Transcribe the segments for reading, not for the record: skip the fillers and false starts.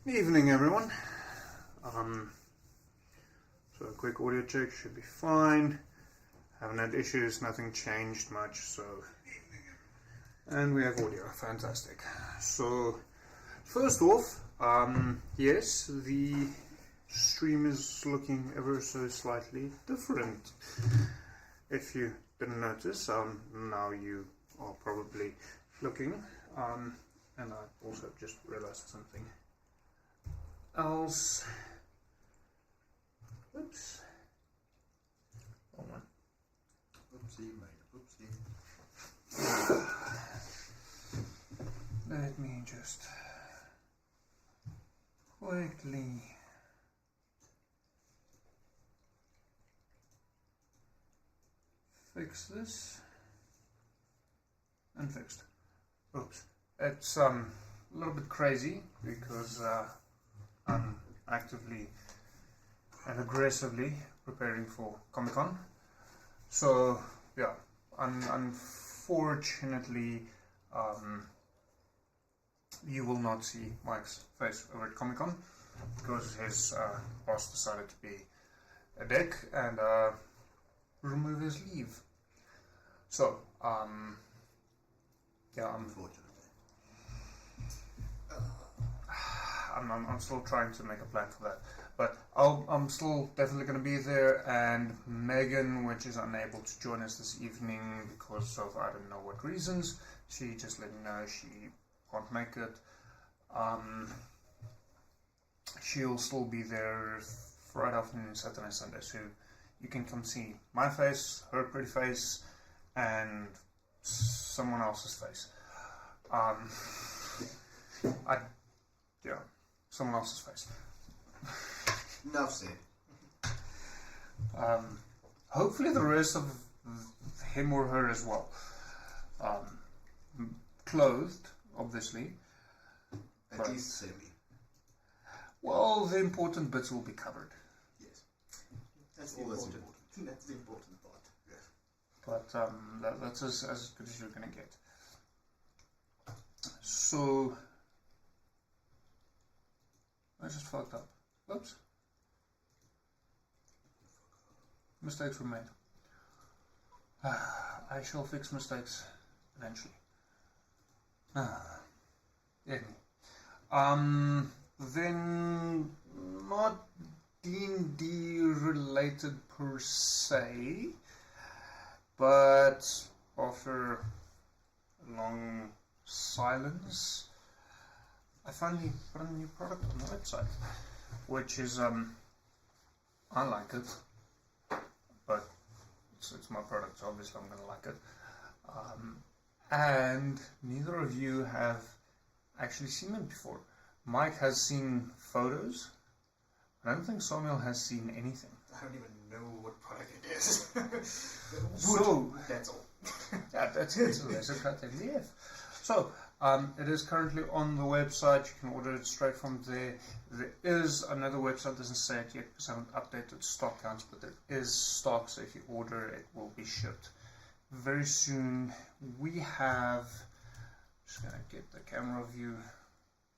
Evening, everyone. So a quick audio check should be fine. Haven't had issues, nothing changed much, so. And we have audio, fantastic. So, first off, yes, the stream is looking ever so slightly different. If you didn't notice, now you are probably looking, and I also just realized something else. Oops. Hold on. Oopsie, mate. Oopsie. Let me just quickly fix this. And fixed. Oops. It's a little bit crazy because I'm actively and aggressively preparing for Comic-Con. So yeah, unfortunately, you will not see Mike's face over at Comic-Con because his boss decided to be a dick and remove his leave. So yeah, Unfortunately. I'm still trying to make a plan for that, but I'm still definitely going to be there. And Megan, which is unable to join us this evening because of I don't know what reasons, she just let me know she can't make it. She'll still be there Friday afternoon, Saturday, Sunday, so you can come see my face, her pretty face, and someone else's face. Someone else's face. Enough said. Hopefully the rest of him or her as well. Clothed, obviously. At least semi. Well, the important bits will be covered. Yes. That's the important. That's the important part. Yes. But that's as good as you're going to get. So, I just fucked up. Oops. Mistakes were made. I shall fix mistakes eventually. Then not D&D related per se, but after a long silence, I finally put a new product on the website, which is, I like it, but it's my product, so obviously I'm going to like it. And neither of you have actually seen it before. Mike has seen photos. I don't think Samuel has seen anything. I don't even know what product it is. So, that's all. yeah, that's it. So there's a cut PDF. So, it is currently on the website. You can order it straight from there. There is another website, doesn't say it yet because I haven't updated stock counts, but there is stock, so if you order it will be shipped very soon. We have, just gonna get the camera view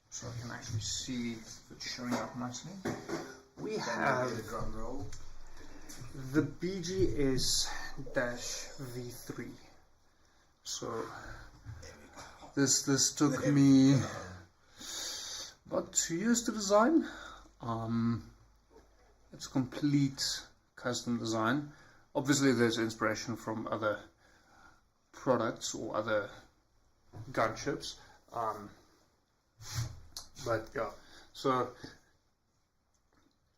so I can actually see if it's showing up nicely. We have the drum roll. the BGS-V3. So this took me about 2 years to design. It's complete custom design. Obviously there's inspiration from other products or other gunships. But yeah, so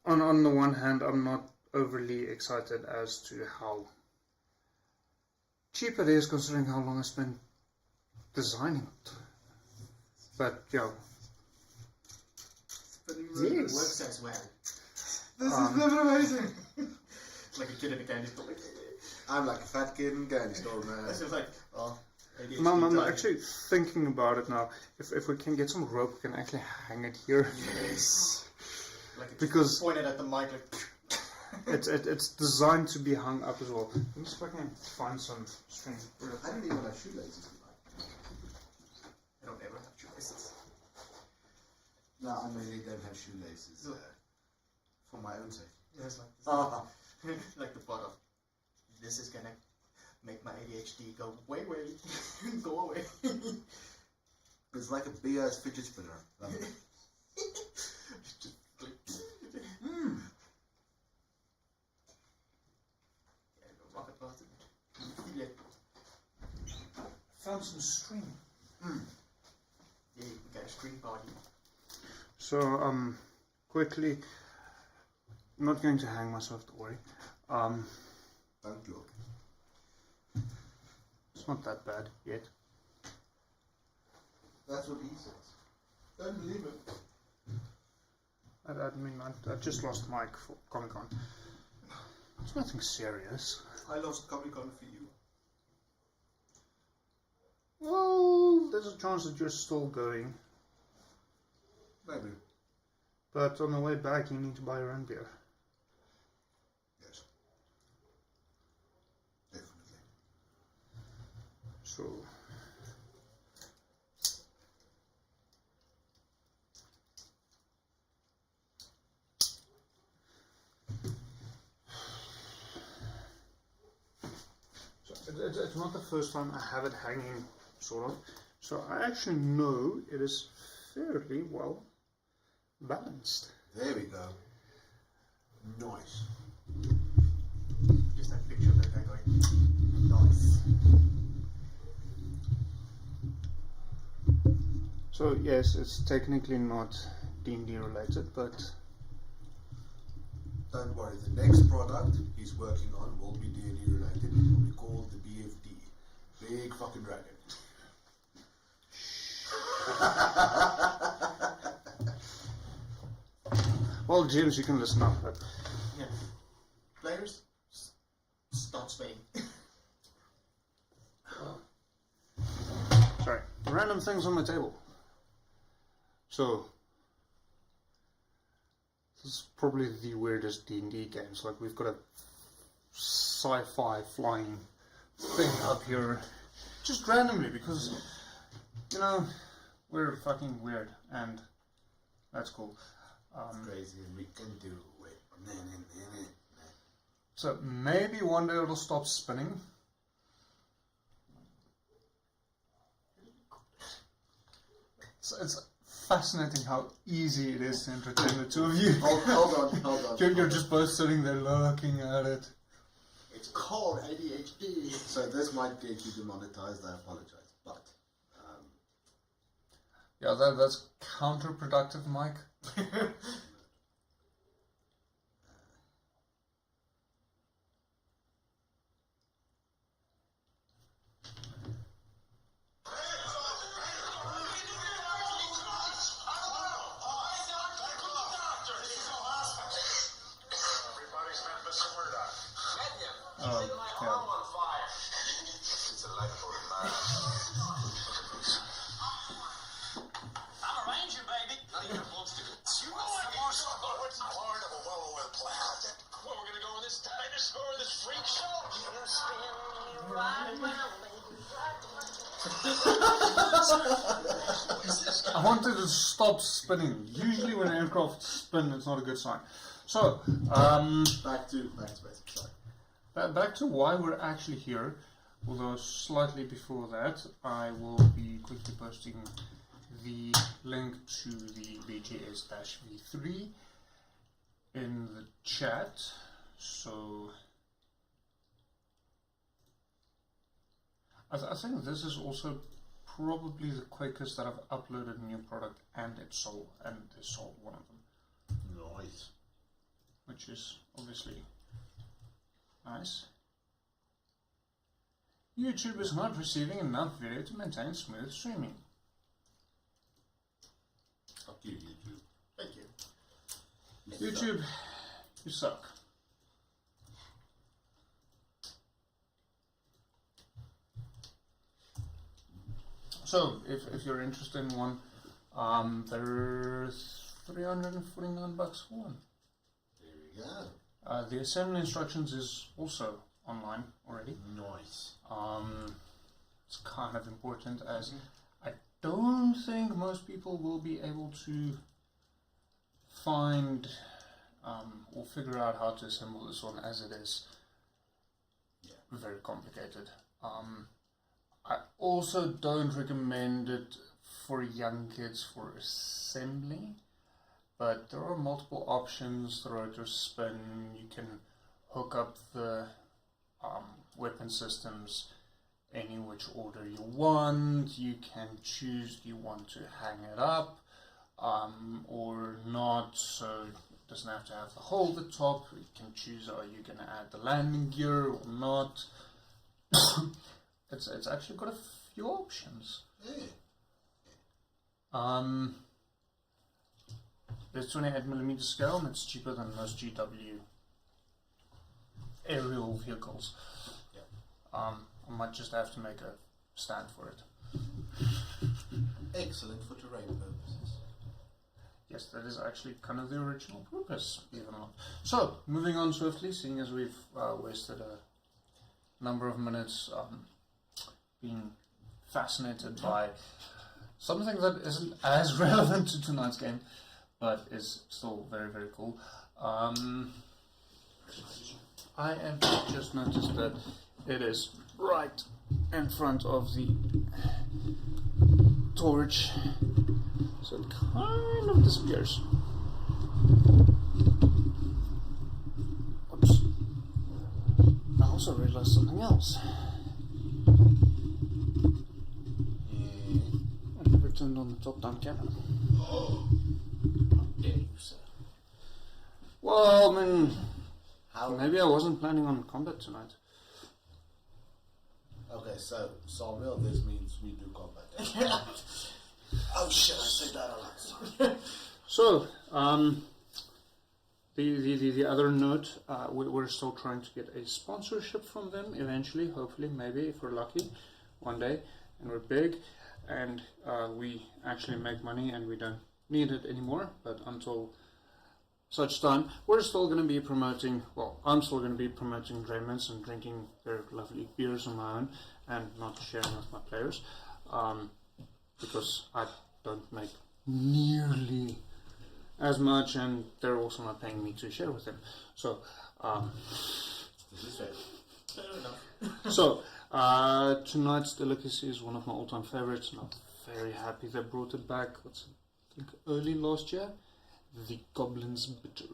on the one hand, I'm not overly excited as to how cheap it is considering how long I spent designing it. But yeah, But it really yes. works as well. This is living amazing. It's like a kid in a candy store. I'm like a fat kid in a candy store, man. It's just like, oh. Mom, I'm actually thinking about it now. If we can get some rope, we can actually hang it here. Yes. Like Because pointed at the mic like. it's designed to be hung up as well. Let me see if I can find some string. I don't even have shoelaces. I don't ever have shoelaces. No, No, I mainly don't have shoelaces for my own sake. Yeah, it's like like the thought of this is gonna make my ADHD go way go away. It's like a big ass fidget spinner. Just click. Yeah, go rocket past it. Yeah. Found some string. Yeah, we got a string party. So, quickly, I'm not going to hang myself, don't worry. Don't look. It's not that bad yet. That's what he says. Don't believe it. I mean, I just lost Mike for Comic Con. It's nothing serious. I lost Comic Con for you. Well, there's a chance that you're still going. Maybe. But on the way back, you need to buy your own beer. Yes. Definitely. So... It's not the first time I have it hanging, sort of. So I actually know it is fairly well balanced. There we go. Nice. Just that picture of that guy going, nice. So yes, it's technically not D&D related, but... Don't worry, the next product he's working on will be D&D related. It will be called the BFD. Big fucking dragon. Well, James, you can listen up. But... Yeah. Players, stop spinning. Sorry, random things on the table. So... This is probably the weirdest D&D games. Like, we've got a sci-fi flying thing up here. Just randomly, because, you know, we're fucking weird. And that's cool. Crazy, we can do it. So, maybe one day it'll stop spinning. So it's fascinating how easy it is to entertain the two of you. Hold on. You're just both sitting there looking at it. It's called ADHD. So this might get you demonetized, I apologize. But, Yeah, that's counterproductive, Mike. I wanted to stop spinning. Usually when aircraft spin, it's not a good sign. So, back to basics, sorry. Back to why we're actually here, although slightly before that, I will be quickly posting the link to the BGS-V3 in the chat. So, I think this is also probably the quickest that I've uploaded a new product and they sold one of them. Nice. Which is obviously nice. YouTube is not receiving enough video to maintain smooth streaming. Fuck you, YouTube. Thank you. YouTube, you suck. So, if you're interested in one, there's $349 for one. There we go. The assembly instructions is also online already. Nice. It's kind of important as I don't think most people will be able to find or figure out how to assemble this one, as it is very complicated. I also don't recommend it for young kids for assembly, but there are multiple options. The rotor spin, you can hook up the weapon systems any which order you want. You can choose, do you want to hang it up or not, so it doesn't have to have the hole at the top. You can choose, are you going to add the landing gear or not. It's actually got a few options. There's 28mm scale, and it's cheaper than most GW aerial vehicles. I might just have to make a stand for it. Excellent for terrain purposes. Yes, that is actually kind of the original purpose, believe it or not. So, moving on swiftly, seeing as we've wasted a number of minutes being fascinated by something that isn't as relevant to tonight's game, but is still very, very cool. I have just noticed that it is right in front of the torch, so it kind of disappears. Oops. I also realized something else. I never turned on the top-down camera. How dare you, sir? Well, I mean, How? maybe I wasn't planning on combat tonight. Okay, so Sawmill, this means we do combat. Oh shit, I said that a lot. Sorry. So, the other note, we're still trying to get a sponsorship from them eventually, hopefully, maybe, if we're lucky, one day, and we're big, and we actually make money and we don't need it anymore. But until such time, we're still going to be promoting, well, I'm still going to be promoting Draymond's and drinking their lovely beers on my own and not sharing with my players, because I don't make nearly as much, and they're also not paying me to share with them. So, Fair enough. so tonight's delicacy is one of my all-time favorites, and I'm very happy they brought it back. I think early last year, the Goblin's Bitter.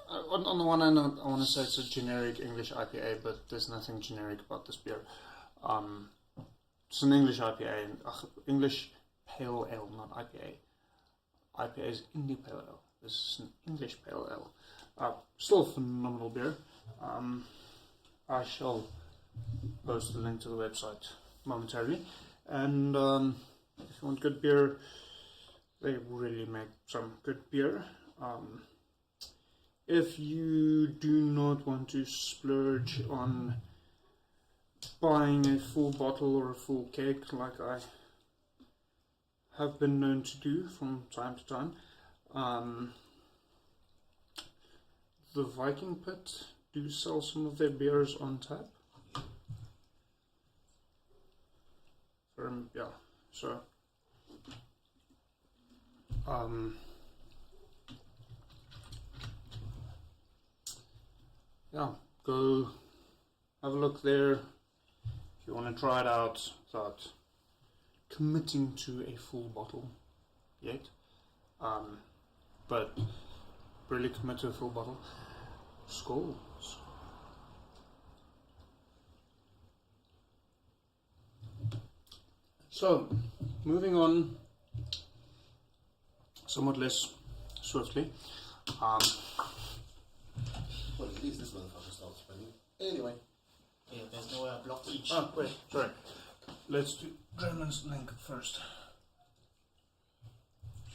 On the one hand, I want to say it's a generic English IPA, but there's nothing generic about this beer. It's an English IPA, English Pale Ale, not IPA. IPA is Indie Pale Ale. This is an English Pale Ale. Still a phenomenal beer. I shall post a link to the website momentarily. And if you want good beer, they really make some good beer. If you do not want to splurge on buying a full bottle or a full keg like I have been known to do from time to time, the Viking Pit do sell some of their beers on tap. Yeah, so yeah, go have a look there if you want to try it out without committing to a full bottle yet, but really commit to a full bottle. Skulls. So, moving on somewhat less swiftly. Well, at least this motherfucker stopped spinning. Anyway. Yeah, there's no block each. Oh, wait, sorry. Let's do Draymond's link first.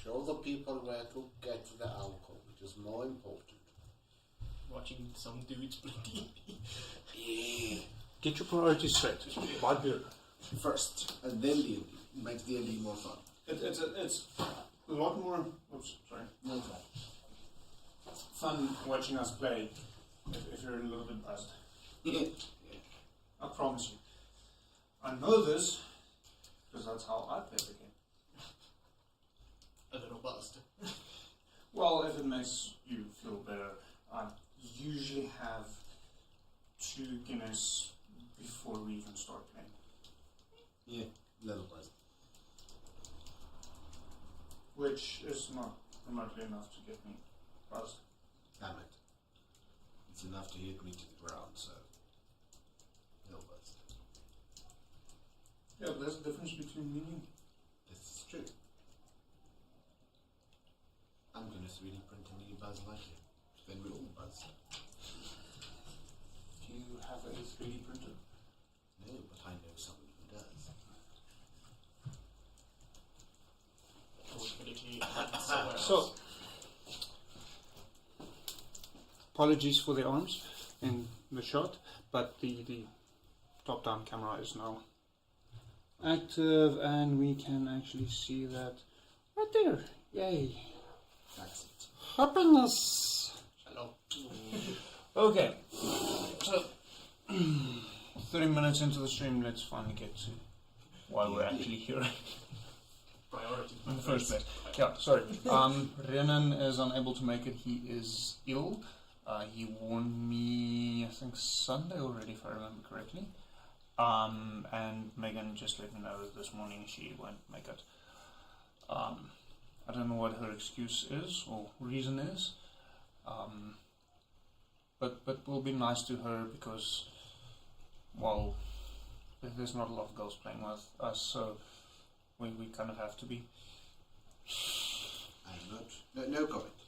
Show the people where to get the alcohol, which is more important. Watching some dudes bleed. Yeah. Get your priorities straight. Buy beer. First, and then D&D. Makes D&D more fun. It's a lot more. Oops, sorry. Okay. Fun watching us play if you're a little bit buzzed. I promise you. I know this because that's how I play the game. Well, if it makes you feel better, I usually have 2 Guinness before we even start playing. Yeah, little buzz. Which is not remotely enough to get me buzzed. Damn it. It's enough to hit me to the ground, so. Little buzz. Yeah, there's a difference between me and you. This is true. I'm going to 3D print a mini buzz like you. Then we all buzz. Do you have a 3D printer? No, but I know someone who does. So, apologies for the arms in the shot, but the top-down camera is now active, and we can actually see that right there. Yay! That's it. Happiness! Hello. Okay, so 30 minutes into the stream, let's finally get to why we're actually here Priority. in the first place. Yeah, sorry. Renan is unable to make it. He is ill. He warned me, I think, Sunday already, if I remember correctly. And Megan just let me know this morning she won't make it. I don't know what her excuse is or reason is. But we'll be nice to her because, well, there's not a lot of girls playing with us, so we kind of have to be. I'm not. No comment.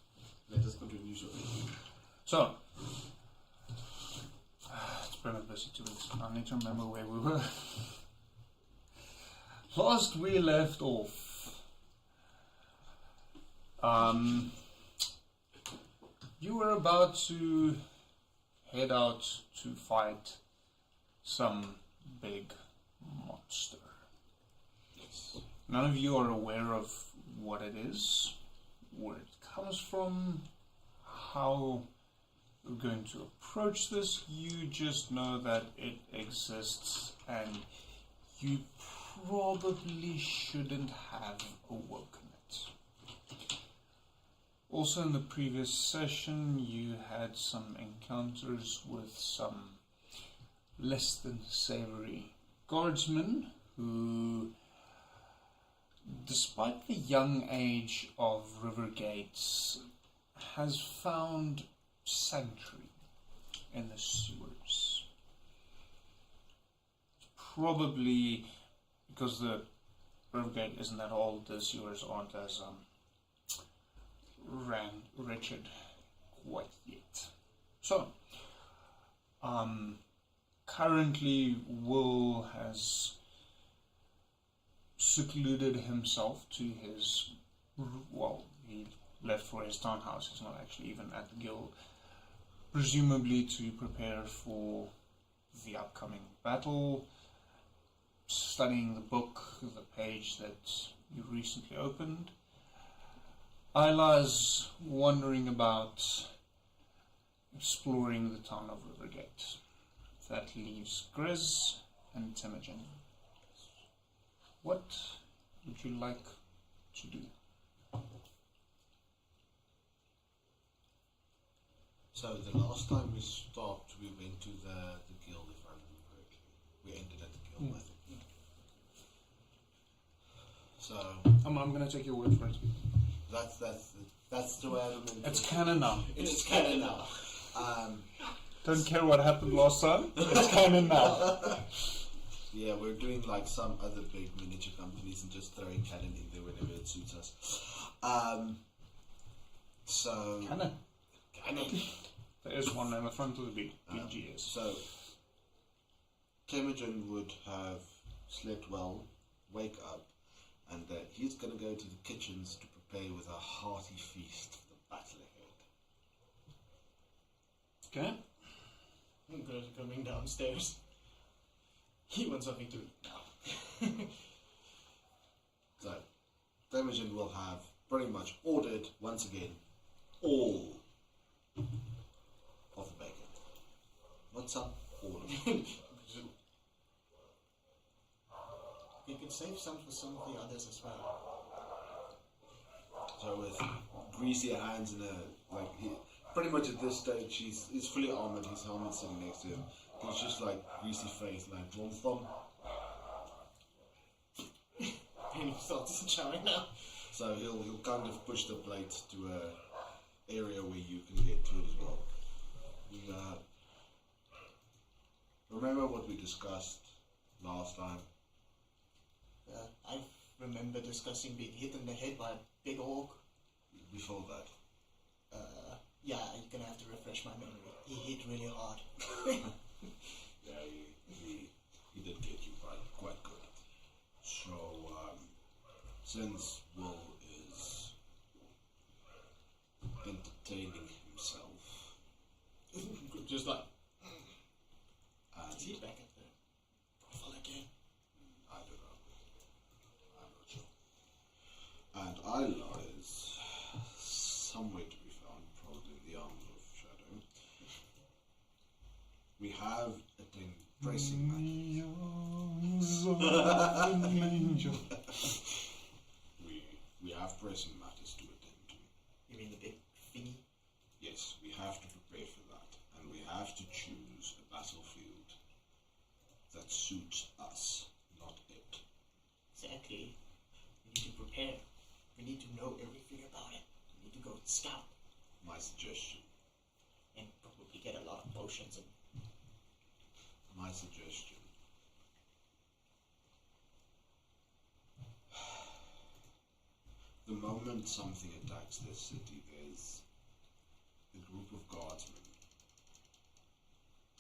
Let us continue shortly. So, it's been a busy 2 weeks. I need to remember where we were. Last we left off. You were about to head out to fight some big monster. Yes. None of you are aware of what it is, where it comes from, how we're going to approach this. You just know that it exists and you probably shouldn't have awoken it. Also in the previous session you had some encounters with some less than savory guardsmen who, despite the young age of Rivergates, has found sanctuary in the sewers. Probably because the Rivergate isn't that old, the sewers aren't as wretched quite yet. So, currently Will has secluded himself to his, well, he left for his townhouse, he's not actually even at the guild, presumably to prepare for the upcoming battle, studying the book, the page that you recently opened. Isla's wandering about, exploring the town of Rivergate. That leaves Grizz and Temujin. What would you like to do? So the last time we stopped, we went to the guild, if I remember correctly. We ended at the guild, I think. So I'm going to take your word for it. That's the way I remember. It's canon now. It's canon now. Don't care what happened last time. It's canon now. Yeah, we're doing like some other big miniature companies and just throwing canon in there whenever it suits us. So Canon. Canon. There is one in the front of the BGS. So Temujin would have slept well, wake up, and he's going to go to the kitchens to prepare with a hearty feast for the battle ahead. Okay. Girls are coming downstairs. He wants something to eat now. So Temujin will have pretty much ordered, once again, all of the bacon. Not some, all of it. You could save some for some of the others as well. So with greasy hands and pretty much at this stage he's fully armored. His helmet's sitting next to him. He's just like greasy face, like one thumb. And he starts showing now. So he'll kind of push the plate to a area where you can get to it as well. Remember what we discussed last time? I remember discussing being hit in the head by a big orc. Before that? Yeah, you're gonna have to refresh my memory. He hit really hard. Yeah, he did get you quite good. So, since Will is entertaining himself, Just like, and is he back at the profile again? I don't know. I'm not sure. And Isla is somewhere to be found, probably in the arms of Shadow. We have attained pressing matters. We have pressing matters to attend to. You mean the big thingy? Yes, we have to prepare for that, and we have to choose a battlefield that suits us, not it. Exactly. We need to prepare. We need to know everything about it. We need to go and scout. My suggestion. And probably get a lot of potions and... My suggestion. The moment something attacks this city, there's a group of guardsmen,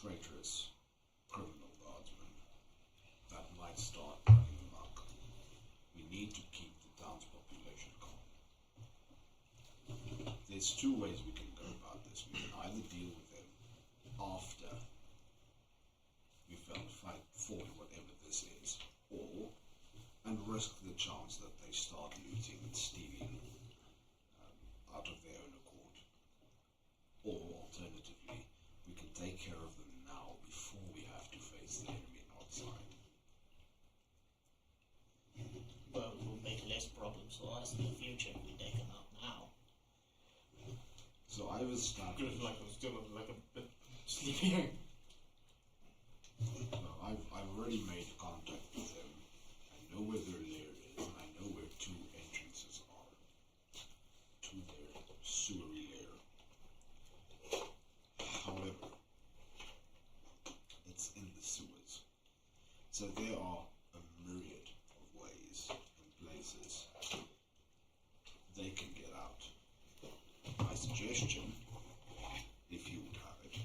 traitorous, criminal guardsmen, that might start running amok. We need to keep the town's population calm. There's two ways we can go about this. We can either deal with them after we fight for whatever this is, and risk the chance that they start looting and stealing out of their own accord. Or alternatively, we can take care of them now before we have to face the enemy outside. Well, it will make less problems for us in the future if we take them out now. So I've established... Feels like I'm still like a bit sleepy. No, I've already made contact with them. I know where their lair is, and I know where two entrances are to their sewer lair. However, it's in the sewers. So there are a myriad of ways and places they can get out. My suggestion, if you would have it,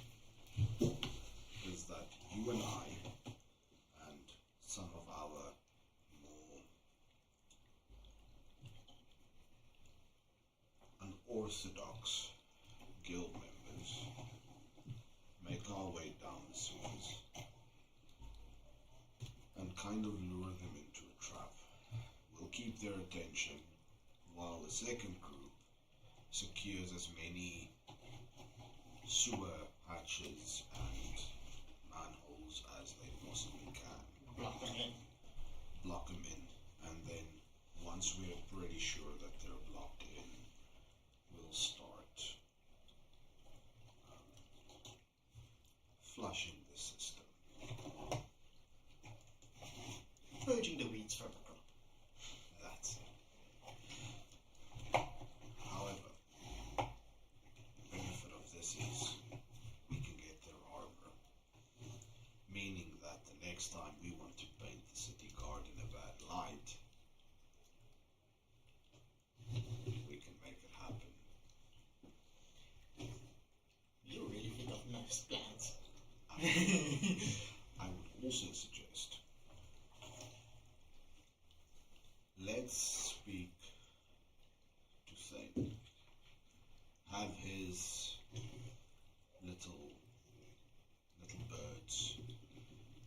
is that you and I and some of our more unorthodox guild members make our way down the sewers and kind of lure them into a trap. We'll keep their attention while the second group secures as many sewer hatches and manholes as they possibly can. Block them in. Block them in, and then once we're pretty sure that they're blocked in, we'll start flushing the system. Purging the weeds from the crop. That's it. However, the benefit of this is we can get their armor, meaning that the next time we want to paint the city guard in a bad light, we can make it happen. You really think of nice plans. I would also suggest, let's speak to Thane. Have his little birds.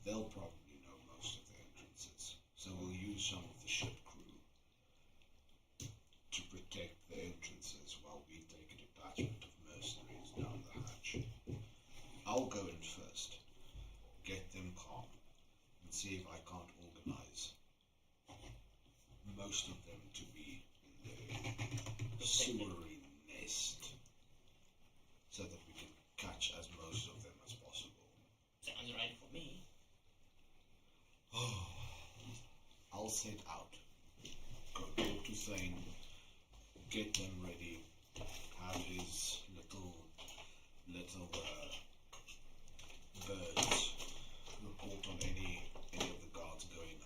They'll probably know most of the entrances, so we'll use some of the ship crew to protect the entrances while we take a detachment of mercenaries down the hatch. I'll go in first, get them calm, and see if I can't organize most of them to be in their sewery best so that we can catch as most of them as possible. Sounds right for me. I'll set out. Go talk to Thane, get them ready, have his little birds report on any of the guards going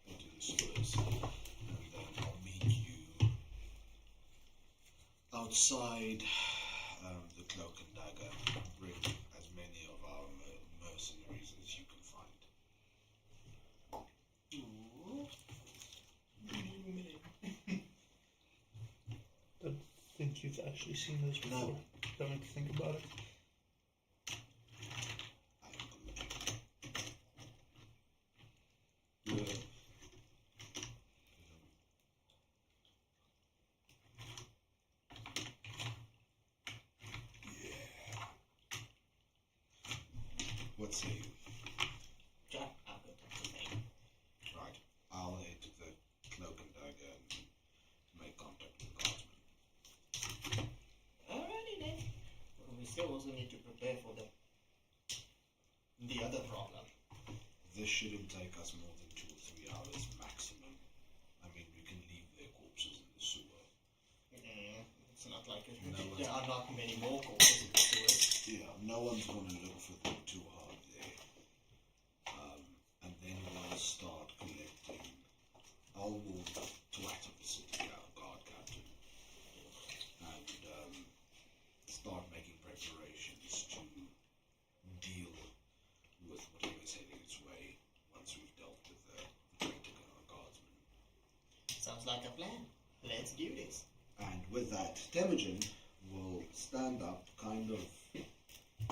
into the sewers, and then I'll meet you outside the Cloak and Dagger. Bring as many of our mercenaries as you can find. Don't think you've actually seen those before. No. Don't make you think about it. I am good. Yeah. What say you? Jack, I'll go talk to Thane. Right. I'll head to the Cloak and Dagger and make contact with the guardsmen. Alrighty then. Well, we still also need to prepare for the other problem. This shouldn't take us more than 2 or 3 hours maximum. I mean, we can leave their corpses in the sewer. It's not like it. No, There are not many more corpses in the sewers. Yeah, no one's going to look for them too hard there. And then we'll start collecting. I'll walk to the city guard captain and start making preparations to deal with whatever's heading its way once we've dealt with the practical guardsmen. Sounds like a plan. Let's do this. And with that, Temujin will stand up, kind of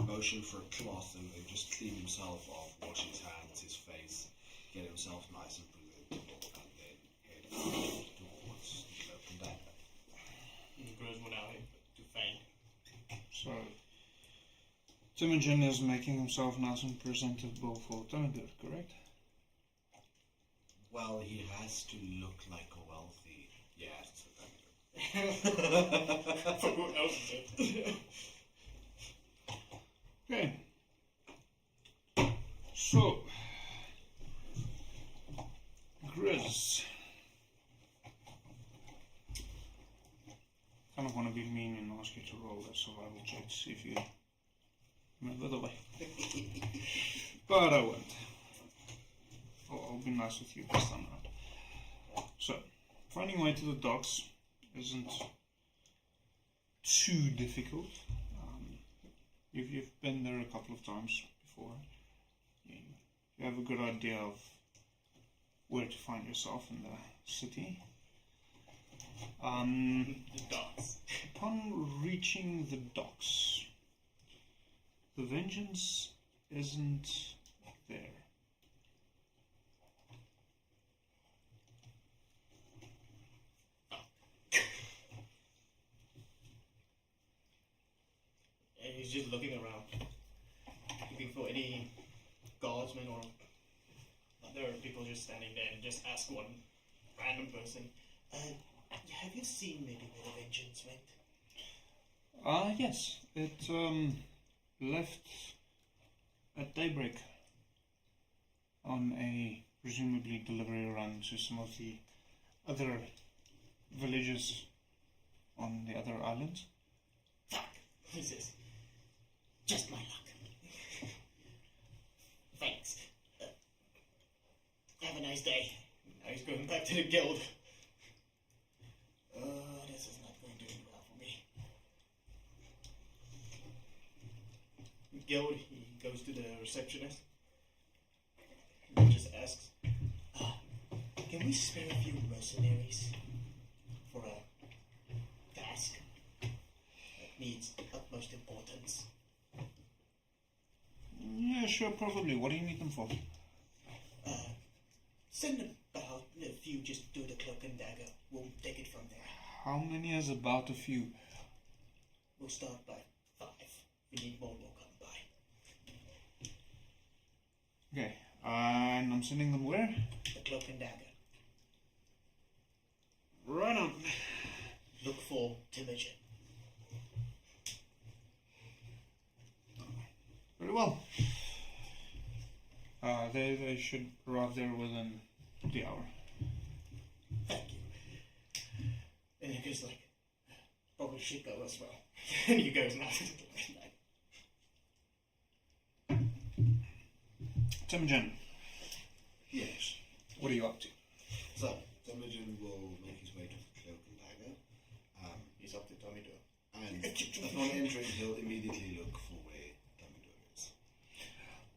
motion for a cloth, and then just clean himself off, wash his hands, his face, get himself nice and presentable, and then head towards the Cloak and Dagger. The girls will now head to Thane. So, Temujin is making himself nice and presentable for Tamadur, correct? Well, he has to look like a wealthy. Yeah, it's for Tamadur. For who else is it? Okay. So, Grizz. Kind of want to be mean and ask you to roll the survival checks if you remember the way. But I won't. I'll be nice with you this time around. So, finding a way to the docks isn't too difficult. You've been there a couple of times before. You have a good idea of where to find yourself in the city. The docks. Upon reaching the docks, the vengeance isn't there. And he's just looking around, looking for any guardsmen or other people just standing there, and just ask one random person, have you seen maybe where the vengeance went? Yes. It left at daybreak on a presumably delivery run to some of the other villages on the other islands. Fuck! He says, just my luck. Thanks. Have a nice day. Now he's going back to the guild. This is not going to end well for me. Guild, he goes to the receptionist. He just asks, can we spare a few mercenaries for a task that needs utmost importance? Yeah, sure, probably. What do you need them for? Send about a few just do the Cloak and Dagger. We'll take it from there. How many is about a few? We'll start by 5. If we need more, we'll come by. Okay, and I'm sending them where? The Cloak and Dagger. Right on. Look for Temujin. Very well. They should arrive there within the hour. Thank you. And he goes like, probably should go as well. And he goes now. Temujin, Yes. what are you up to? So, Temujin will make his way to the cloak and dagger. He's up to Tommy Door. And upon entering, he'll immediately look for where Dumbledore is.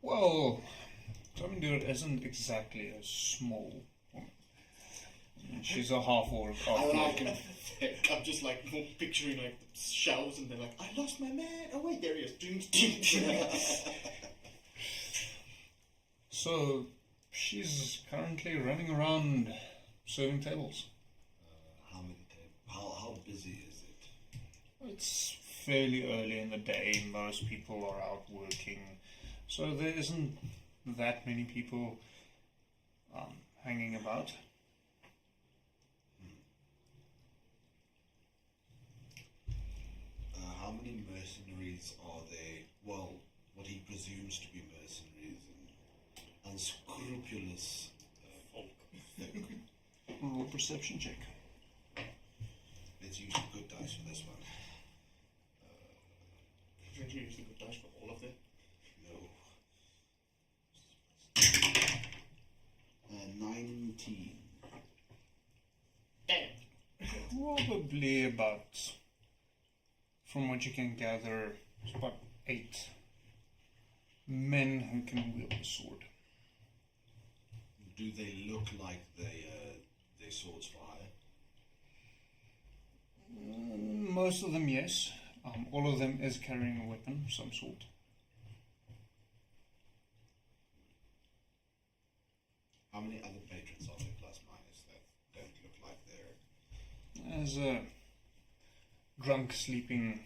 Well, Tomindur isn't exactly a small woman. She's a half-orc. I'm just like picturing like the shelves and then like, I lost my man. Oh wait, there he is. So, she's currently running around serving tables. How many tables? How busy is it? It's fairly early in the day. Most people are out working. So there isn't that many people hanging about. How many mercenaries are there? Well, what he presumes to be mercenaries and unscrupulous folk. Roll perception check. Let's use the good dice for this one. Shouldn't you use the good dice for all of them? No. 19. Damn. Probably about, from what you can gather, it's about 8 men who can wield a sword. Do they look like they're swords for hire? Most of them, yes. All of them is carrying a weapon of some sort. How many other patrons are there, plus minus, that don't look like they're... There's a drunk sleeping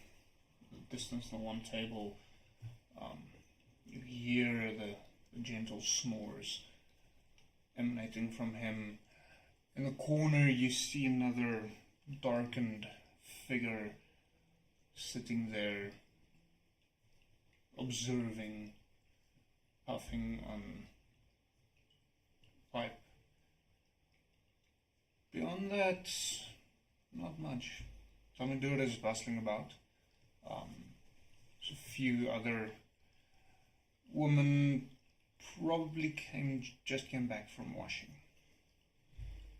at a distance on one table. You hear the gentle snores emanating from him. In the corner you see another darkened figure sitting there, observing, puffing on pipe. Beyond that, not much. Tomindur is bustling about. There's a few other women probably just came back from washing.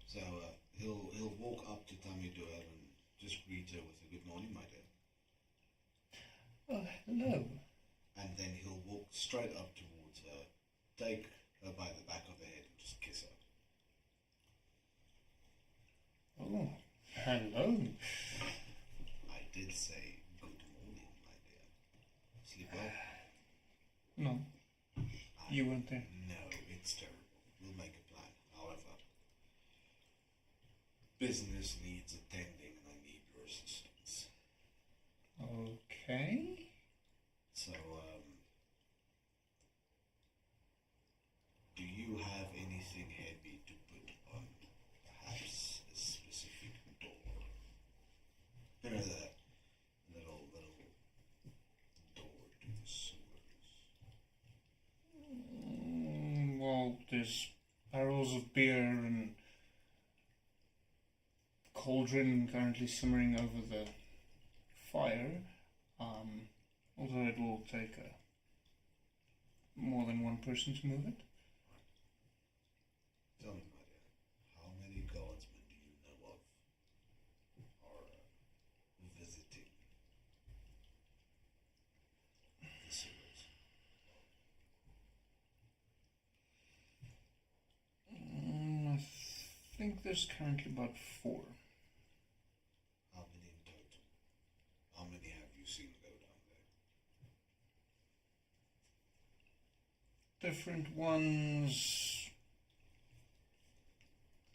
So he'll walk up to Tamidua and just greet her with a good morning, my dear. Oh, hello. And then he'll walk straight up towards her, take her by the back of the head and just kiss her. Oh, hello. I did say good morning, my dear. Sleep well? No, you weren't there. No, it's terrible. We'll make a plan. However, business needs attending and I need your assistance. Okay. So, do you have anything heavy to put on perhaps a specific door? You know, the little door to the sewers. Well, there's barrels of beer and cauldron currently simmering over the fire. Although it will take more than one person to move it. Tell me, my dear, how many guardsmen do you know of are visiting the sewers? I think there's currently about 4. How many in total? How many have you seen go down there? Different ones,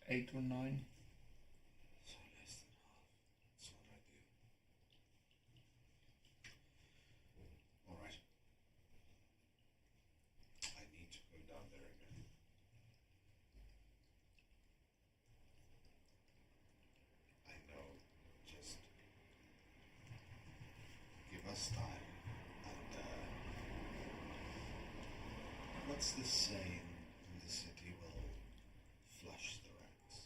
8 or 9. So less than half. That's what I do. Alright. I need to go down there again. I know. Just give us time and What's the saying in the city will flush the rats?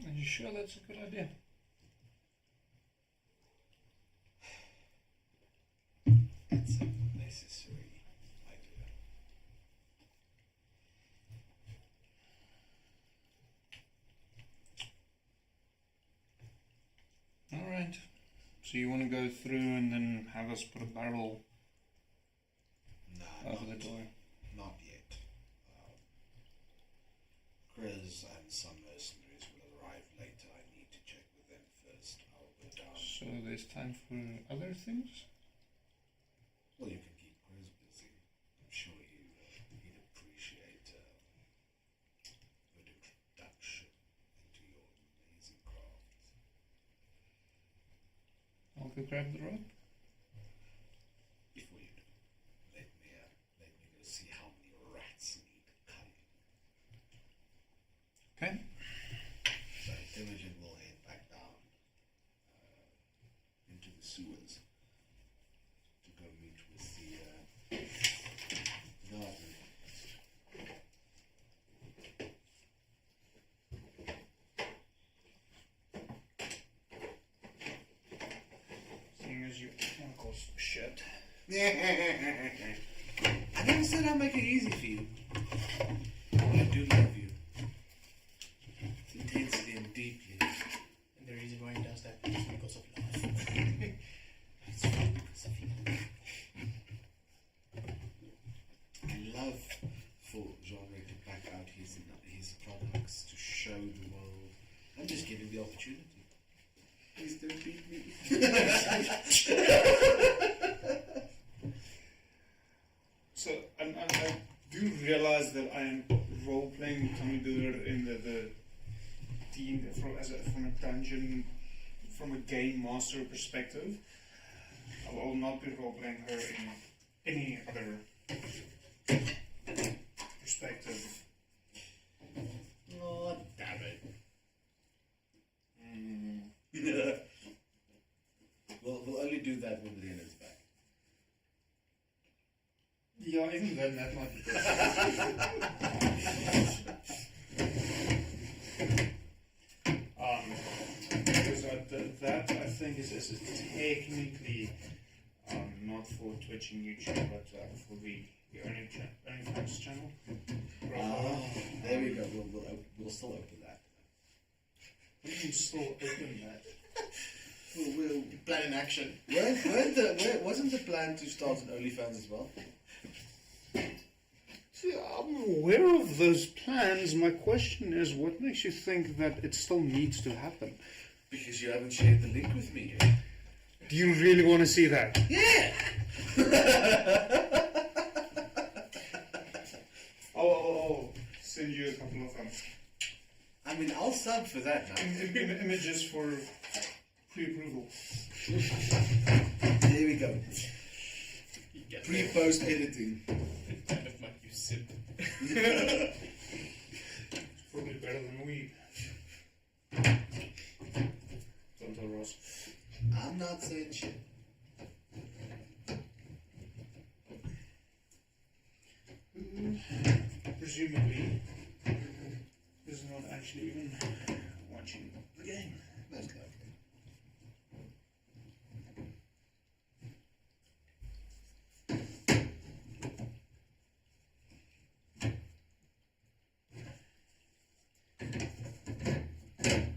Are you sure that's a good idea? It's a necessary idea. Alright. So you want to go through and then have us put a barrel Nah, over the door? Not yet. Chris and some mercenaries will arrive later. I need to check with them first. I'll go down. So there's time for other things? Well, you can keep Chris busy. I'm sure he'd appreciate an introduction into your amazing craft. I'll go grab the rope. Before you do, let me go see how many rats need cutting. Okay. So Imogen will head back down into the sewers to go meet with the gardener. Seeing as you want to cause shit. I never said I'd make it easy for you. I do love you. Intensely and deeply. And the reason why he does that is because of love. It's all because of you. I love for Jean-Ray to back out his products to show the world. I'm just giving the opportunity. Please don't beat me. So I do realize that I am role-playing Tommy Doer in the team from a dungeon, from a game master perspective. I will not be role-playing her in any other perspective. Oh, damn it. We'll only do that when Leonard's back. Yeah, even then that might be good. Because that I think is technically not for Twitch and YouTube, but for the OnlyFans channel. There we go. We'll still open that. We can still open that. We'll Plan in action. wasn't the plan to start an OnlyFans as well? See, I'm aware of those plans. My question is, what makes you think that it still needs to happen? Because you haven't shared the link with me yet. Do you really want to see that? Yeah! I'll send you a couple of I mean, I'll sub for that now. images for pre-approval. There we go. Pre-post editing. Kind of might use simp. Probably better than weed. Don't tell Ross. I'm not saying shit. Presumably, is not actually even watching the game. That's lovely.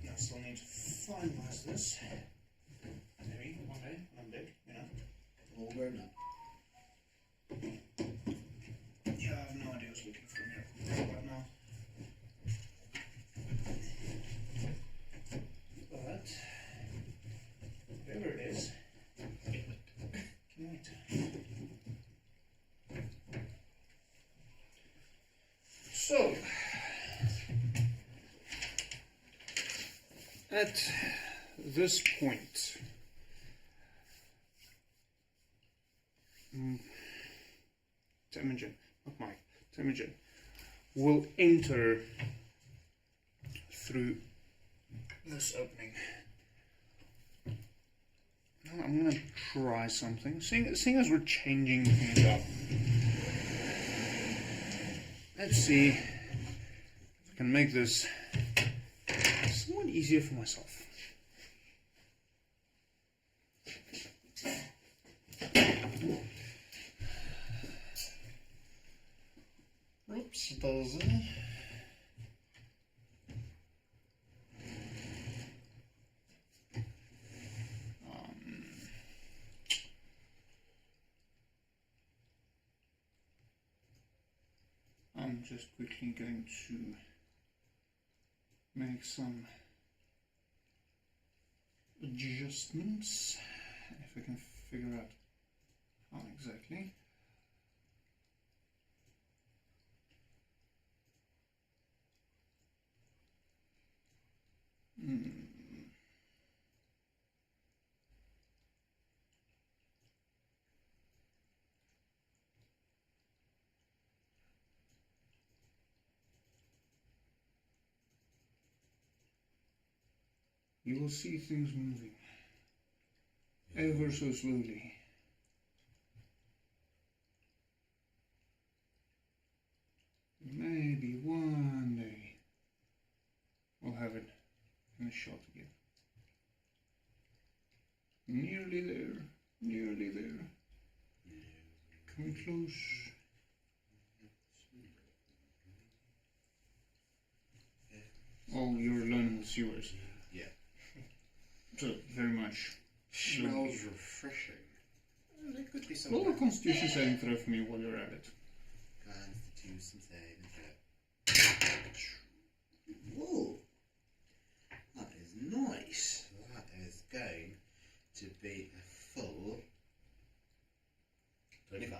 I still need to finalize this. Maybe one day when I'm big, you know. All grown up. Yeah, I have no idea what's looking for a miracle right now. But whatever it is, can wait. So at this point, Temujin, not Mike, Temujin will enter through this opening I'm gonna try something. Seeing as we're changing things up, let's see if I can make this somewhat easier for myself. Oops, daisy. I'm just quickly going to make some adjustments, if I can figure out how exactly. You will see things moving ever so slowly. Maybe one day we'll have it in a shot again. Nearly there, nearly there. Coming close. Oh, you're learning the sewers. Yeah. So, very much. Smells refreshing. Well, there could be some. Roll a constitution saving throw for me while you're at it. Constitution saving throw. Whoa. That is nice. That is going to be a full 25.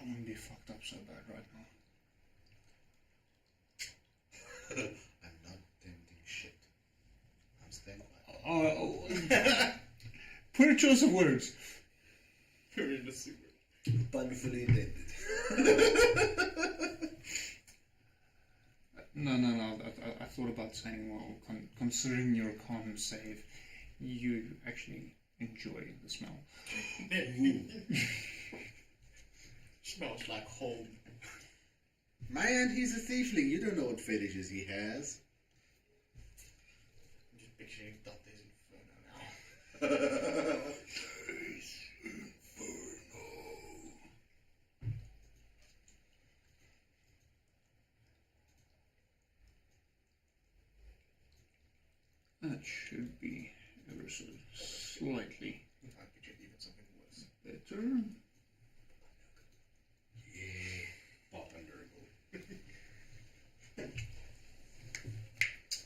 I'm gonna be fucked up so bad right now. I'm not tempting shit. I'm staying quiet. Poor choice of words. You're in the sewer. Painfully intended. No. I thought about saying, well, considering your con save, you actually enjoy the smell. Smells like home. Man, he's a thiefling. You don't know what fetishes he has. I'm just picturing Dante's Inferno now. That should be ever so slightly I pictured even something worse. better. Yeah. Pop under a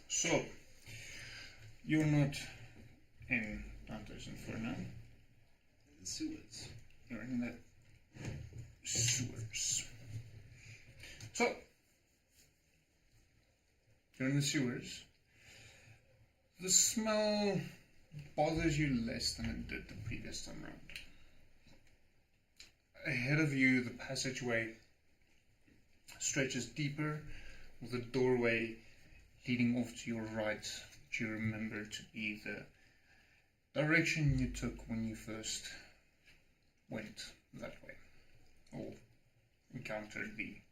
So, you're not in Dante's Inferno. The sewers. You're in the sewers. So, you're in the sewers. The smell bothers you less than it did the previous time round. Ahead of you, the passageway stretches deeper, with a doorway leading off to your right, which you remember to be the direction you took when you first went that way, or encountered the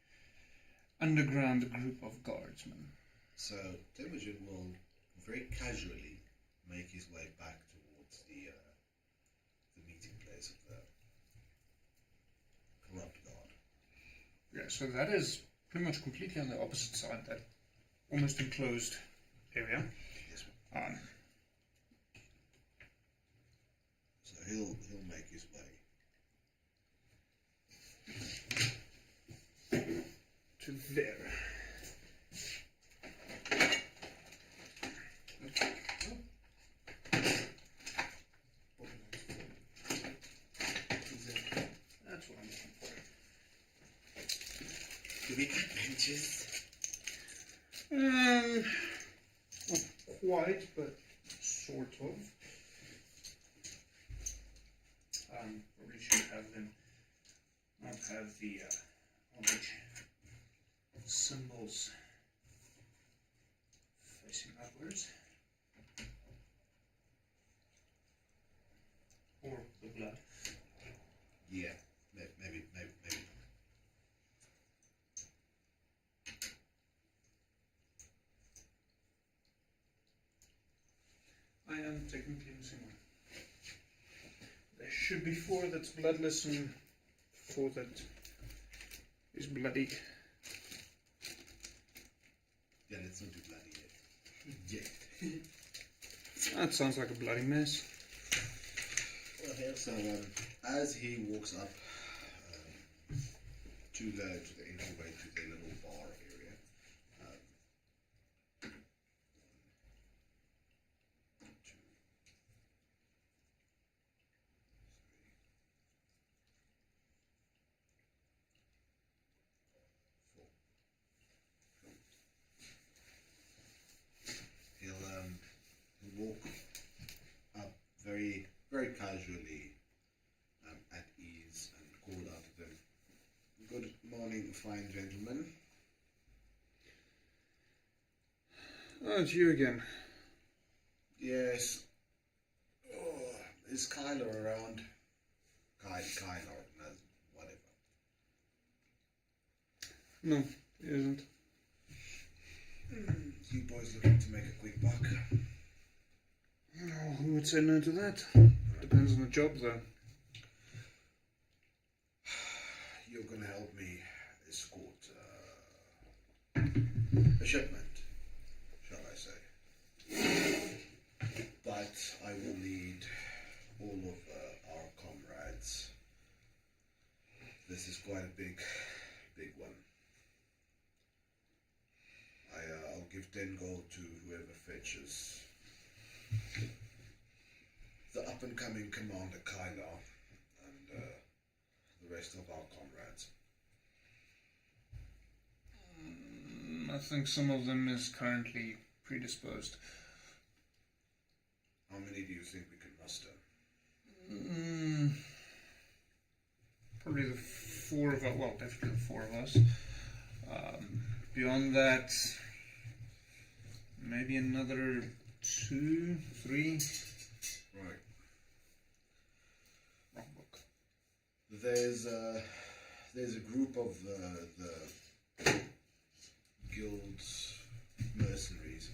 underground group of guardsmen. So, Temujin will very casually make his way back towards the meeting place of the corrupt guard. Yeah, so that is pretty much completely on the opposite side, that almost enclosed area. Yes. So he'll make his way To there. That's what I'm looking for. Do we have benches? Not quite, but sort of. Probably should have them not have the orange symbols facing upwards. I am technically missing one. There should be 4 that's bloodless and 4 that is bloody. Yeah, let's not do bloody yet. That sounds like a bloody mess. So as he walks up to the entryway to the little bar area, he'll walk up very, very casually, at ease, and call out to them, "Good morning, fine gentlemen." Oh, it's you again. Yes. Oh, is Kyler around? Kyler, no, whatever. No, he isn't. You boys looking to make a quick buck? Oh, who would say no to that? Depends on the job, though. You're gonna help me escort a shipment, shall I say? But I will need all of our comrades. This is quite a big one. I'll give 10 gold to whoever fetches the up-and-coming Commander Kyler and the rest of our comrades. I think some of them is currently predisposed. How many do you think we can muster? Probably the 4 of us. Well, definitely the 4 of us. Beyond that, maybe another 2, 3. Right. Wrong book. There's a group of the guild's mercenaries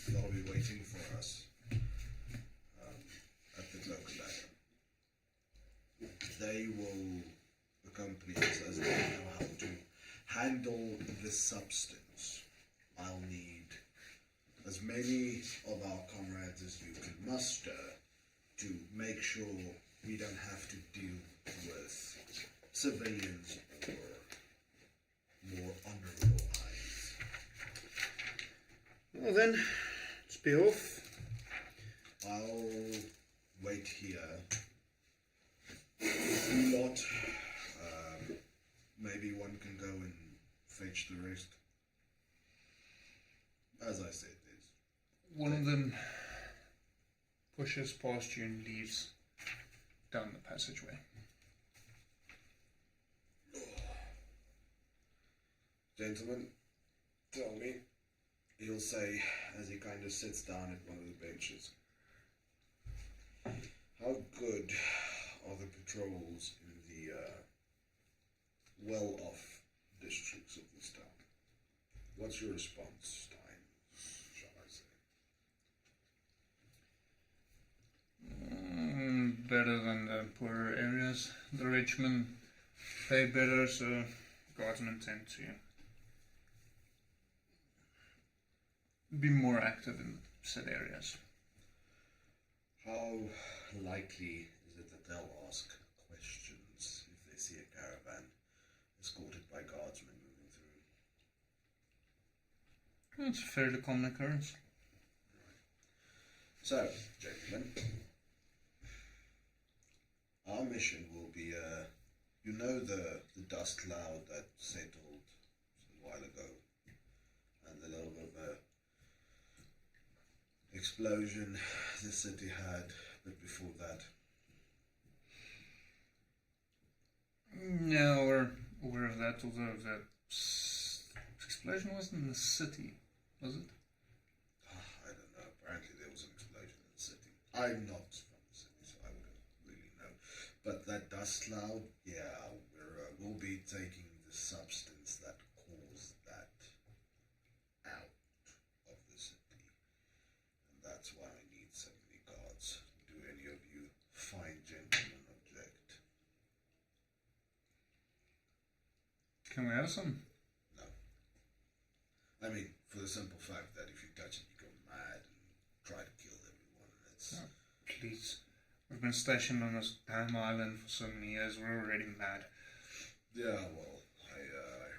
that'll be waiting for us at the cloak ladder. They will accompany us as they know how to handle the substance. I'll need as many of our comrades as you can muster to make sure we don't have to deal with civilians or more honorable eyes. Well then, let's be off. I'll wait here. You lot, maybe one can go and fetch the rest. As I said, One of them pushes past you and leaves down the passageway. Gentlemen, tell me, he'll say as he kind of sits down at one of the benches, how good are the patrols in the well-off districts of this town? What's your response time, shall I say? Better than the poorer areas. The rich men pay better, so guardsmen tend to be more active in said areas. How likely is it that they'll ask questions if they see a caravan escorted by guardsmen moving through? It's a fairly common occurrence. So, gentlemen, our mission will be, you know the dust cloud that settled a while ago, and the little bit of a explosion the city had, but before that. Yeah, we're aware of that, although the explosion wasn't in the city, was it? I don't know, apparently there was an explosion in the city. I'm not from the city, so I wouldn't really know. But that dust cloud, yeah, we'll be taking the substance that caused that out of the city. And that's why I need so many Can we have some? No. I mean, for the simple fact that if you touch it, you go mad and try to kill everyone. And it's... Oh, please. We've been stationed on this damn island for so many years. We're already mad. Yeah, well, I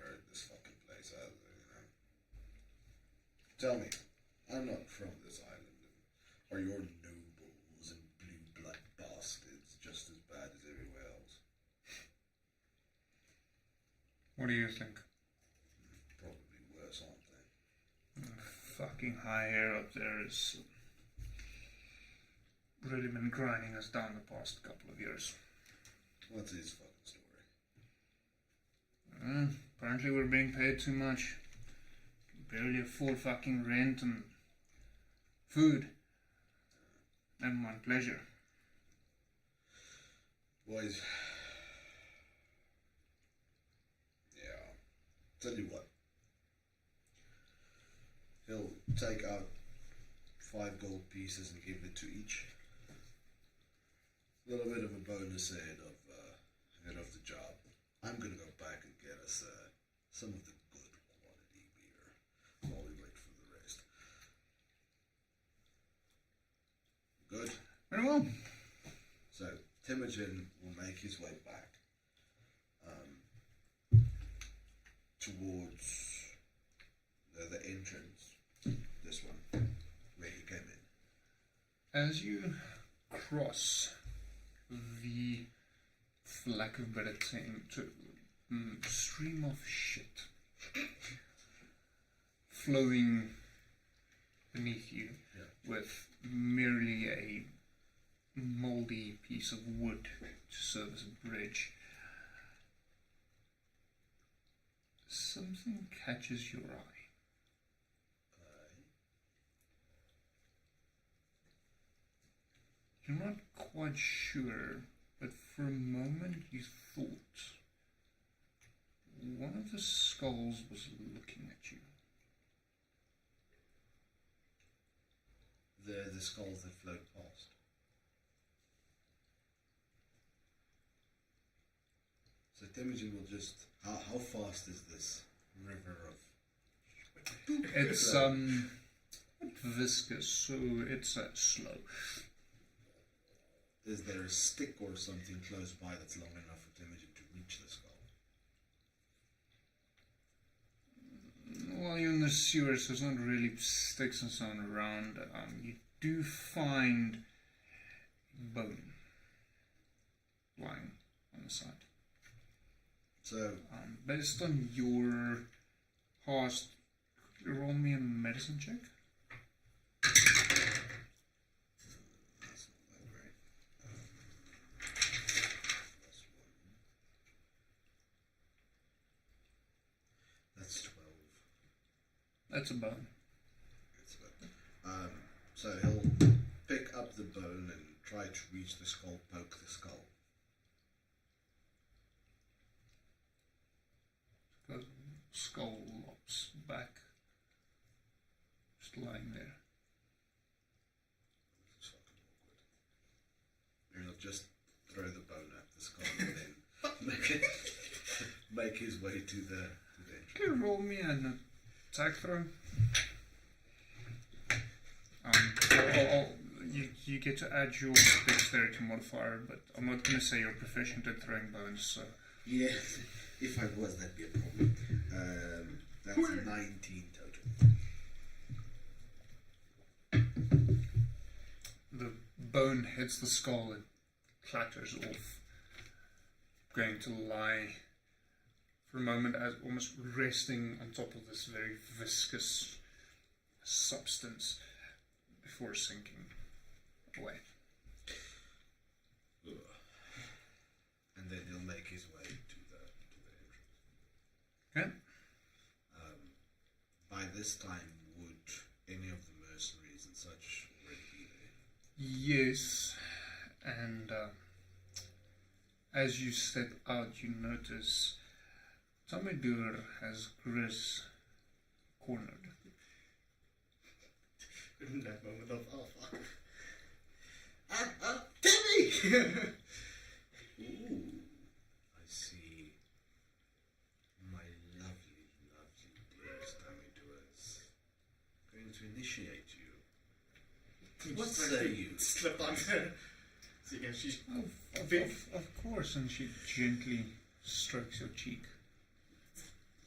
heard this fucking place out there, you know. Tell me, I'm not from this island. Are your nobles and blue blood bastards just as bad as everywhere else? What do you think? Probably worse, aren't they? Fucking high air up there is really been grinding us down the past couple of years. What's his fucking story? Apparently we're being paid too much. Can barely afford fucking rent and food. And my pleasure. Boys. Yeah. Tell you what. He'll take out 5 gold pieces and give it to each. A little bit of a bonus ahead of the job. I'm gonna go back and get us some of the good quality beer while we wait for the rest. Good? Very well. So, Temujin will make his way back towards the entrance. This one, where he came in. As you cross the, for lack of a better term, stream of shit flowing beneath you, with merely a mouldy piece of wood to serve as a bridge, something catches your eye. You're not quite sure, but for a moment you thought one of the skulls was looking at you. The skulls that float past. So Temujin will just... How fast is this river of... It's viscous, so it's slow. Is there a stick or something close by that's long enough for Temujin to reach the skull? Well, you're in the sewers, so there's not really sticks and so on around. You do find bone lying on the side. So, based on your past, roll me a medicine check. that's not that great. That's 12. That's a bone. So he'll pick up the bone and try to reach the skull, poke the skull. The skull lops back, just lying there. It's fucking awkward. He'll just throw the bone at the skull and then make his way to the entrance. Can you roll me an attack throw? You get to add your dexterity modifier, but I'm not going to say you're proficient at throwing bones, so... Yeah, if I was, that'd be a problem. That's 19 total. The bone hits the skull and clatters off, going to lie for a moment as almost resting on top of this very viscous substance before sinking away. And then he'll make his way to the Okay. entrance. By this time, would any of the mercenaries and such already be there? Yes, and as you step out, you notice Adomawyr has Gris cornered. In that moment of, oh fuck. Timmy! Ooh, I see. My What say you? Slip on her. So again, she's Of course, and she gently strokes your cheek.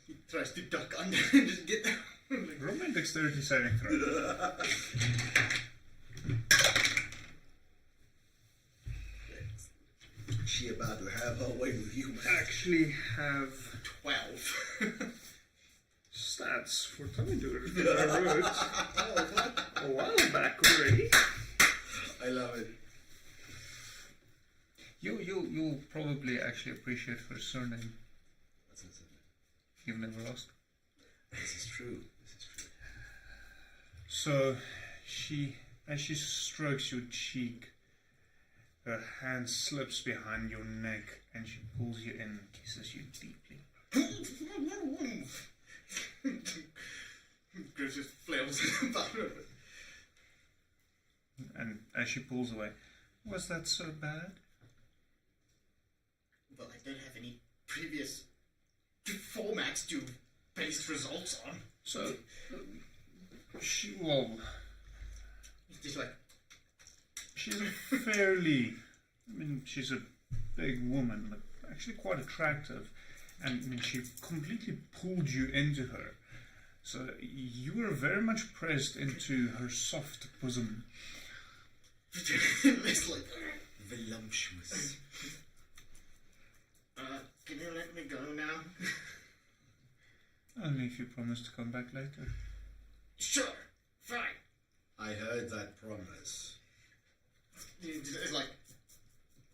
he tries to duck under and just get down. Roll me a dexterity saving throw. She about to have her way with you, man. Actually have 12. stats for Adomawyr that I wrote a while back already. I love it. You'll probably actually appreciate her surname. What's his name? You've never asked. This is true. So as she strokes your cheek, her hand slips behind your neck and she pulls you in and kisses you deeply. Chris just flails in the bottom. And as she pulls away, was that so bad? Well, I don't have any previous formats to base results on. So, she's Just like, a fairly, she's a big woman, but actually quite attractive. And she completely pulled you into her. So you were very much pressed into her soft bosom. it's like, Voluptuous. can you let me go now? Only if you promise to come back later. Sure, fine. I heard that promise. It's like,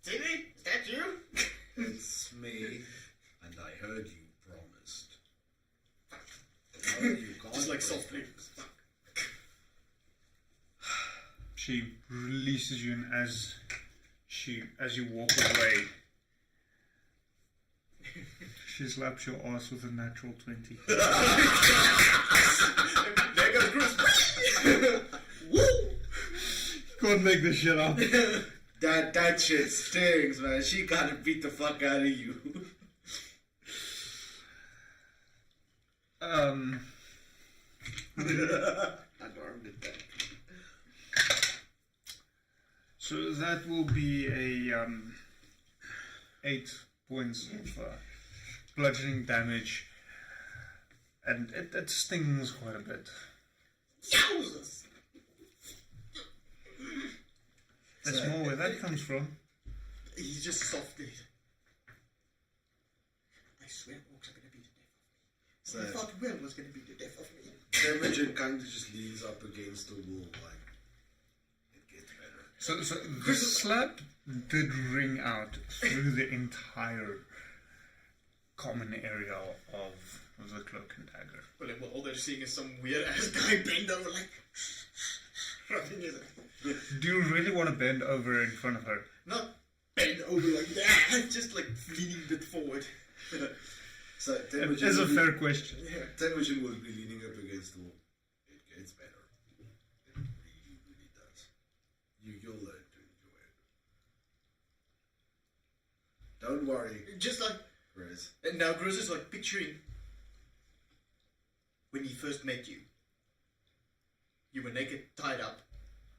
Timmy, is that you? It's me, and I heard you promised. No, you can't Just like break softly. promises. She releases you, and as you walk away, she slaps your ass with a natural 20. There goes Chris. Woo! Can't make this shit up. That shit stings, man. She gotta beat the fuck out of you. Um, Unarmed attack. so that will be a 8 points of bludgeoning damage, and it stings quite a bit. Yowzers! There's more where that comes from. He's just softly. I swear orcs are going to be the death of me. I thought Will was going to be the death of me. Temujin kind of just leans up against the wall, like, it gets better. So the slap did ring out through the entire common area of the cloak and dagger. Well, then, all they're seeing is some weird ass guy bend over, like, rubbing his. Do you really want to bend over in front of her? Not bend over like that, just like leaning a bit forward. So It is a fair question. Yeah. Temujin will be leaning up against the wall. It gets better. It really, really does. You'll learn to enjoy it. Don't worry, Just like, Chris. and now Grizz is like picturing when he first met you. You were naked, tied up,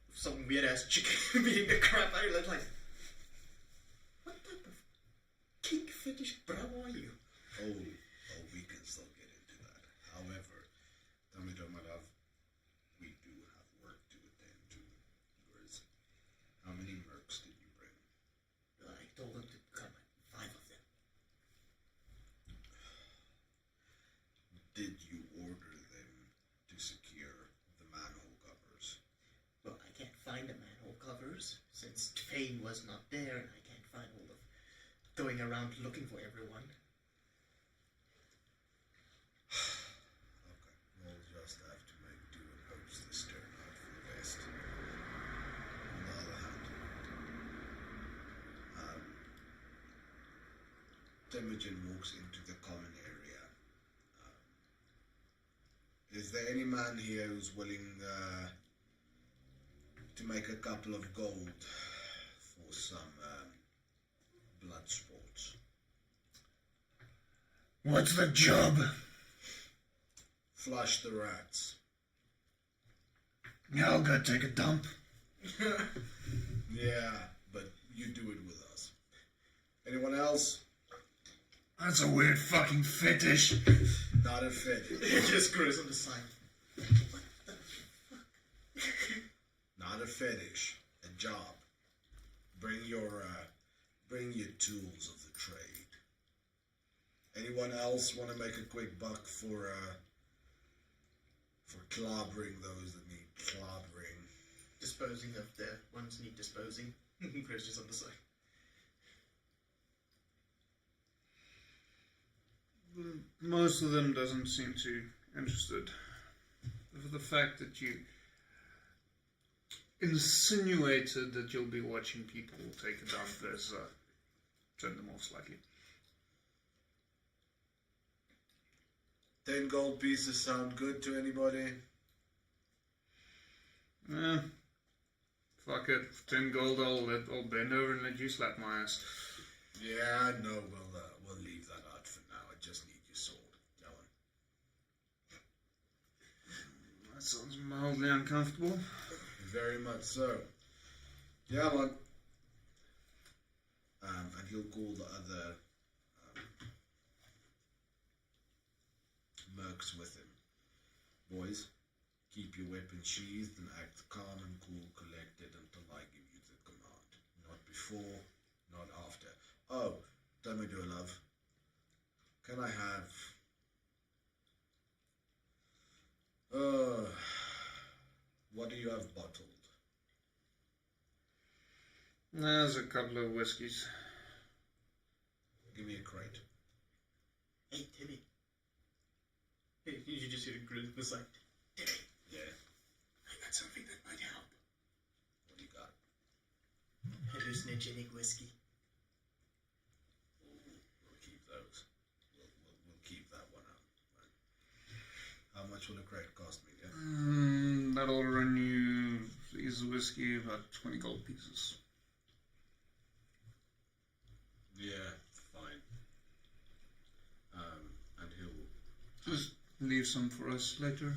with some weird ass chick beating the crap out of you. Like, what type of kink fetish bro are you? Oh, we can still get into that. However, Tommy, my love, we do have work to attend to. Yours. How many mercs did you bring? I told him to come, 5 of them. Did you order them to secure the manhole covers? Well, I can't find the manhole covers since Fane was not there, and I can't find all of going around looking for everyone. Okay, we'll just have to make do and hopes this turn out for the best. On the other hand, Temujin walks into the common area. Is there any man here who's willing to make a couple of gold for some blood sports? What's the job? Flush the rats. I'll go take a dump. Yeah, but you do it with us. Anyone else? That's a weird fucking fetish. Not a fetish. He just screws on the sign. Not a fetish. A job. Bring your tools of the trade. Anyone else want to make a quick buck for clobbering those that need clobbering? Disposing of the ones need disposing. Chris just on the side. Most of them doesn't seem too interested. For the fact that you insinuated that you'll be watching people take it down, there's turn them off slightly. 10 gold pieces sound good to anybody? Fuck it. 10 gold, I'll bend over and let you slap my ass. Yeah, no, we'll leave that out for now. I just need your sword. Go on. That sounds mildly uncomfortable. Very much so. Yeah, man. And he'll call the other mercs with him. Boys, keep your weapons sheathed and act calm and cool, collected until I give you the command. Not before, not after. Oh, tell me, dear love. Can I have... what do you have bottled? There's a couple of whiskies. Give me a crate. Hey, Timmy. Hey, you just hear a grin the side. Timmy, Yeah. I got something that might help. What do you got? Hallucinogenic whiskey. We'll keep those. We'll keep that one out. Right. How much will a crate cost me? Yeah? That'll run you, is whiskey, about 20 gold pieces. Yeah, fine. And he'll... Just leave some for us later.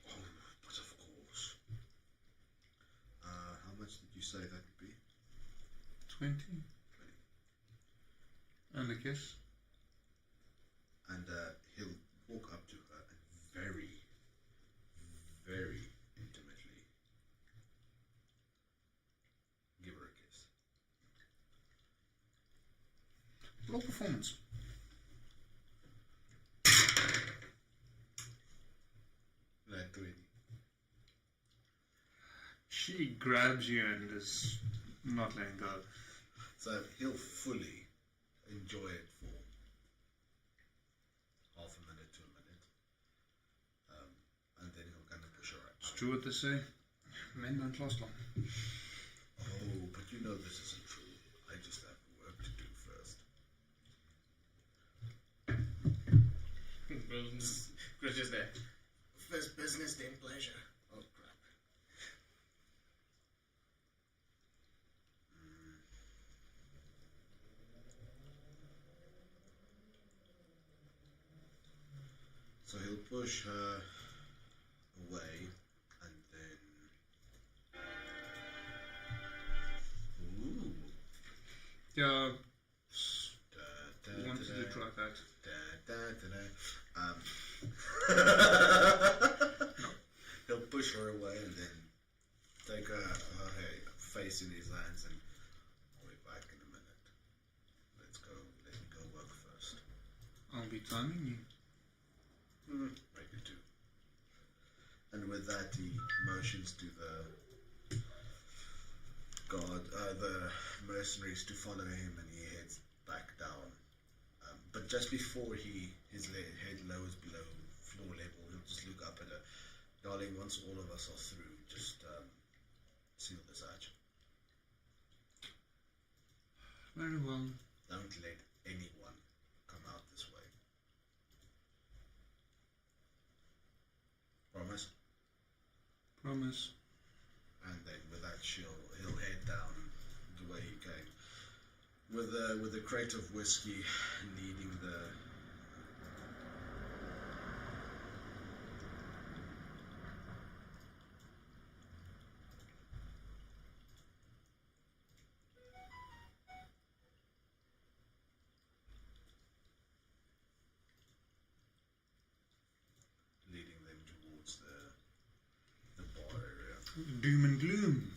Oh, but of course. How much did you say that would be? 20. 20. And a kiss. And he'll walk up to her and very, very intimately give her a kiss. Roll performance. Like 20. She grabs you and is not letting go. So he'll fully enjoy it for half a minute to a minute. And then he'll kind of push her out. It's true what they say. Men don't last long. Oh, but you know this isn't true. I just have work to do first. Chris just there. First business, then pleasure. Oh, crap. So he'll push her away, and then... Ooh. Yeah, Da, wanted to try that. He'll push her away and then take her face in his hands and I'll be back in a minute. Let me go work first. I'll be timing you. Maybe two. And with that he motions to the mercenaries to follow him and he heads back down. But just before his head lowers below floor level, he'll just look up at her. Darling, once all of us are through, just seal this hatch. Very well. Don't let anyone come out this way. Promise? Promise. And then with that he'll head down the way he came. With a crate of whiskey leading the... Doom and gloom.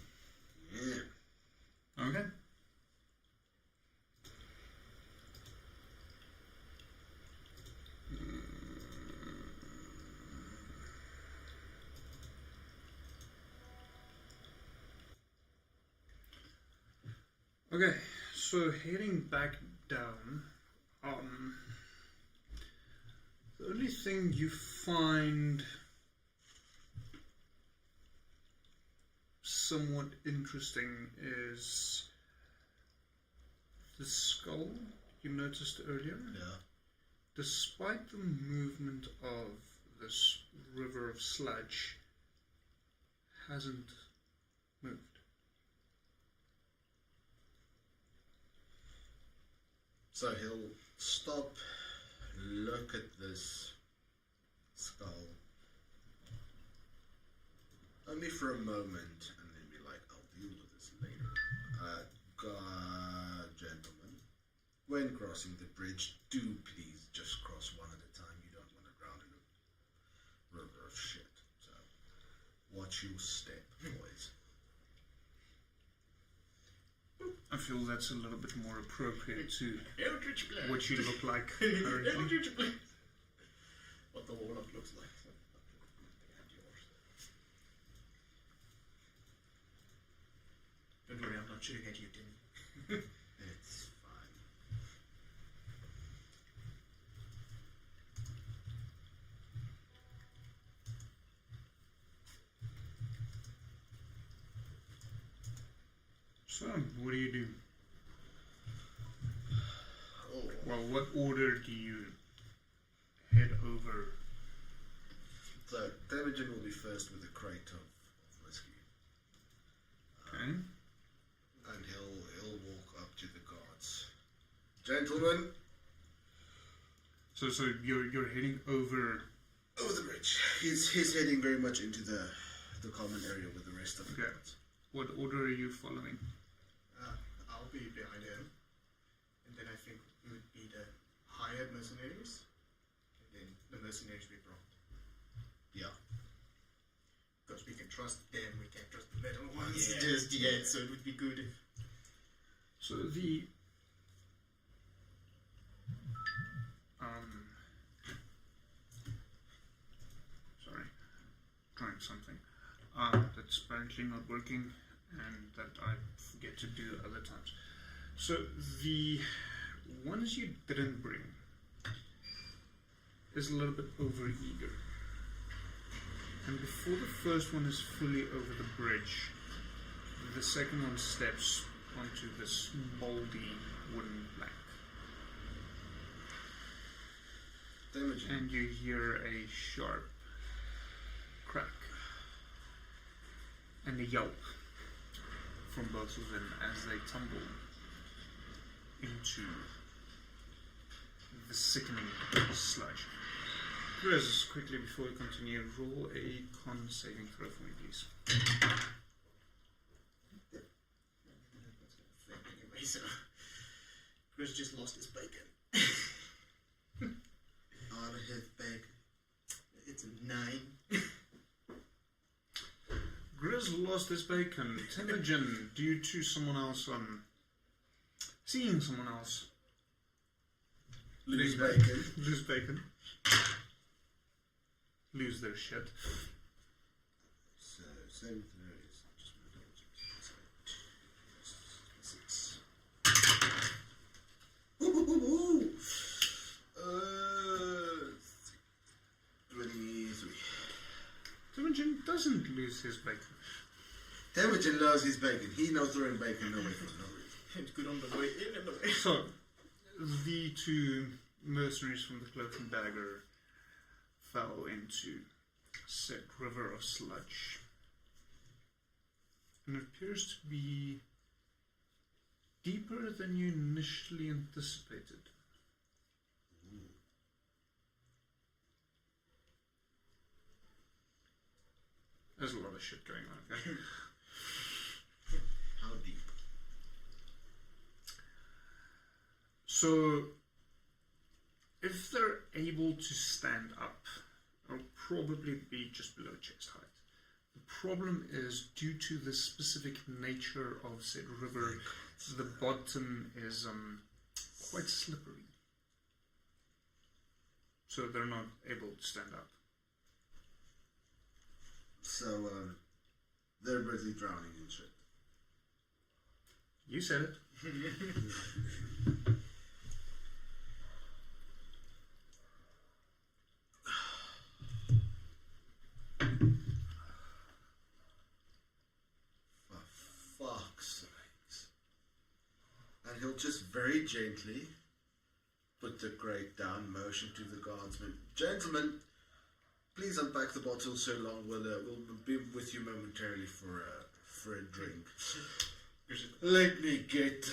Yeah. Okay. Okay, so heading back down, the only thing you find somewhat interesting is the skull you noticed earlier. Yeah. Despite the movement of this river of sludge, hasn't moved. So he'll stop, look at this skull, only for a moment, and then be like, I'll deal with this later. Gentlemen, when crossing the bridge, do please just cross one at a time. You don't want to drown in a river of shit. So, watch your step, boys. I feel that's a little bit more appropriate to Eldritch Blast. what you look like currently. Eldritch Blast. What the warlock looks like. So, and yours. Don't worry, I'm not shooting at you, Timmy. It's fine. So, what do you do? Oh, Well, what order do you head over? so Temujin will be first with a crate of whiskey. Okay. And he'll walk up to the guards. Gentlemen, So you're heading over. over the bridge. He's heading very much into the common area with the rest of the Okay. guards. What order are you following? I'll be behind him. And then I think it would be the hired mercenaries. And then the mercenaries we brought. Yeah. Because we can trust them, we can't trust the metal ones Yeah. just yet, so it would be good if... So the sorry, trying something that's apparently not working and that I forget to do other times. So the ones you didn't bring is a little bit over eager. And before the first one is fully over the bridge, the second one steps onto this moldy wooden plank. Temujin. And you hear a sharp crack and a yelp from both of them as they tumble into the sickening sludge. Chris, quickly before we continue, roll a con saving throw for me, please. Anyway, so... Chris just lost his bacon. All of his bacon. It's a 9. Grizz lost his bacon. Temujin, due to someone else seeing someone else Lose Lose bacon. lose bacon, lose their shit. So, 7 through is just my double check. 23. Temujin doesn't lose his bacon. Temujin loves his bacon. He knows throwing bacon away for no reason. It's good on the way in and the way. So, the two mercenaries from the Cloak and Dagger fell into said river of sludge. And it appears to be deeper than you initially anticipated. There's a lot of shit going on, okay? How deep? So, if they're able to stand up, it'll probably be just below chest height. The problem is, due to the specific nature of said river, the bottom is quite slippery. So they're not able to stand up. So, they're busy drowning in shit. You said it. For fuck's sakes. And he'll just very gently put the crate down, motion to the guardsmen. Gentlemen, please unpack the bottle so long. We'll be with you momentarily for a drink. Let me get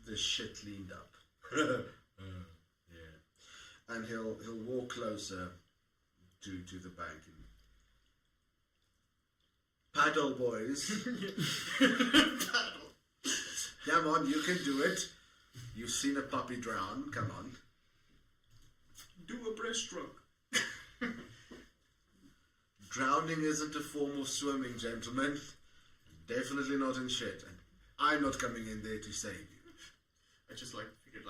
this shit cleaned up. Yeah. And he'll walk closer to the bank and paddle, boys. Paddle. Come on, you can do it. You've seen a puppy drown. Come on. Do a breaststroke. Drowning isn't a form of swimming, gentlemen. Definitely not in shit. And I'm not coming in there to save you. I just figured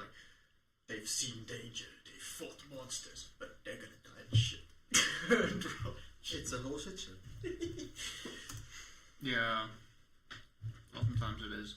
they've seen danger, they've fought monsters, but they're gonna die in shit. It's a whole shit show. Yeah. Oftentimes it is.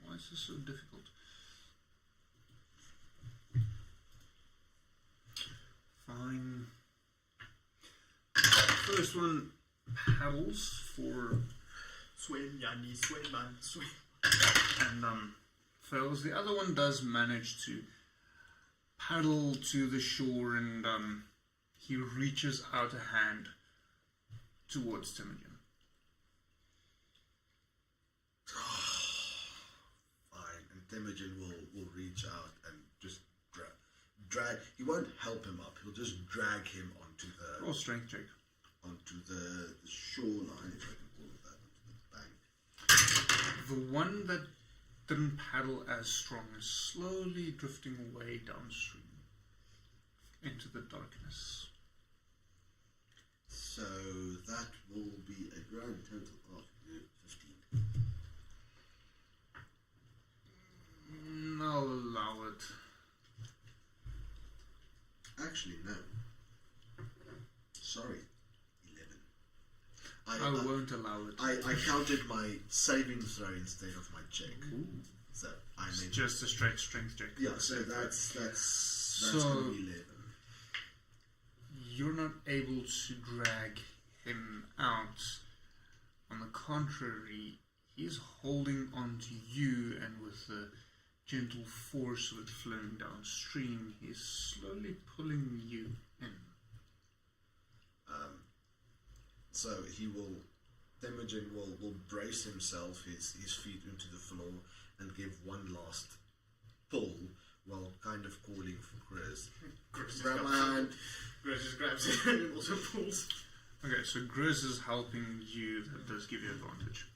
Why is this so difficult? Fine. First one, paddles for Swim, Yanni, swim, man, swim. and fails. The other one does manage to paddle to the shore, and he reaches out a hand towards Timogen. Fine. And Timogen will reach out and just drag. He won't help him up. He'll just drag him onto Roll strength check. the shoreline, if I can call it that, onto the bank. The one that didn't paddle as strong is slowly drifting away downstream into the darkness. So that will be a grand total of 15. I'll allow it. Actually, no. Sorry, 11. I won't allow it. I counted my saving throw instead of my check. Ooh. So I It's meant just a straight strength check. yeah. So that's So- gonna be 11. You're not able to drag him out. On the contrary, he's holding on to you, and with the gentle force of it flowing downstream, he's slowly pulling you in. So Timogen will brace himself, his feet into the floor, and give one last pull while kind of calling for Chris. Chris Grab my hand. Chris just grabs it and also pulls. Okay, so Grizz is helping you. That does give you advantage.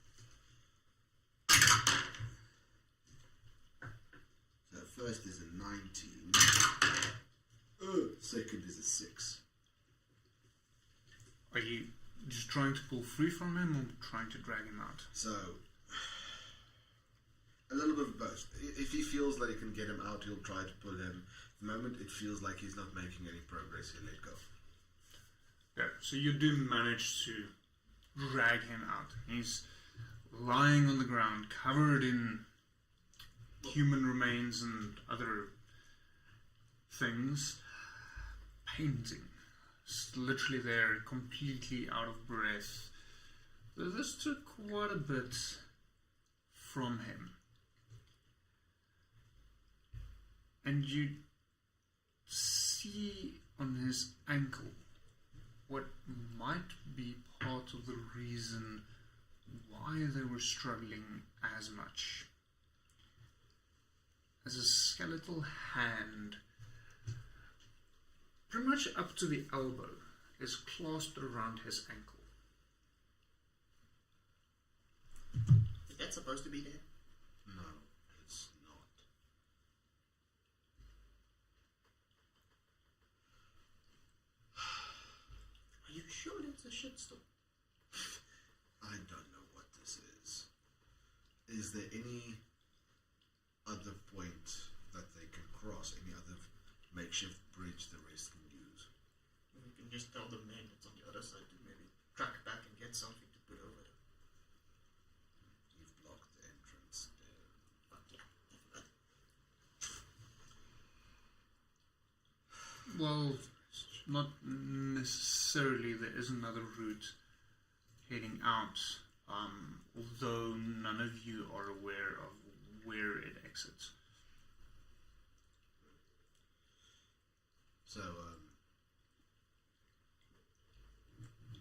So first is a 19. Second is a 6. Are you just trying to pull free from him or trying to drag him out? So a little bit of both. If he feels like he can get him out, he'll try to pull him. The moment it feels like he's not making any progress, he'll let go. Yeah, so you do manage to drag him out. He's lying on the ground, covered in human remains and other things, painting. Just literally there, completely out of breath. This took quite a bit from him. And you see on his ankle what might be part of the reason why they were struggling as much. as a skeletal hand, pretty much up to the elbow, is clasped around his ankle. Is that supposed to be there? No, it's not. Are you sure it's a shitstorm? I don't know what this is. Is there any other point that they can cross? Any other makeshift bridge the rest can use? We can just tell the men it's on the other side to maybe track back and get something to put over there. You've blocked the entrance there. But yeah, definitely. Well, not necessarily. There is another route heading out, although none of you are aware of where it exits. So,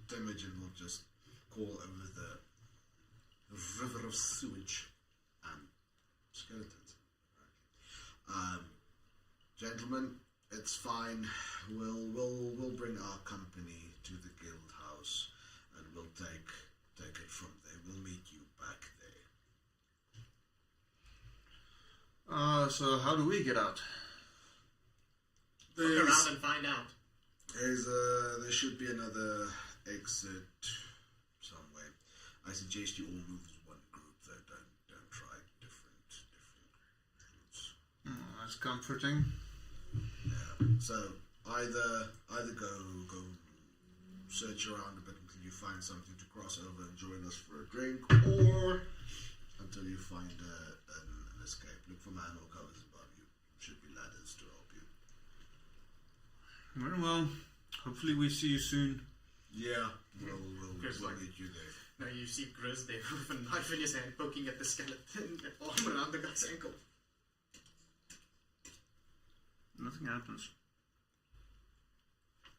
Temujin will just call over the river of sewage and skeletons. Gentlemen, it's fine. We'll bring our company to the guild house, and we'll take it from there. We'll meet you back there. So how do we get out? Look around and find out. There should be another exit somewhere. I suggest you all move as one group, though. Don't try different routes. Oh, that's comforting. Yeah. So either go search around a bit until you find something to cross over and join us for a drink, or until you find an escape. Look for manhole covers above you. Should be ladders to help you. Very well. Hopefully we see you soon. Yeah, we'll Like- meet you there. Now you see Grizz there with a knife in his hand poking at the skeleton and arm around the guy's ankle. Nothing happens.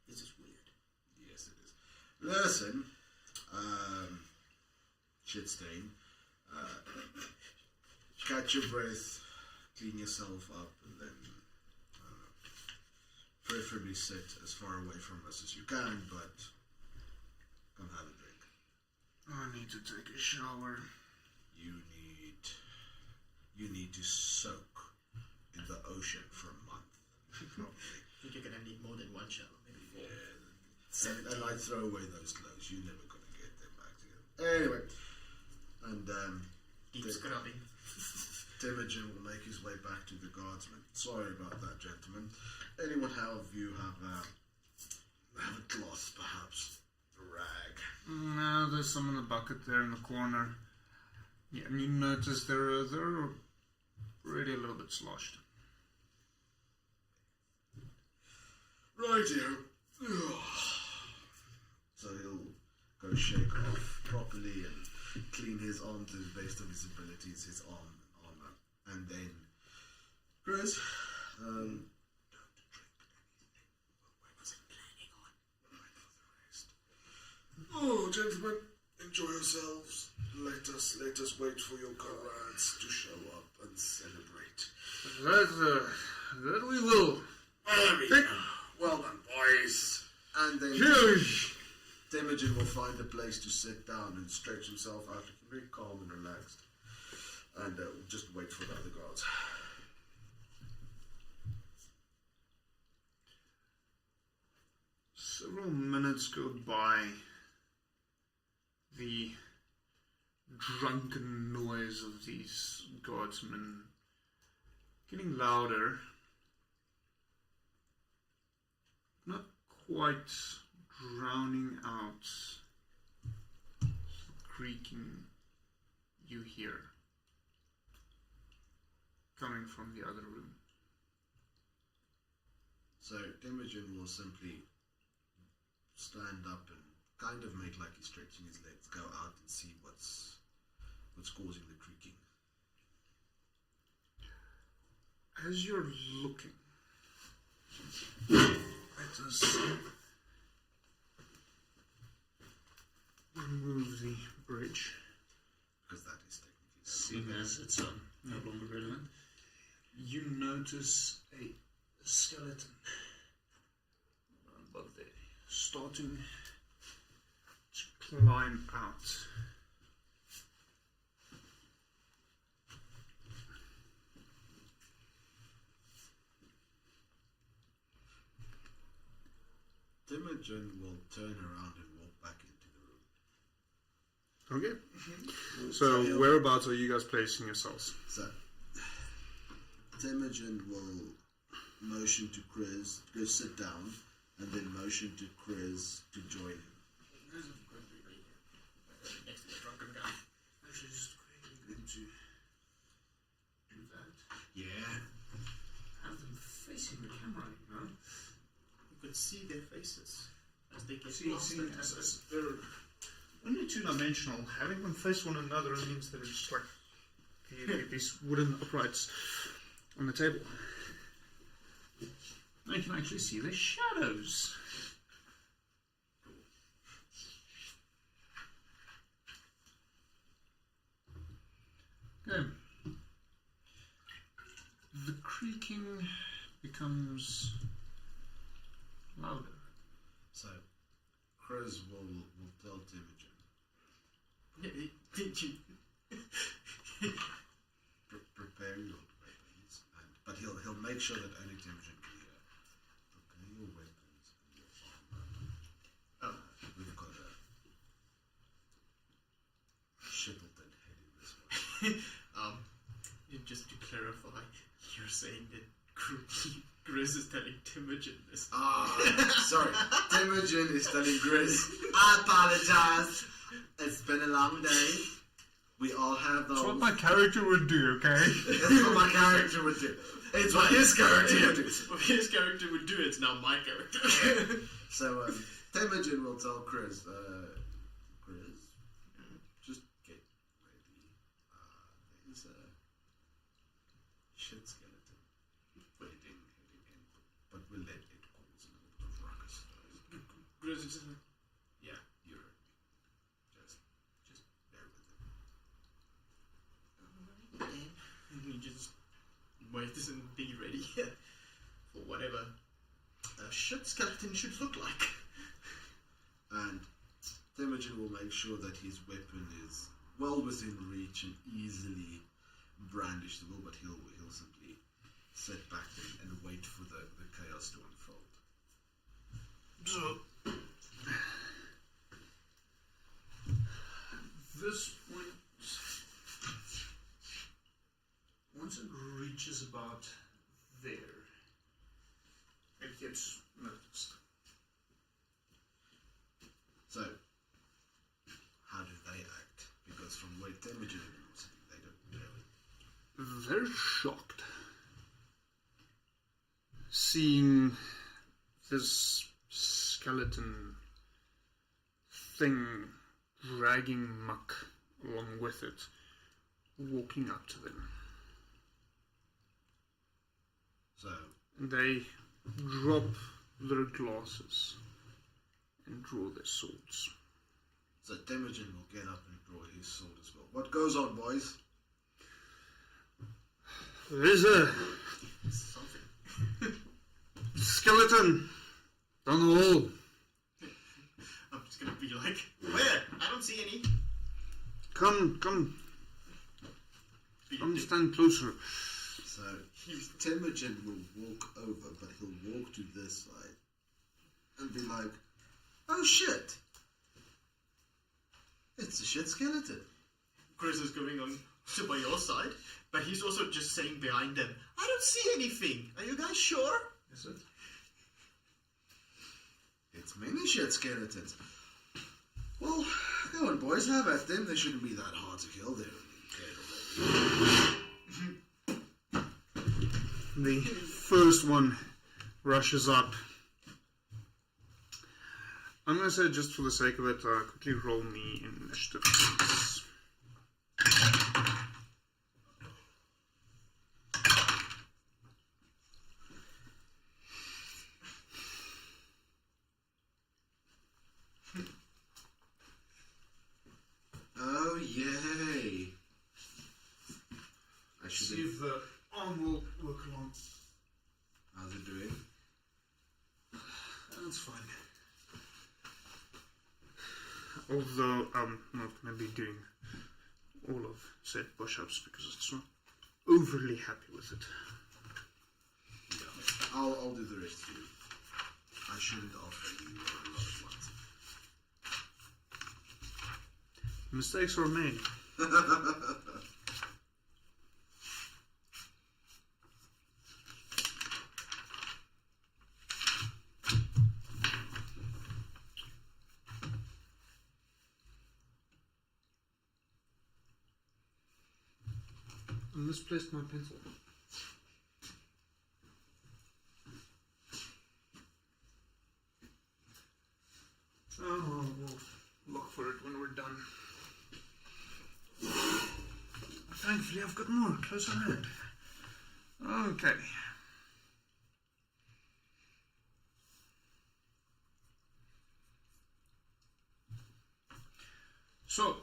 This is weird. Yes, it is. Listen, shitstain. Catch your breath, clean yourself up, and then preferably sit as far away from us as you can, but come have a drink. I need to take a shower. You need to soak in the ocean for a month, probably. I think you're gonna need more than one shower, maybe four. Yeah, and I'd throw away those clothes. You're never gonna get them back together. Anyway, and Deep scrubbing. Temujin will make his way back to the guardsman. Sorry about that, gentlemen. Anyone of you have a cloth, perhaps? A rag? No, there's some in the bucket there in the corner. Yeah, and you notice they're already a little bit sloshed. Right here. So he'll go shake off properly and clean his arm to the best of his abilities, his armor. And then, Chris, don't drink anything. What was it planning on? Right for the rest. Oh, gentlemen, enjoy yourselves. Let us wait for your comrades to show up and celebrate. That we will. Very well done, boys. And then Huge. Temujin will find a place to sit down and stretch himself out, looking very calm and relaxed. And we'll just wait for the other guards. Several minutes go by. The drunken noise of these guardsmen getting louder. Not quite drowning out the creaking you hear coming from the other room. So Temujin will simply stand up and kind of make like he's stretching his legs, go out and see what's causing the creaking. As you're looking, let us remove the bridge, Because that is technically seeing as it's no longer relevant. You notice a skeleton above there, starting to climb out. Imogen will turn around and walk back into the room. Okay. So whereabouts are you guys placing yourselves? So, Imogen will motion to Chris, go sit down, and then motion to Chris to join him. Next to the drunken guy. Actually, just quickly going to do that. Yeah. Have them facing the camera, you know? You could see their faces as they get See, blasted. as they're only two-dimensional. Having them face one another means that it's like these wooden uprights on the table. I can actually see the shadows. Okay. The creaking becomes louder. So, Chris will tell Imogen. Prepare your weapons, but he'll make sure that only Imogen can hear. Prepare your weapons and your armor. We've got a Shittleton head in this one. Just to clarify, you're saying that Grizz is telling Imogen this. Sorry. Imogen is telling Grizz. I apologize. It's been a long day. We all have those. That's what my character would do, okay? It's what my character would do. It's what his character would do. What his character would do, it's now my character. So, Imogen will tell Chris, Chris, just get ready. There's a shit skeleton heading in, but we'll let it cause a little bit of ruckus. Grizz is just Yeah, you heard me. Just bear with it. you just wait and be ready for whatever a shit skeleton should look like. And Imogen will make sure that his weapon is well within reach and easily brandishable, but he'll simply sit back and wait for the chaos to unfold. So, this point, once it reaches about there, it gets noticed. So, how do they act? Because from where Imogen is, they don't know. They're shocked, seeing this skeleton thing dragging muck along with it, walking up to them. So, They drop their glasses and draw their swords. so Imogen will get up and draw his sword as well. What goes on, boys? There's a Something. skeleton down the hall. I'm just gonna be like, where? I don't see any. Come, stand closer. So, Imogen will walk over, but he'll walk to this side and be like, oh shit! It's a shit skeleton. Chris is going on to by your side, but he's also just saying behind them, I don't see anything. Are you guys sure? Is it? It's many shit skeletons. Well, go on, boys, have at them. They shouldn't be that hard to kill. They're dead already. The first one rushes up. I'm going to say, just for the sake of it, quickly roll me initiative, please. Oh, yay! I should See if the arm will work along. How's it doing? That's fine. Although I'm not going to be doing all of said push-ups because it's not overly happy with it. Yeah. I'll do the rest too. I shouldn't offer you a lot of ones. Mistakes were made. I misplaced my pencil. Oh, we'll look for it when we're done. Thankfully, I've got more close on hand. Okay. So,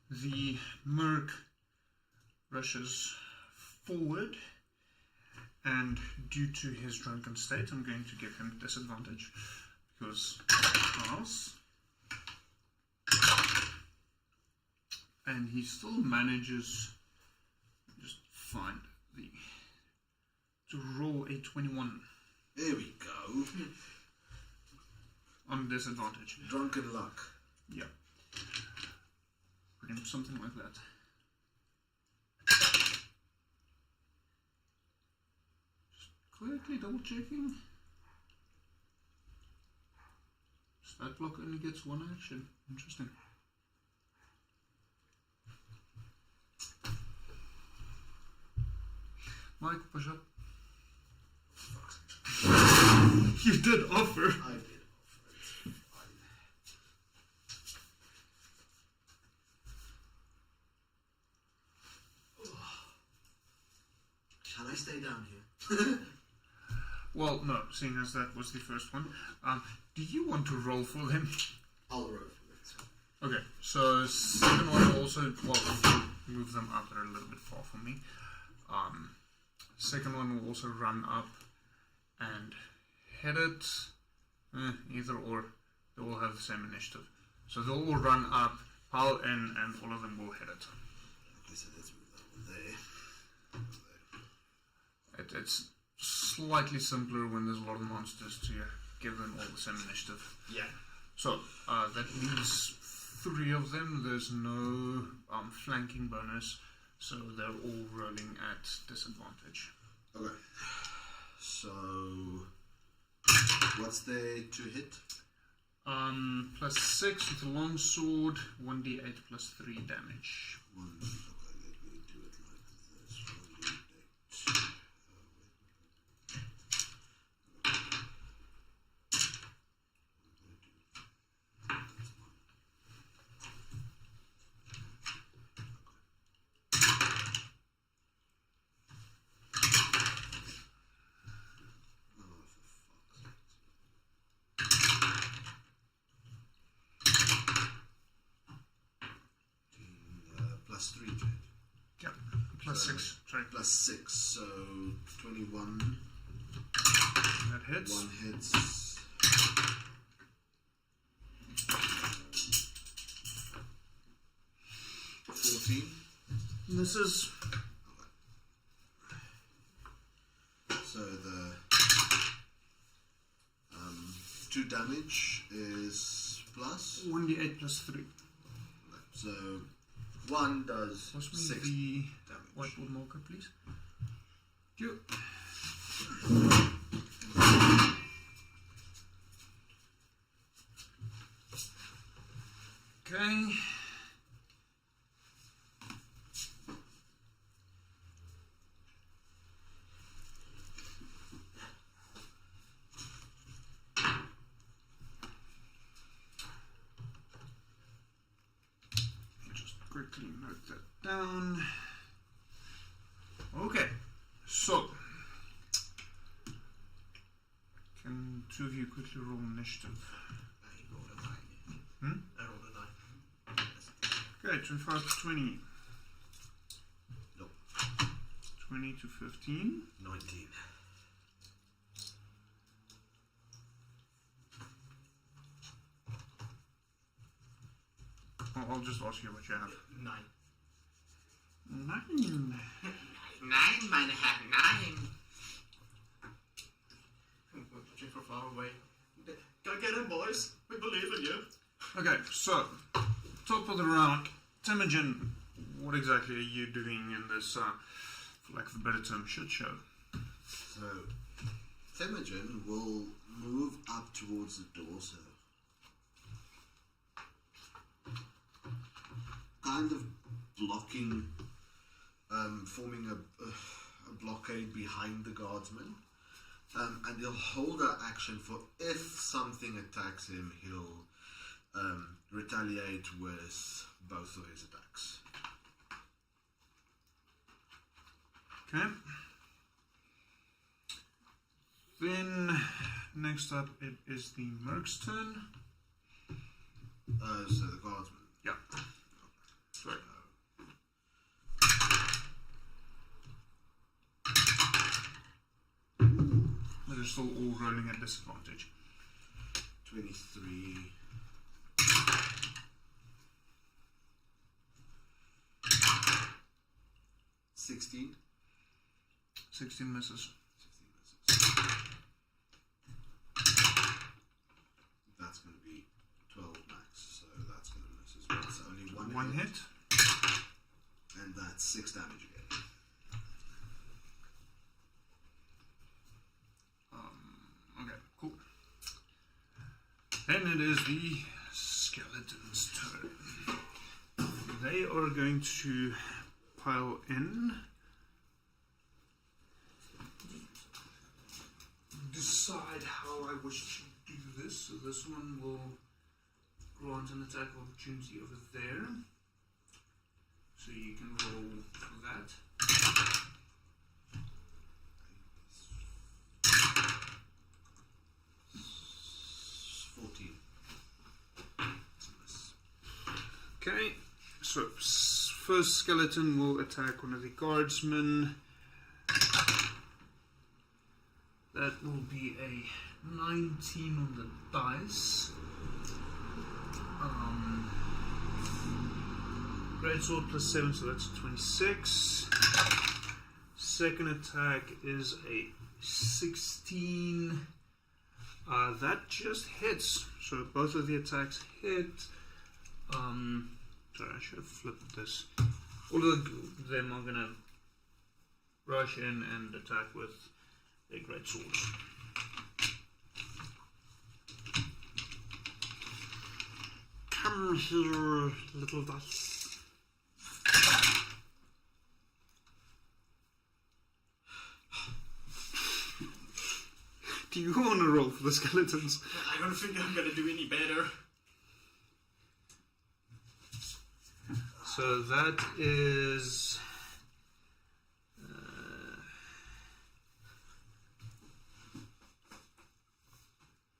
the merc rushes forward, and due to his drunken state, I'm going to give him disadvantage because pass. And he still manages just find the to roll a 21 There we go. on disadvantage. Drunken luck. Yeah. Pretty much something like that. Just quickly double checking. Stat block only gets one action. Interesting. Mike, push up. You did offer. I did offer it. Shall I stay down here? Well, no, seeing as that was the first one. Do you want to roll for them? I'll roll for it. Okay, so second one also, well, move them up, they're a little bit far from me. Second one will also run up and hit it. Either or, they all have the same initiative. So they'll all run up, pile in, and all of them will hit it. Okay, so let's move that one there. It's slightly simpler when there's a lot of monsters to give them all the same initiative. Yeah. So that leaves 3 of them. There's no flanking bonus, so they're all rolling at disadvantage. Okay. So, what's there to hit? Plus 6 with a long sword, 1d8 plus 3 damage. One. Okay, let me do it like this. 1d8. Plus 3 to hit. Yeah, plus 6, sorry. Plus 6, so 21. That hits. 1 hits. This is So the 2 damage is plus. 1d8 plus 3. So 1 does What's me 6 the damage. whiteboard marker, please? You. Okay. Just quickly note that down. Okay, so can 2 of you quickly roll initiative? I rolled a 9. Hmm? I rolled a 9. Okay, 25 to 20. Nope. 20 to 15. 19. I'll just ask you what you have. 9. 9. 9, meine Herren, 9. We're watching from far away. Go get him, boys. We believe in you. Okay, so, top of the round. Temujin, what exactly are you doing in this, for lack of a better term, shit show? So, Temujin will move up towards the door, so kind of blocking, forming a blockade behind the guardsman. And he'll hold an action for if something attacks him, he'll retaliate with both of his attacks. Okay. Then, next up, it is the Merc's turn. So the guardsman. Yeah. Sorry. They're still all rolling at disadvantage. 23. 16. 16 misses. 16 misses. That's going to be 12 max, so that's going to miss as well. So only one hit. And that's 6 damage again. Okay, cool. Then it is the skeleton's turn. They are going to pile in. Decide how I wish to do this. So this one will grant an attack opportunity over there. So you can roll for that. 14. Okay, so first skeleton will attack one of the guardsmen. That will be a 19 on the dice. Greatsword plus 7, so that's 26. Second attack is a 16. That just hits. So both of the attacks hit. Sorry, I should have flipped this. All of them are gonna rush in and attack with their great swords. Come here, little dice. Do you want to roll for the skeletons? I don't think I'm gonna do any better. So that is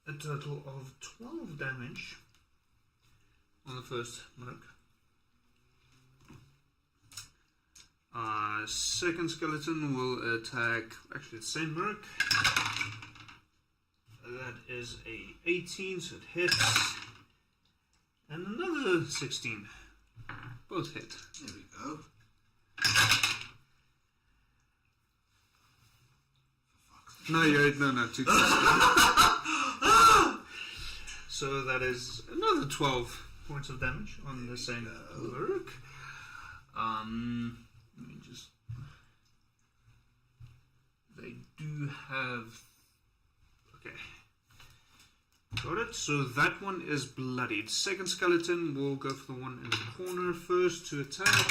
a total of 12 damage on the first merc. Second skeleton will attack actually the same merc. That is a 18, so it hits. And another 16. Both hit. There we go. No, 2. So that is another 12 points of damage on the same merc. Let me just. They do have. Okay. Got it. So that one is bloodied. Second skeleton will go for the one in the corner first to attack.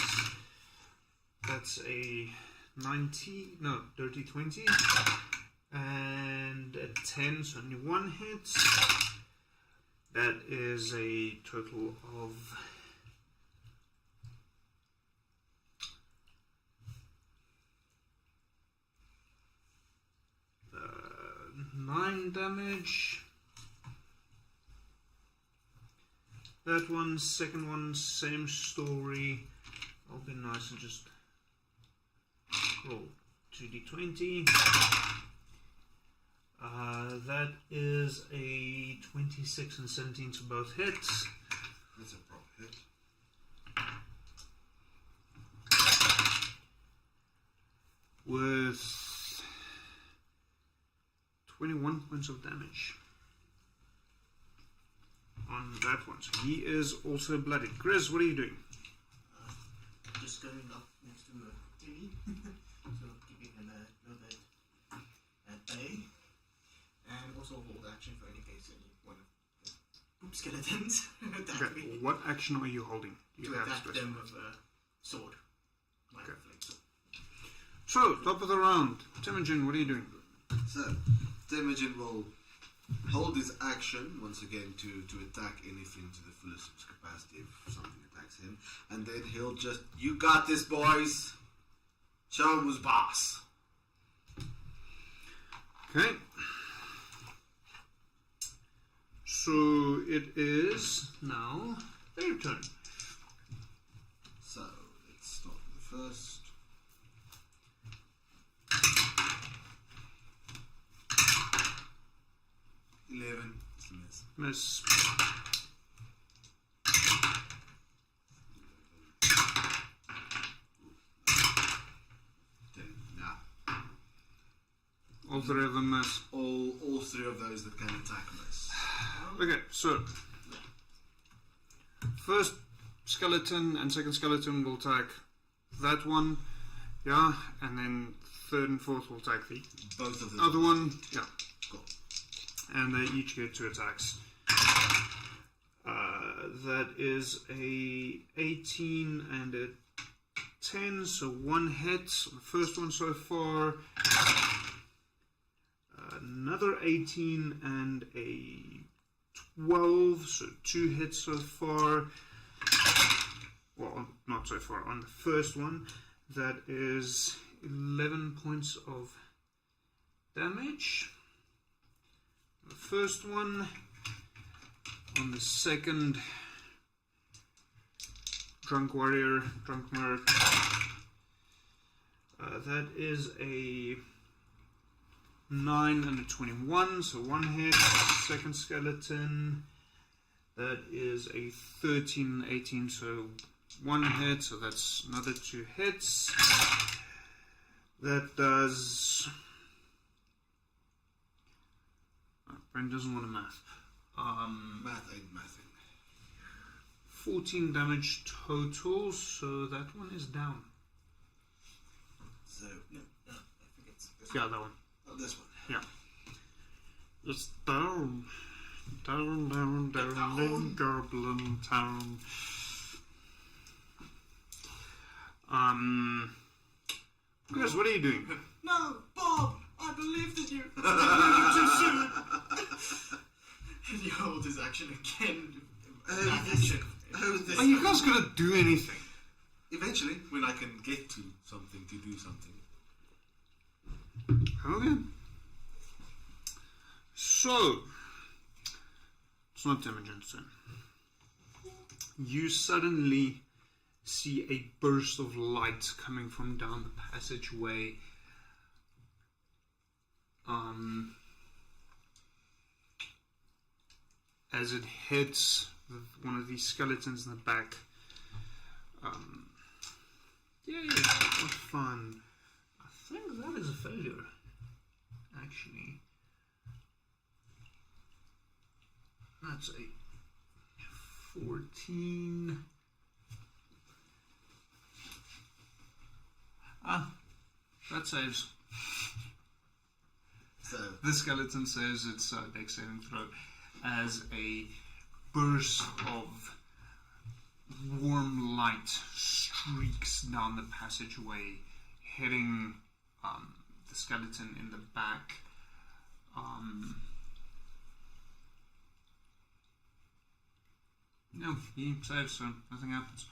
That's a 90. No, dirty 20. And a 10, so only one hit. That is a total of 9 damage. That one, second one, same story. I'll be nice and just roll 2d20. That is a 26 and 17 to both hits. That's a proper hit. With 21 points of damage on that one. So he is also bloodied. Grizz, what are you doing? Just going up next to Timmy. So keeping him a little bit at bay. And also hold action for any case any one of the poop skeletons attack Okay, me. what action are you holding? You To have attack special. them with a sword. My Okay. flame sword. So, top of the round. Temujin, what are you doing? So, Temujin will hold his action once again to attack anything to the fullest of his capacity if something attacks him, and then he'll just, you got this, boys. Show him who's boss. Okay. So it is now their turn. So, let's start with the first. 11. It's a miss. Miss. Nah. All three of them miss. All three of those that can attack miss. Okay, so first skeleton and second skeleton will attack that one, yeah, and then third and fourth will attack the Both of them. other one, yeah, Cool. and they each get 2 attacks. That is a 18 and a 10, so 1 hit. The first one so far. Another 18 and a 12, so 2 hits so far. Well, not so far. On the first one, that is 11 points of damage. The first one. On the second, drunk warrior, drunk merc. That is a 9 and a 21, so 1 hit. Second skeleton, that is a 13 and 18, so 1 hit, so that's another 2 hits. That does... Brent doesn't want to math. Math ain't mathing. 14 damage total, so that one is down. So, No, I think it's this Yeah, that one. oh, this one. Yeah. It's down. Down, down, down in Goblin Town. Chris, what are you doing? No, Bob! I believed in you! I believed you too soon! And he holds his action again. Action. Are you guys gonna do anything? Eventually, when I can get to something, to do something. Okay. So, it's not Imogen's turn. You suddenly see a burst of light coming from down the passageway. As it hits one of these skeletons in the back. Yay, what fun. I think that is a failure, actually. That's a 14. That saves. So, The skeleton saves its dex saving throw as a burst of warm light streaks down the passageway, hitting the skeleton in the back. No, he saves, so nothing happens.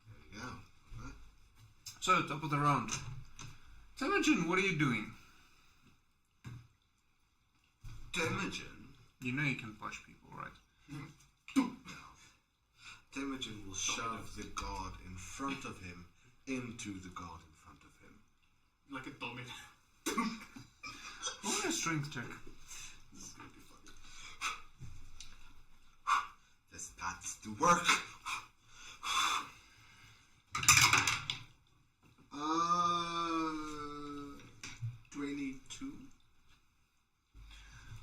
there you go. Okay. So, top of the round. Temujin, what are you doing? Temujin. You know you can push people, right? Temujin will shove the guard in front of him into the guard in front of like a dominant. Only a strength check. This is gonna be funny. This has to work. 22.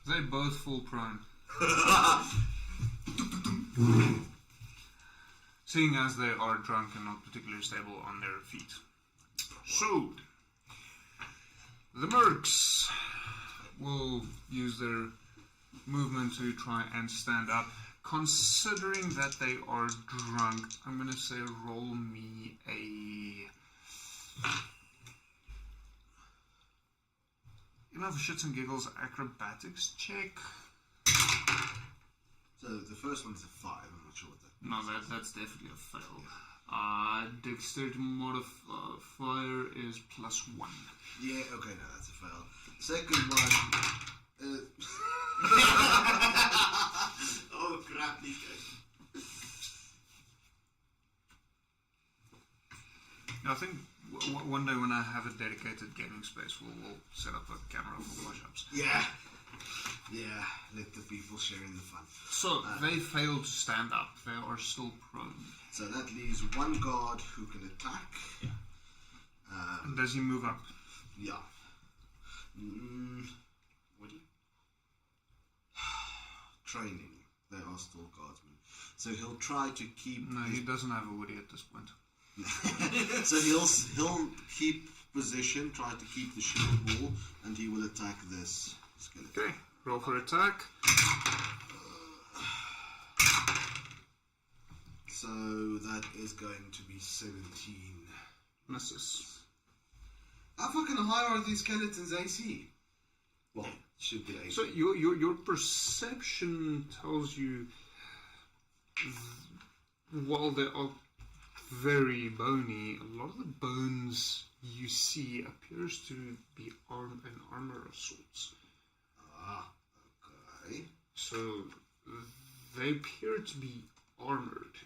They both fall prone. Seeing as they are drunk and not particularly stable on their feet. So, the mercs will use their movement to try and stand up. Considering that they are drunk, I'm going to say roll me a... for shits and giggles, acrobatics check. So the first one is a 5, I'm not sure what that No, that's definitely a fail. Dexterity modifier is +1. Yeah, okay, no, that's a fail. Second one... Oh crap, these guys. I think one day when I have a dedicated gaming space, we'll set up a camera for push-ups. Yeah. Yeah, let the people share in the fun. So, they fail to stand up. They are still prone. So that leaves one guard who can attack. And does he move up? Yeah. Would he? Training. They are still guardsmen. So he'll try to keep... No, he doesn't have a woody at this point. So he'll keep position, try to keep the shield wall, and he will attack this skeleton. Okay, roll for attack. So that is going to be 17. Misses. How fucking high are these skeletons' AC? Well, should be AC. So your perception tells you, while they are very bony, a lot of the bones you see appears to be an armor of sorts. Ah, okay. So they appear to be armored,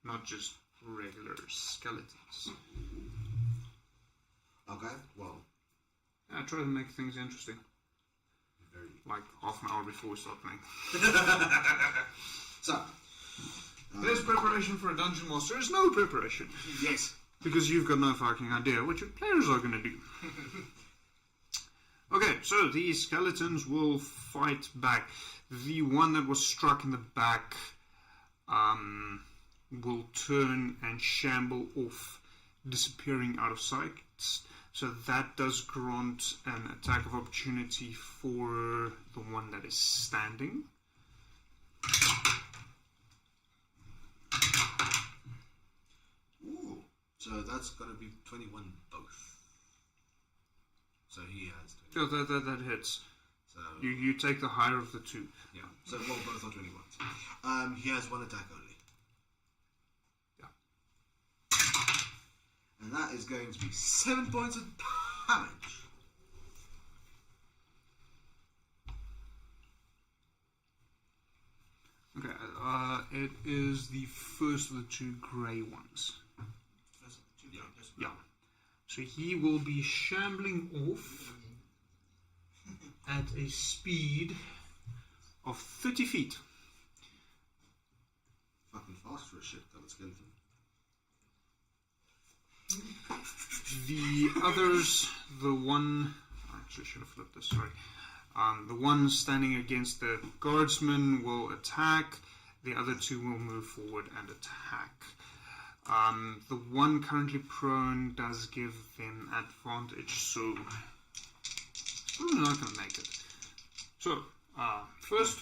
not just regular skeletons. Okay, well. I try to make things interesting. Very. Like half an hour before we start playing. So. There's preparation for a dungeon master. There's no preparation. Yes. Because you've got no fucking idea what your players are going to do. Okay, so these skeletons will fight back. The one that was struck in the back will turn and shamble off, disappearing out of sight. So that does grant an attack of opportunity for the one that is standing. Ooh. So that's going to be 21 both. So he has 21. Yeah, that hits. So You take the higher of the two. yeah. So well, both are 21. He has one attack only. Yeah. And that is going to be 7 points of damage. Okay, it is the first of the two grey ones. Yeah. So he will be shambling off at a speed of 30 feet. Fucking fast for a shit-covered skeleton. The others, the one... Actually, I should have flipped this, sorry. The one standing against the guardsman will attack. The other two will move forward and attack. The one currently prone does give them advantage, so I'm not going to make it. So, first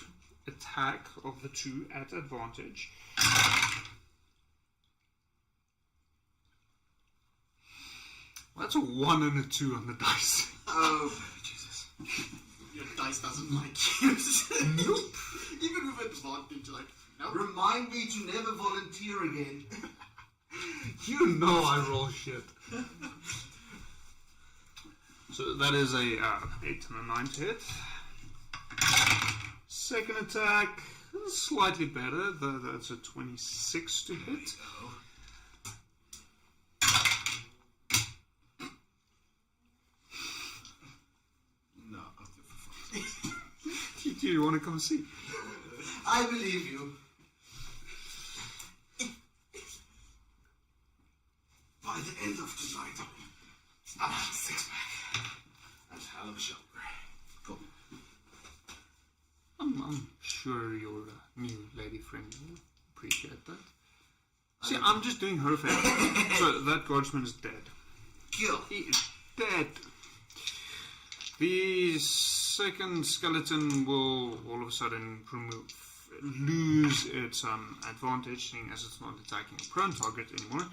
attack of the two at advantage. That's a 1 and a 2 on the dice. Oh, baby Jesus. Your dice doesn't like you. Nope. Even with advantage, like, no. Remind me to never volunteer again. You know I roll shit. So that is a 8 and a 9 to hit. Second attack, slightly better. That's a 26 to hit. you. You want to come see? I believe you. By the end of tonight, I'll have a six-pack and hell of a shoulder. Go. I'm sure your new lady friend will appreciate that. See, I'm just doing her a favor. So that guardsman is dead. Kill. He is dead. The second skeleton will all of a sudden lose its advantage, seeing as it's not attacking a prone target anymore.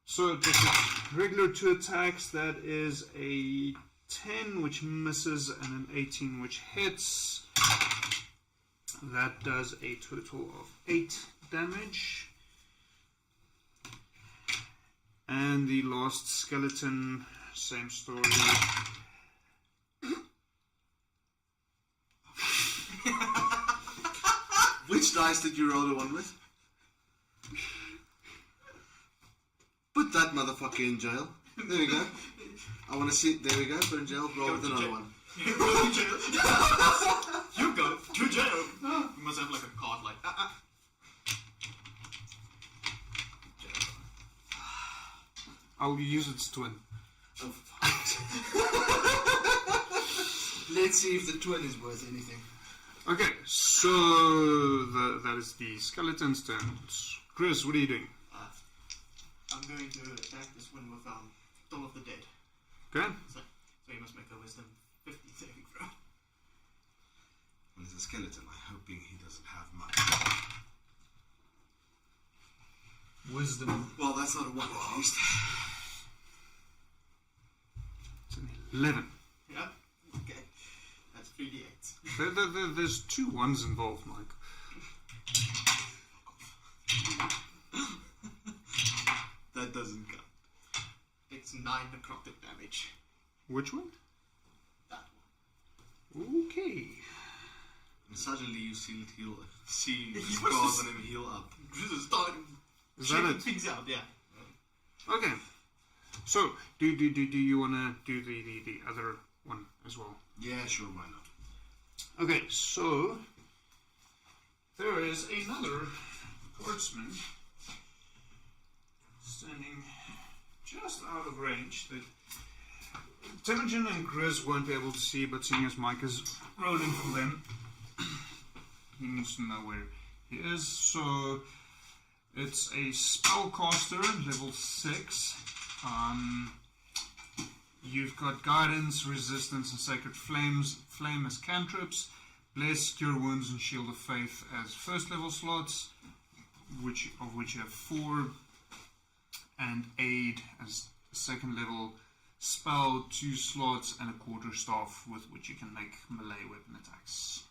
So just a regular 2 attacks. That is a 10 which misses and an 18 which hits. That does a total of 8 damage. And the last skeleton, same story. Which dice did you roll the one with? Put that motherfucker in jail. There we go. I want to see. There we go. Put in jail. Roll with another one. You go to jail. You go to jail. You must have like a card like. I'll use its twin. Oh, let's see if the twin is worth anything. Okay, so that is the skeleton's turn. Chris, what are you doing? I'm going to attack this one with Dawn of the Dead. Okay. So you must make a wisdom 50 saving throw. Well, he's a skeleton. I'm hoping he doesn't have much. Wisdom. Well, that's not a one at least. It's an 11. Yeah. Okay. That's 3d8s. There's 2 1s involved, Mike. That doesn't count. It's 9 necrotic damage. Which one? That one. Okay. And suddenly you see it heal. See the He was scars just- on him heal up. Just starting Is that shaking it? things out, yeah. Okay. So, do you want to do the other one as well? Yeah, sure, why not? Okay, so there is another guardsman standing just out of range that Temujin and Grizz won't be able to see, but seeing as Mike is rolling for them, he needs to know where he is. So it's a spellcaster, level 6. You've got guidance, resistance, and sacred flame as cantrips, bless, cure wounds, and shield of faith as first level slots, of which you have 4, and aid as a second level spell, 2 slots, and a quarterstaff with which you can make melee weapon attacks.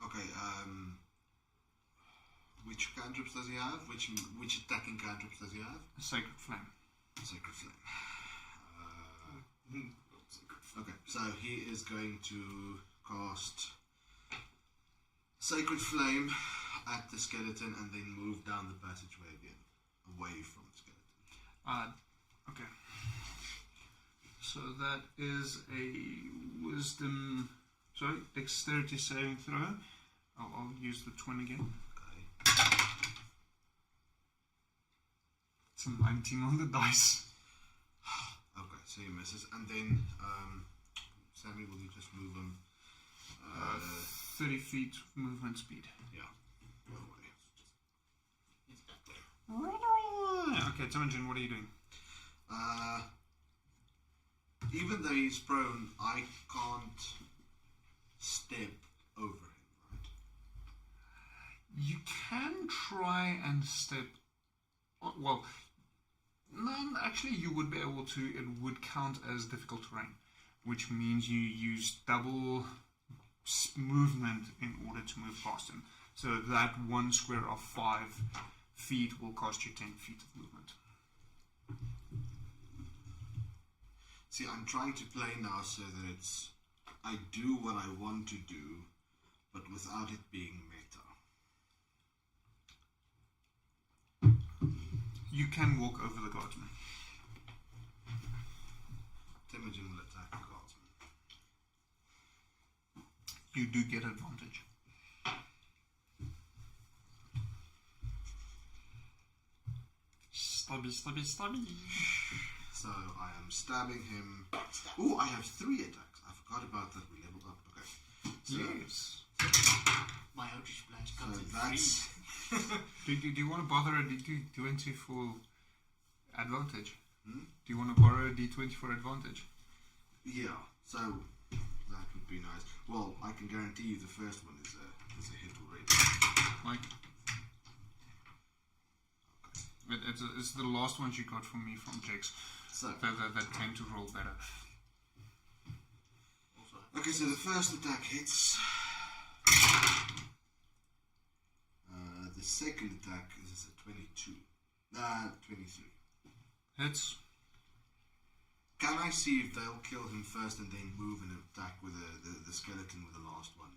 Okay, which cantrips does he have? Which attacking cantrips does he have? A sacred flame. Sacred Flame. Okay, so he is going to cast Sacred Flame at the skeleton and then move down the passageway again, away from the skeleton. Okay. So that is a dexterity saving throw. I'll use the twin again. Okay. It's a 19 on the dice. Okay, so he misses. And then, Sammy, will you just move him? 30 feet movement speed. Yeah. Go away. Okay, Temujin, what are you doing? Even though he's prone, I can't step over him, right? You can try and step. Well, no, actually, you would be able to. It would count as difficult terrain, which means you use double movement in order to move past him. So that 1 square of 5 feet will cost you 10 feet of movement. See, I'm trying to play now so that it's I do what I want to do, but without it being meta. You can walk over the guardsman. Temujin will attack the guardsman. you do get advantage. Stabby, stabby, stabby. So I am stabbing him. Ooh, I have 3 attacks. I forgot about that. We leveled up. Okay. So, Yes. My Eldritch Blast so comes in that's. free. Do you want to bother a D20 for advantage? Hmm? Do you want to borrow a D20 for advantage? Yeah, so that would be nice. Well, I can guarantee you the first one is a hit already. Like, it's the last ones you got from me from Jake's So, that tend to roll better. Also, okay, so the first attack hits. The second attack is a 22. 23. Hits. Can I see if they'll kill him first and then move and attack with the skeleton with the last one?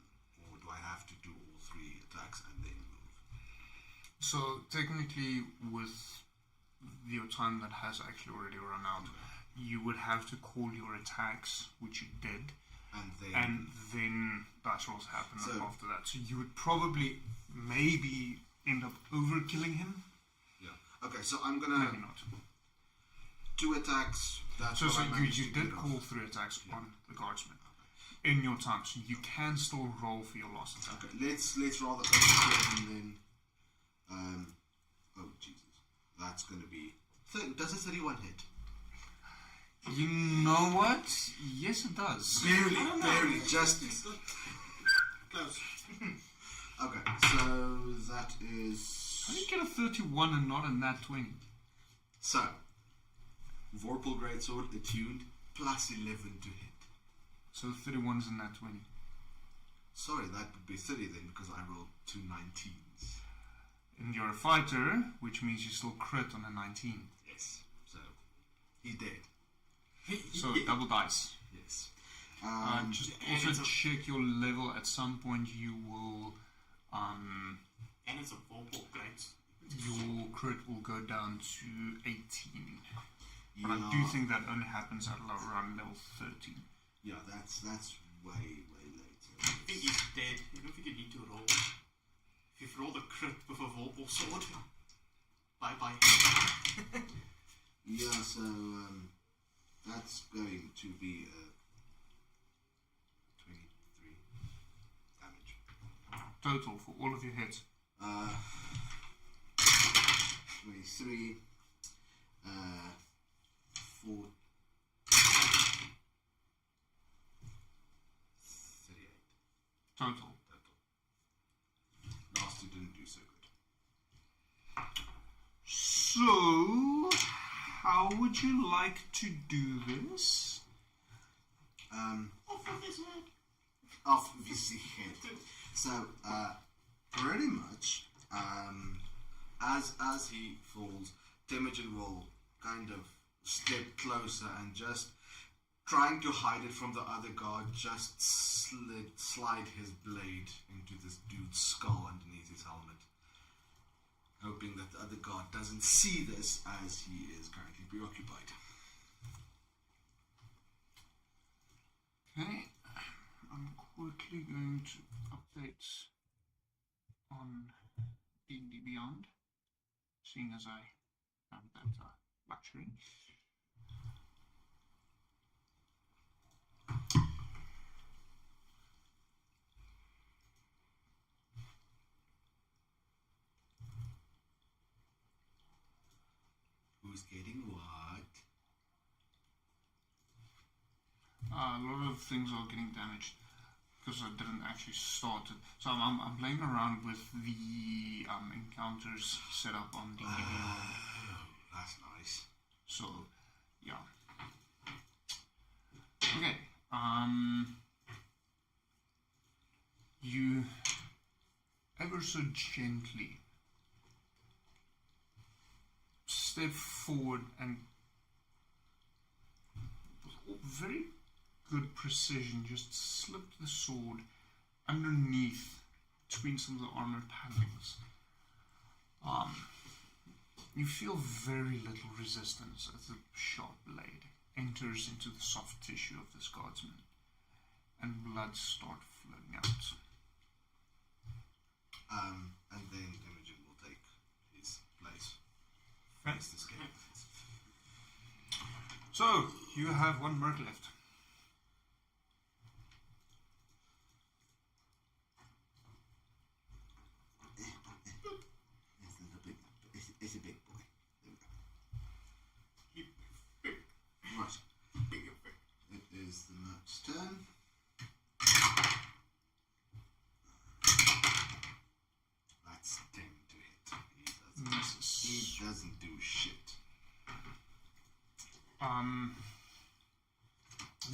Or do I have to do all 3 attacks and then move? So technically, with your time that has actually already run out, you would have to call your attacks, which you did, and then dice rolls happen after that. So you would probably maybe end up overkilling him. Yeah. Okay, so I'm gonna Maybe not. 2 attacks. That's So what I managed you to did get call off. 3 attacks on the guardsman in your time, so you can still roll for your last attack. Okay, let's roll the first and then. Oh Jesus, that's gonna be. Does a 31 hit? You know what? Yes, it does. Barely, just. close. Okay, so that is. How do you get a 31 and not a nat 20? So, Vorpal Greatsword attuned plus 11 to hit. So 31 is a nat 20. Sorry, that would be 30 then because I rolled 2 19s. And you're a fighter, which means you still crit on a 19. Yes. So, he's dead. So double dice. Yes. Just and also it's a- check your level. At some point, you will, And it's a Vorpal Great. your crit will go down to 18. But I Yeah. do think that only happens at around level 13. Yeah, that's way later. I think he's dead. I don't think you need to roll. If you've rolled a crit with a Vorpal sword, bye bye. Yeah, so that's going to be 23 damage. Total for all of your hits. 23, 4, 38 Total. total. Last two didn't do so good. So, how would you like to do this? Off with his head. Off with his head. So, pretty much, as he falls, Temujin will kind of step closer and just trying to hide it from the other guard, just slide his blade into this dude's skull underneath his helmet, hoping that the other guard doesn't see this as he is currently preoccupied. Okay, I'm quickly going to update on D&D Beyond, seeing as I have that luxury. Who's getting what? A lot of things are getting damaged because I didn't actually start it. So I'm playing around with the encounters set up on D&D Beyond. That's nice. So, yeah. Okay. You ever so gently step forward and with very good precision just slip the sword underneath between some of the armor panelings. You feel very little resistance as the sharp blade enters into the soft tissue of this guardsman, and blood starts loading out. And then Imogen will take his place. Okay. Face this game. So, you have one merc left. It's a big boy. There we go. Right. It is the merc's turn. That's 10 to hit. He doesn't do shit.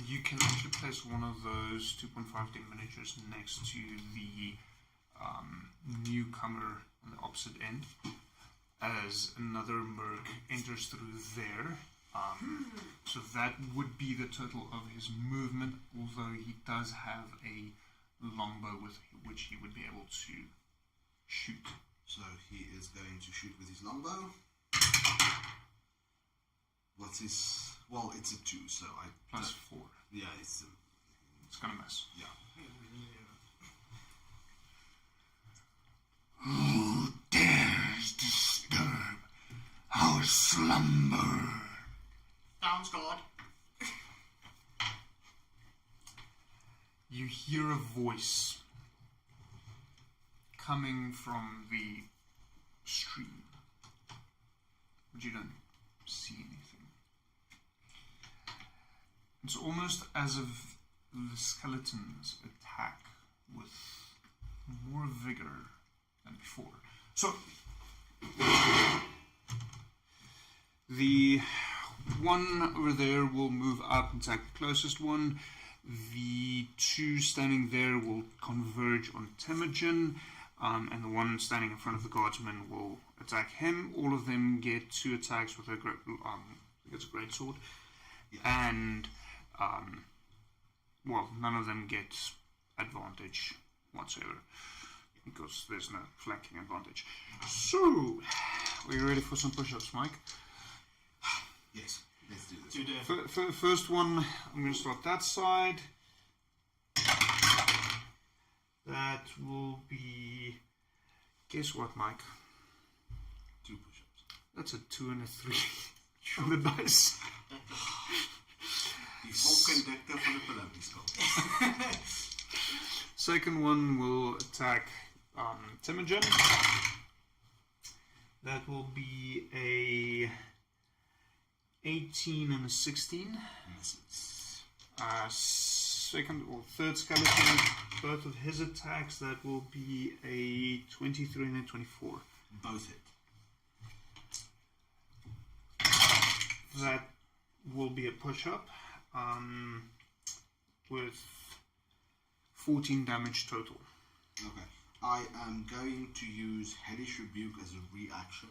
You can actually place one of those 2.5D miniatures next to the newcomer on the opposite end, as another merc enters through there. So that would be the total of his movement, although he does have a longbow with which he would be able to shoot. So he is going to shoot with his longbow. What's his... Well, it's a 2, so I... Plus 4. Yeah, it's gonna miss. Yeah. Who dares disturb our slumber? Down, Scott. You hear a voice coming from the stream, but you don't see anything. It's almost as if the skeletons attack with more vigor than before. So, the one over there will move up and attack the closest one. The 2 standing there will converge on Temujin, and the one standing in front of the guardsman will attack him. All of them get 2 attacks with a great sword, yeah. And well, none of them get advantage whatsoever because there's no flanking advantage. So, are you ready for some push-ups, Mike? Yes, let's do this. First one, I'm going to start that side. That will be... Guess what, Mike? 2 push-ups. That's a 2 and a 3 on the dice. The full conductor for the Palambi skull. Second one will attack Temujin. That will be a 18 and a 16. Misses. Second or third skeleton, both of his attacks, that will be a 23 and a 24. Both hit. That will be a push-up with 14 damage total. Okay. I am going to use Hellish Rebuke as a reaction.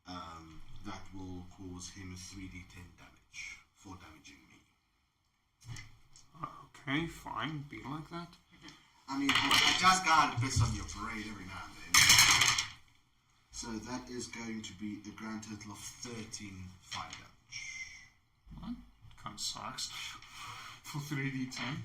That will cause him 3d10 damage for damaging me. Okay, fine. Be like that. I mean, I just gotta piss on your parade every now and then. So that is going to be a grand total of 13 fire damage. What? Kind of sucks for 3d10.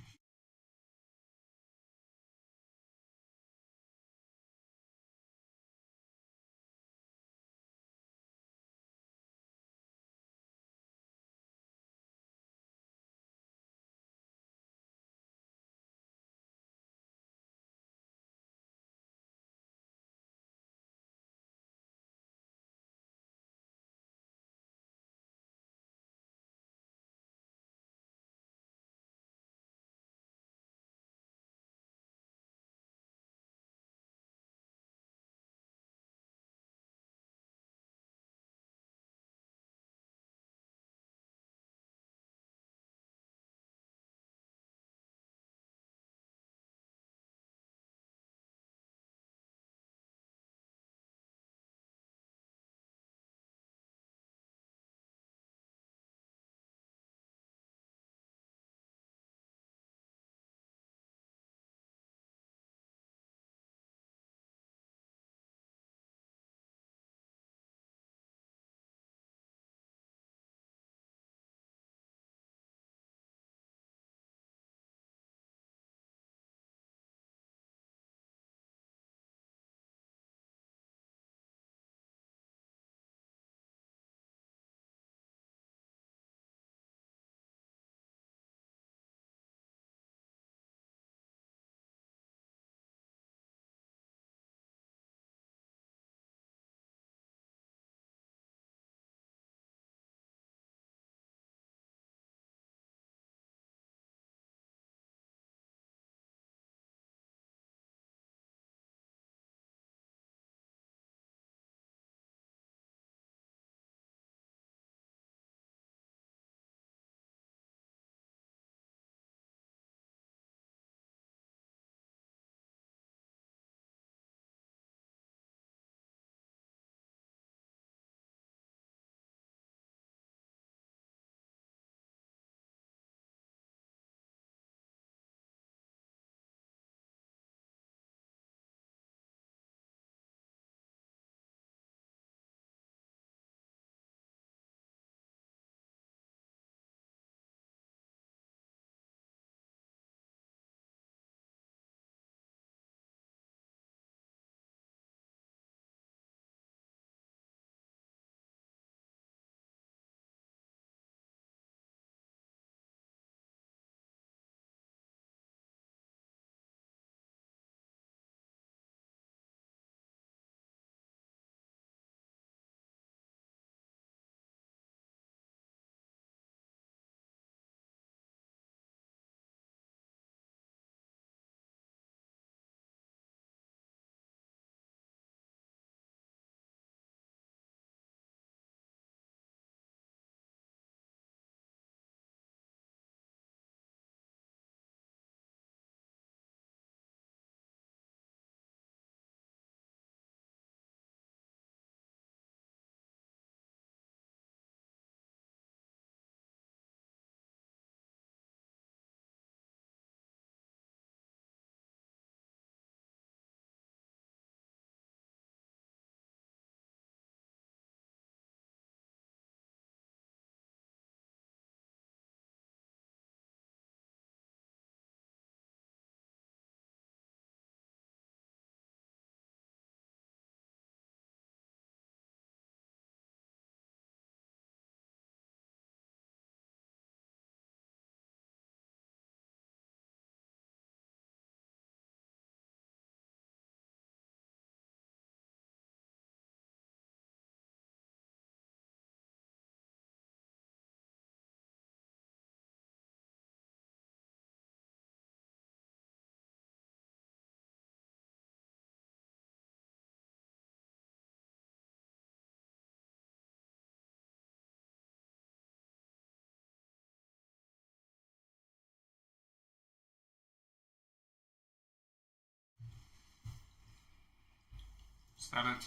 that it?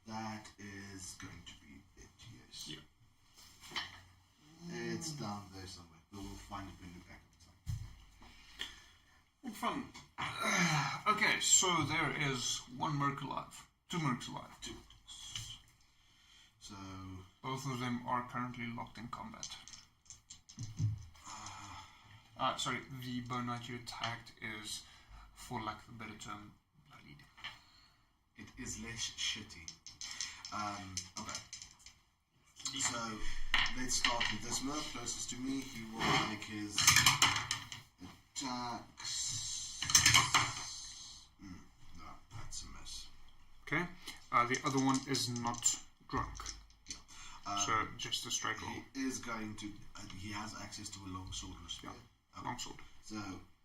That is going to be it, yes. Yeah. It's down there somewhere. We'll find it when we're back at the time. Fun. Okay, so there is one merc alive. 2 mercs alive. 2. So... Both of them are currently locked in combat. Sorry, the bone knight you attacked is, for lack of a better term, bloodied. It is less shitty. Okay. So, let's start with this merc closest to me. He will make his attacks. No, that's a miss. Okay. The other one is not drunk. So, just a straight roll. He is going to... he has access to a long sword or spear. Yeah, long sword. So,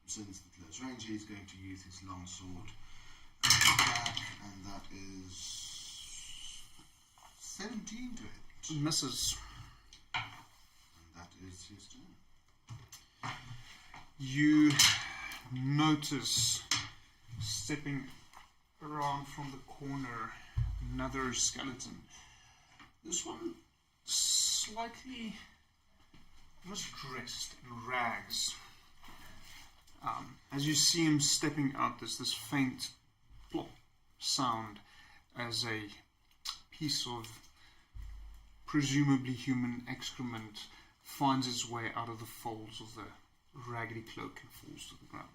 since the close range, he's going to use his long sword attack, and that is 17 to hit. Misses. And that is his turn. You notice, stepping around from the corner, another skeleton. This one slightly almost dressed in rags. As you see him stepping out, there's this faint plop sound as a piece of presumably human excrement finds its way out of the folds of the raggedy cloak and falls to the ground.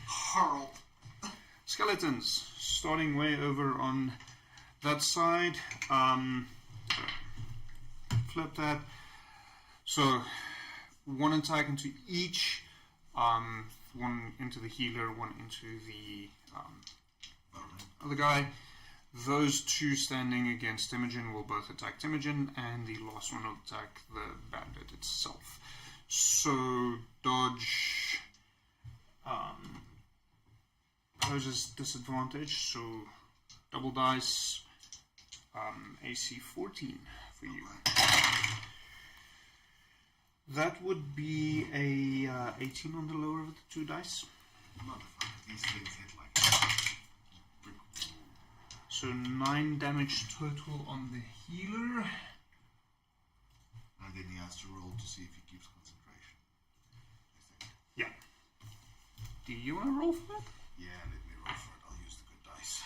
Horrible. Skeletons, starting way over on that side. Flip that. So, one attack into each. One into the healer, one into the other guy. Those 2 standing against Imogen will both attack Imogen, and the last one will attack the bandit itself. So, dodge poses disadvantage, so double dice, AC 14 for you. That would be a 18 on the lower of the 2 dice. Motherfucker, these things hit like brick. So 9 damage total on the healer. And then he has to roll to see if he keeps concentration. I think. Yeah. Do you want to roll for that? Yeah, let me roll for it. I'll use the good dice.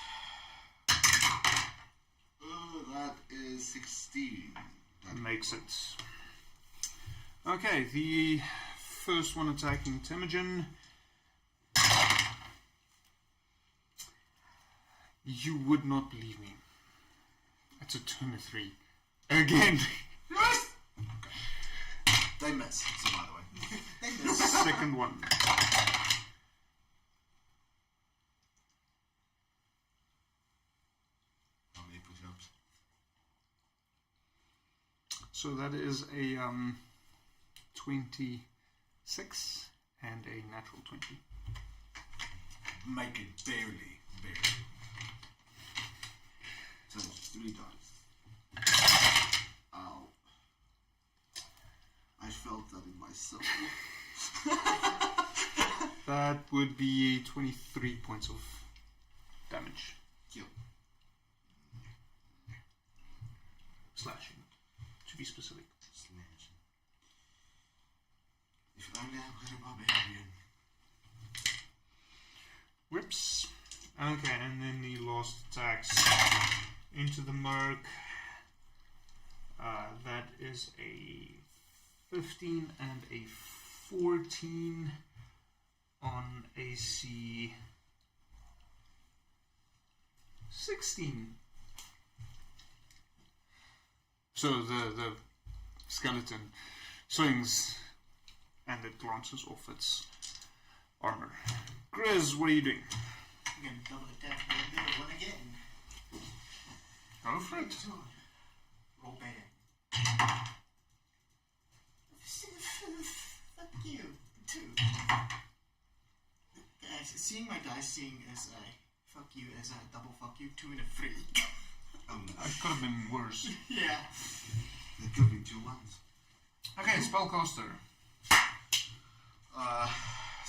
That is 16. That makes it. Okay, the first one attacking Temujin. You would not believe me. It's a 23. Again! Yes! Okay. They miss, so by the way. They miss. Second one. How many push-ups? So that is a 26 and a natural 20. Make it barely. So it's 3 dice. Ow. I felt that in myself. That would be 23 points of damage. Kill. Slashing, to be specific. Slash. If only I were a barbarian. Whips. Okay, and then the last attacks into the merc. That is a 15 and a 14 on AC 16. So the skeleton swings and it glances off its armor. Grizz, what are you doing? I'm gonna double attack the middle one again. Go for it. Roll better. Fuck you, 2. Guys, seeing my dice, seeing as I fuck you as I double fuck you, 2 and a 3. It could have been worse. Yeah. There could be 2 ones. Okay, spellcaster.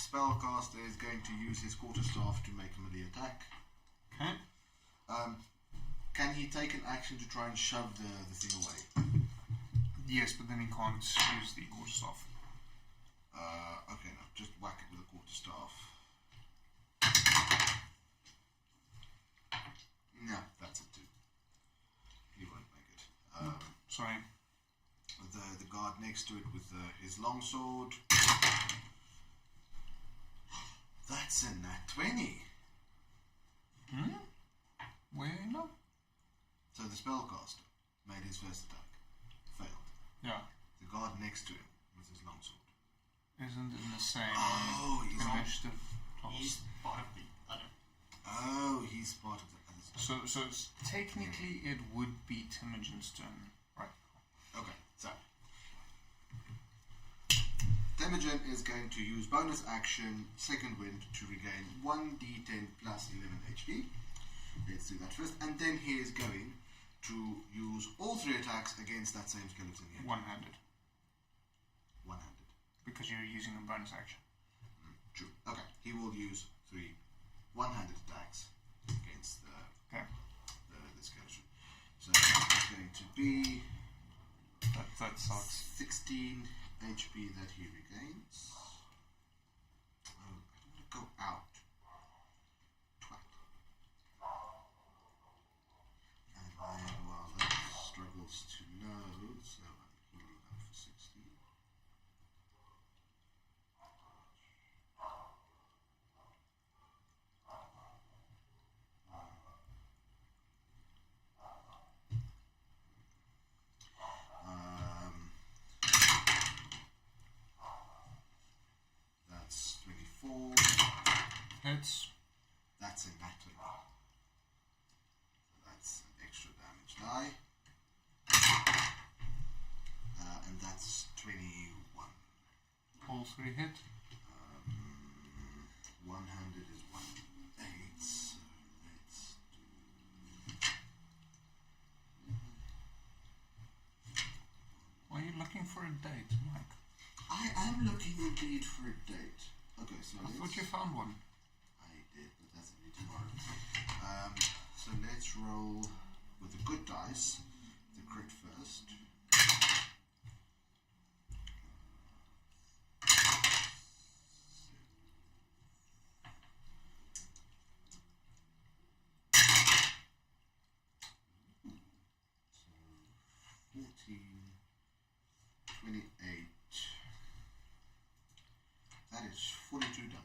spellcaster is going to use his quarterstaff to make a melee attack. Okay. Can he take an action to try and shove the thing away? Yes, but then he can't use the quarterstaff. Okay, now just whack it with a quarterstaff. No, that's it too. He won't make it. Sorry. The guard next to it with his longsword. That's a nat 20. Where now? So the spellcaster made his first attack. Failed. Yeah. The guard next to him with his longsword. Isn't in the same He's initiative class. He's part of the other. He's part of the other. So technically it would be Timogen's turn, right? Okay, so Temujin is going to use bonus action Second Wind to regain 1d10 plus 11 HP. Let's do that first, and then he is going to use all 3 attacks against that same skeleton here. One-handed. One-handed. Because you're using a bonus action. True. Okay, he will use 3 one-handed attacks against the skeleton. So it's going to be That sucks. 16 HP that he regains. Oh, I don't want to go out. Twat. And then while that struggles to load, so I'm healing up for 16. That's 24. Hits. That's a nat 20. So that's an extra damage die. And that's 21. All 3 hit. One-handed is 1d8, so let's do... Are you looking for a date, Mike? I am looking indeed for a date. Okay, so I thought you found one. I did, but that's only tomorrow. So let's roll with the good dice. The crit first. So 14, 28. That is 42 damage.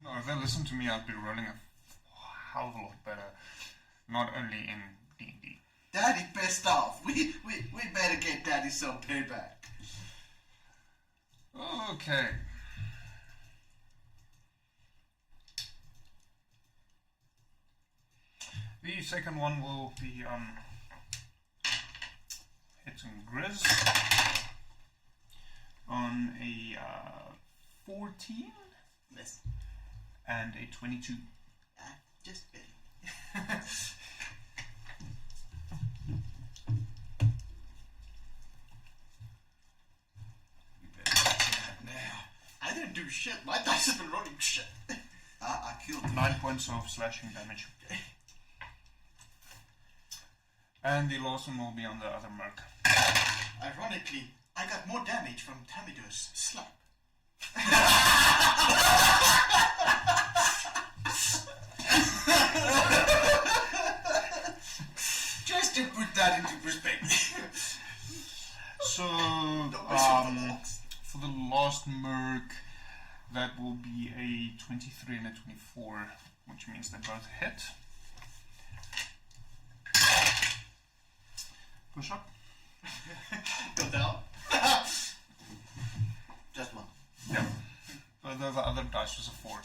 No, if they listened to me, I'd be rolling a hell of a lot better. Not only in D&D. Daddy pissed off. We better get Daddy some payback. Okay. The second one will be hitting Grizz on a 14 Miss. and a 22. Just barely. You better get that now. I didn't do shit. My dice have been rolling shit. I killed him. 9 points of slashing damage. And the last one will be on the other merc. Ironically, I got more damage from Tamido's slap. Just to put that into perspective. So, Don't for the last merc, that will be a 23 and a 24, which means they both hit. Push up. Go down. Just one. Yeah. The other dice was a 4.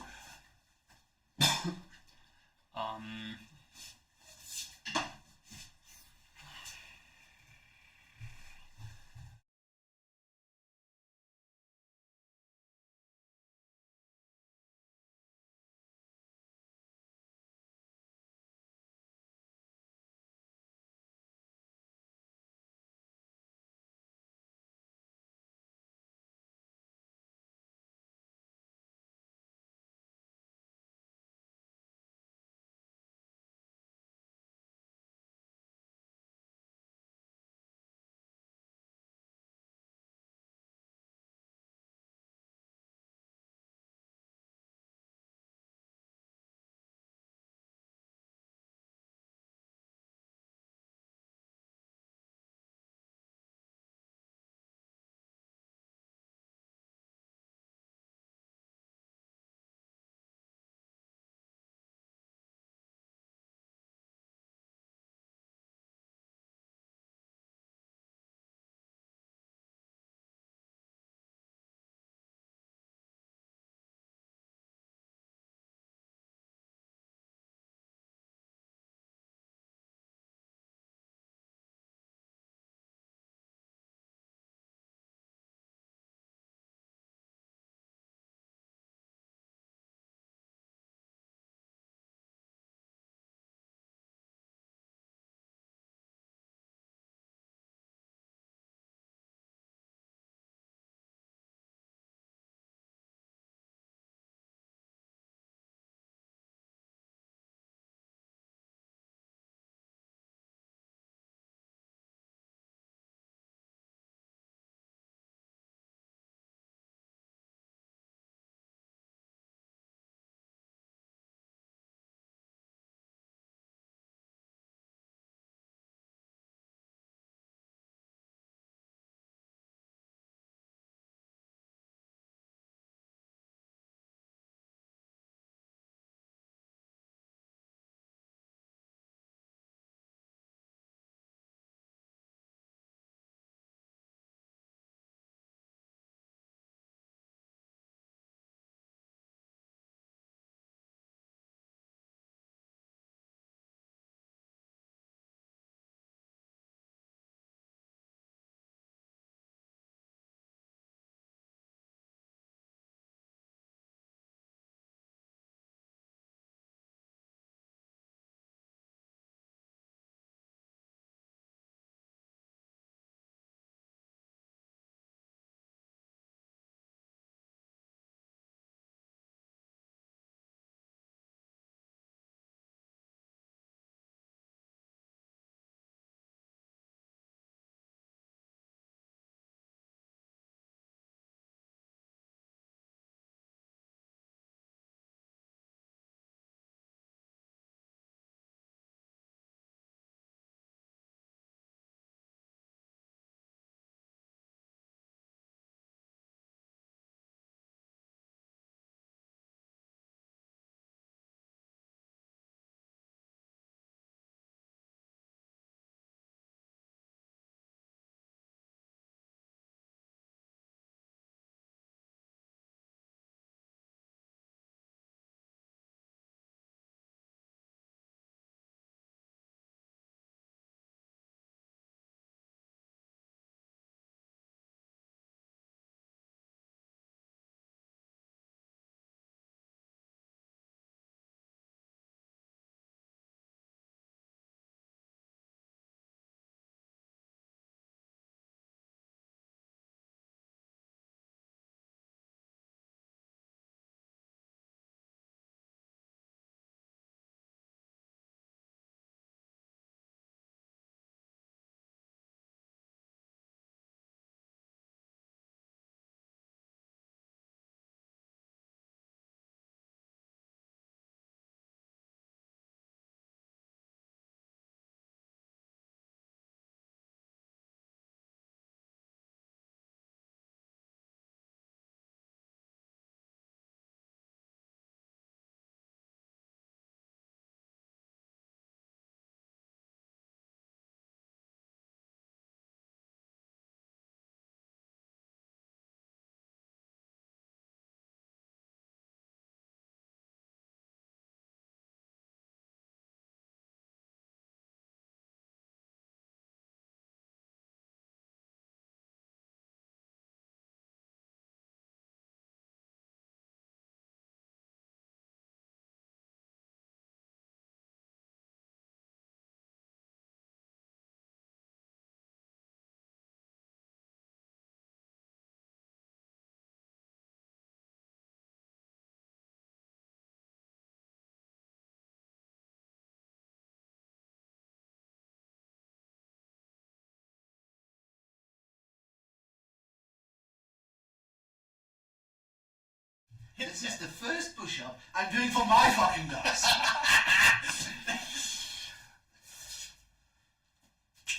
This is the first push-up I'm doing for my fucking dice.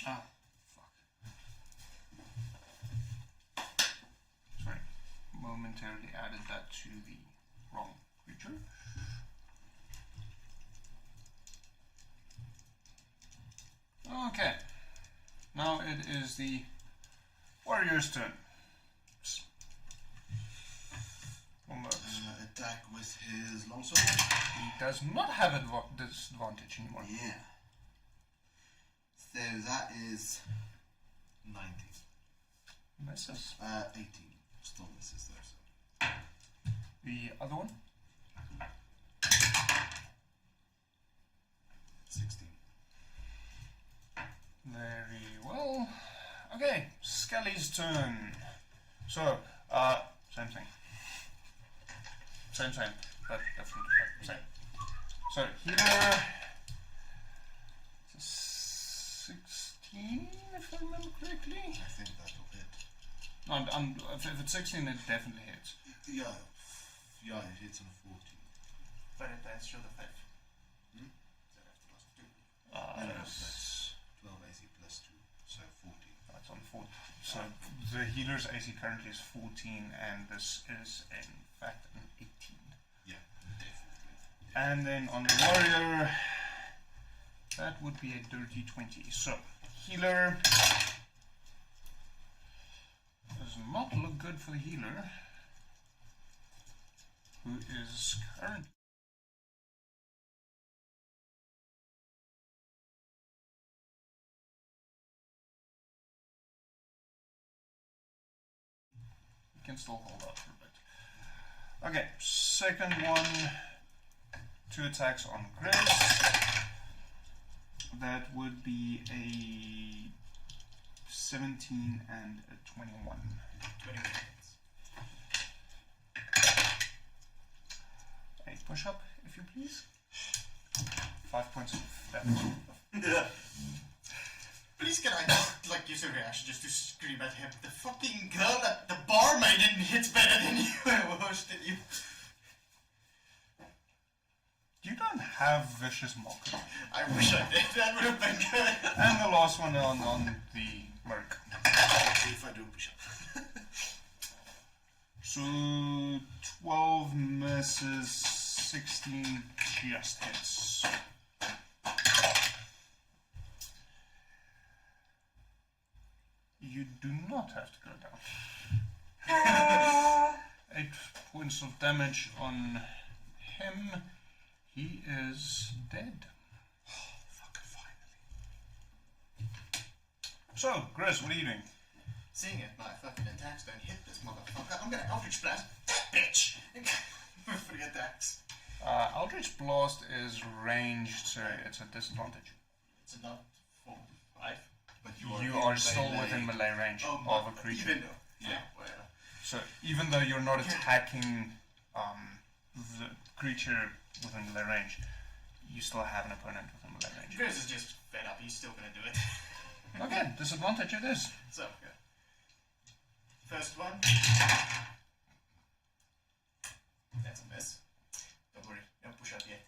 Ah, fuck. Sorry. Momentarily added that to the wrong creature. Okay. Now it is the warrior's turn. Attack with his longsword. He does not have disadvantage anymore. Yeah. So that is 19. Misses. 18. Still misses there. So. The other one? 16. Very well. Okay, Skelly's turn. So, same thing. Same, but different, but same. So, healer, 16, if I remember correctly. I think that'll hit. No, if it's 16, it definitely hits. Yeah. Yeah, it hits on a 14. But that's still the 5. Hmm? So that's plus 2. No, that's 12 AC plus 2, so 14. That's on 4. So, the healer's AC currently is 14, and this is, in fact, an 18. Yeah, definitely. And then on the warrior, that would be a dirty 20. So, healer does not look good for the healer, who is currently can still hold out for a bit. Okay, second one, 2 attacks on Grizz. That would be a 17 and a 21. 21 hits. A push up, if you please. 5 points of damage. Please can I just, like, use a reaction just to scream at him, the fucking girl at the barmaid hits better than you and worse than you. You don't have vicious mockery. I wish I did, that would have been good. And the last one on the merc. See if I do push up. So 12 misses, 16 just hits. You do not have to go down. 8 points of damage on him. He is dead. Fucking finally. So, Grizz, what are you doing? Seeing it, my fucking attacks don't hit this motherfucker, I'm gonna Eldritch Blast that bitch for the attacks. Eldritch Blast is ranged, so it's a disadvantage. It's not 4, 5. But You are still within melee range of a creature. Even though, yeah, whatever. So even though you're not attacking the creature within melee range, you still have an opponent within melee range. Chris is just fed up, he's still gonna do it. Okay, disadvantage it is. So, yeah. First one. That's a miss. Don't worry, no push up yet.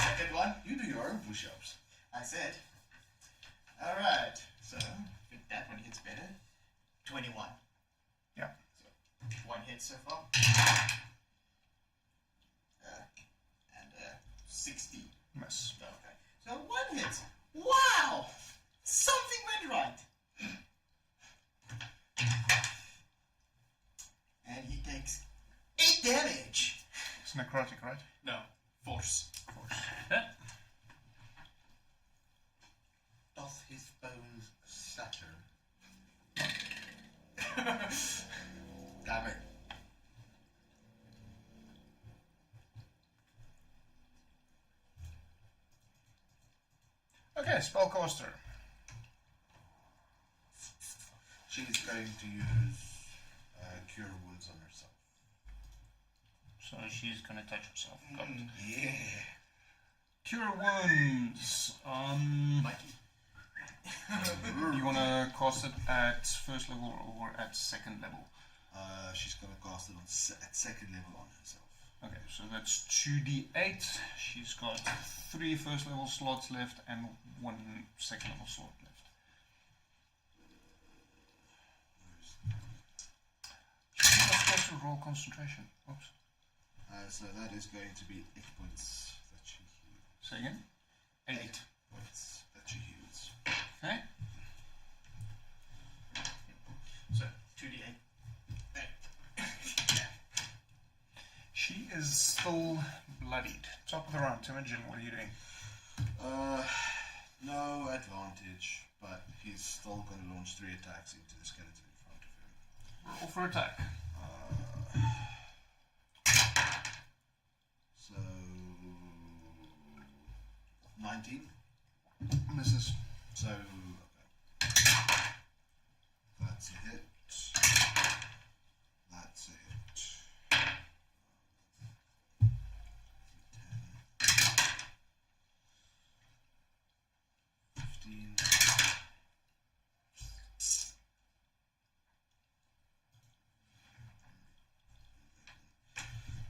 Second one. You do your own push-ups. I said. Alright, so if that one hits better. 21. Yeah. So, 1 hit so far. And 60. Miss. Okay. So 1 hit. Wow! Something went right. And he takes 8 damage. It's necrotic, right? No, force. Yeah. Doth his bones shatter? Damn it. Okay, spellcaster. She's going to use Cure Wounds on herself. So she's gonna touch herself. Got it. Yeah. Cure wounds. Mikey. You wanna cast it at first level or at second level? She's going to cast it at second level on herself. Okay, so that's 2d8. She's got 3 first level slots left and 1 second level slot left. She's not supposed to roll concentration. Oops. So that is going to be 8 points that she heals. Say again? 8 points that she heals. Okay. So 2d8. She is still bloodied. Top of the round, Imogen, what are you doing? No advantage, but he's still going to launch 3 attacks into the skeleton in front of him. Roll for attack. So 19 Misses. So okay. That's a hit. That's a hit. 10, 15.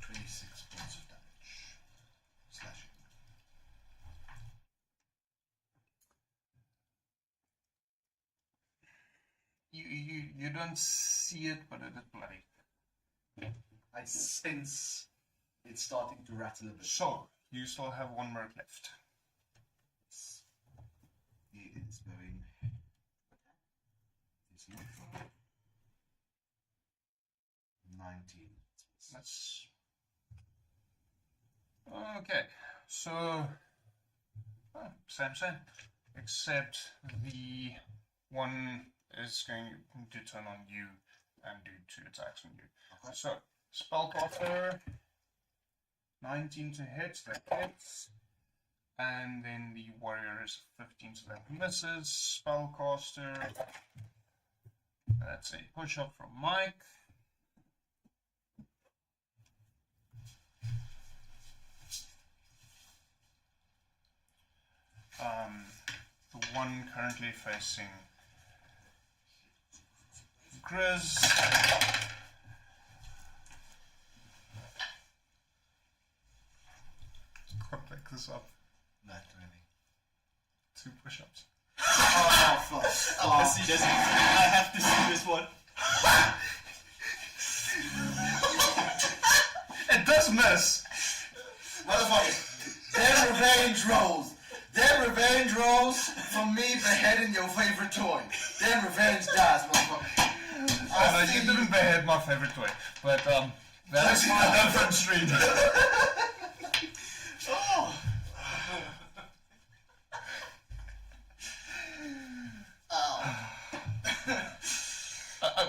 26 points of damage. Slashing. You don't see it, but it is bloody. I sense it's starting to rattle a bit. So, you still have 1 merc left. He is going. It's not 19. That's okay. So same. Except the one is going to turn on you and do 2 attacks on you. Okay. So spellcaster 19 to hit, that hits. And then the warrior is 15, so that misses. Spellcaster. That's a push up from Mike. The one currently facing Grizz. Can't pick this up. Not really. 2 push-ups. Oh, fuck. I see this. I have to see this one. It does miss! Motherfucker, they're revenge rolls. They're revenge rolls for me beheading your favorite toy. Then revenge dies, motherfucker. No, you didn't behead my favorite toy, but that is for a different stream. Oh!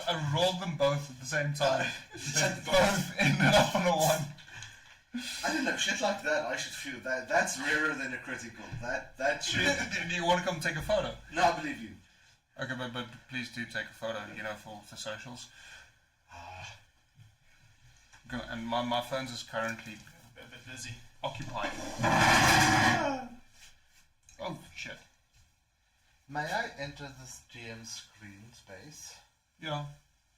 I rolled them both at the same time. They both ended up on a 1. I didn't know shit like that. I should feel that. That's rarer than a critical. That should. Do you want to come take a photo? No, I believe you. Okay, but please do take a photo, for socials. And my phone's is currently A bit busy. occupied. Oh, shit. May I enter this GM screen space? Yeah.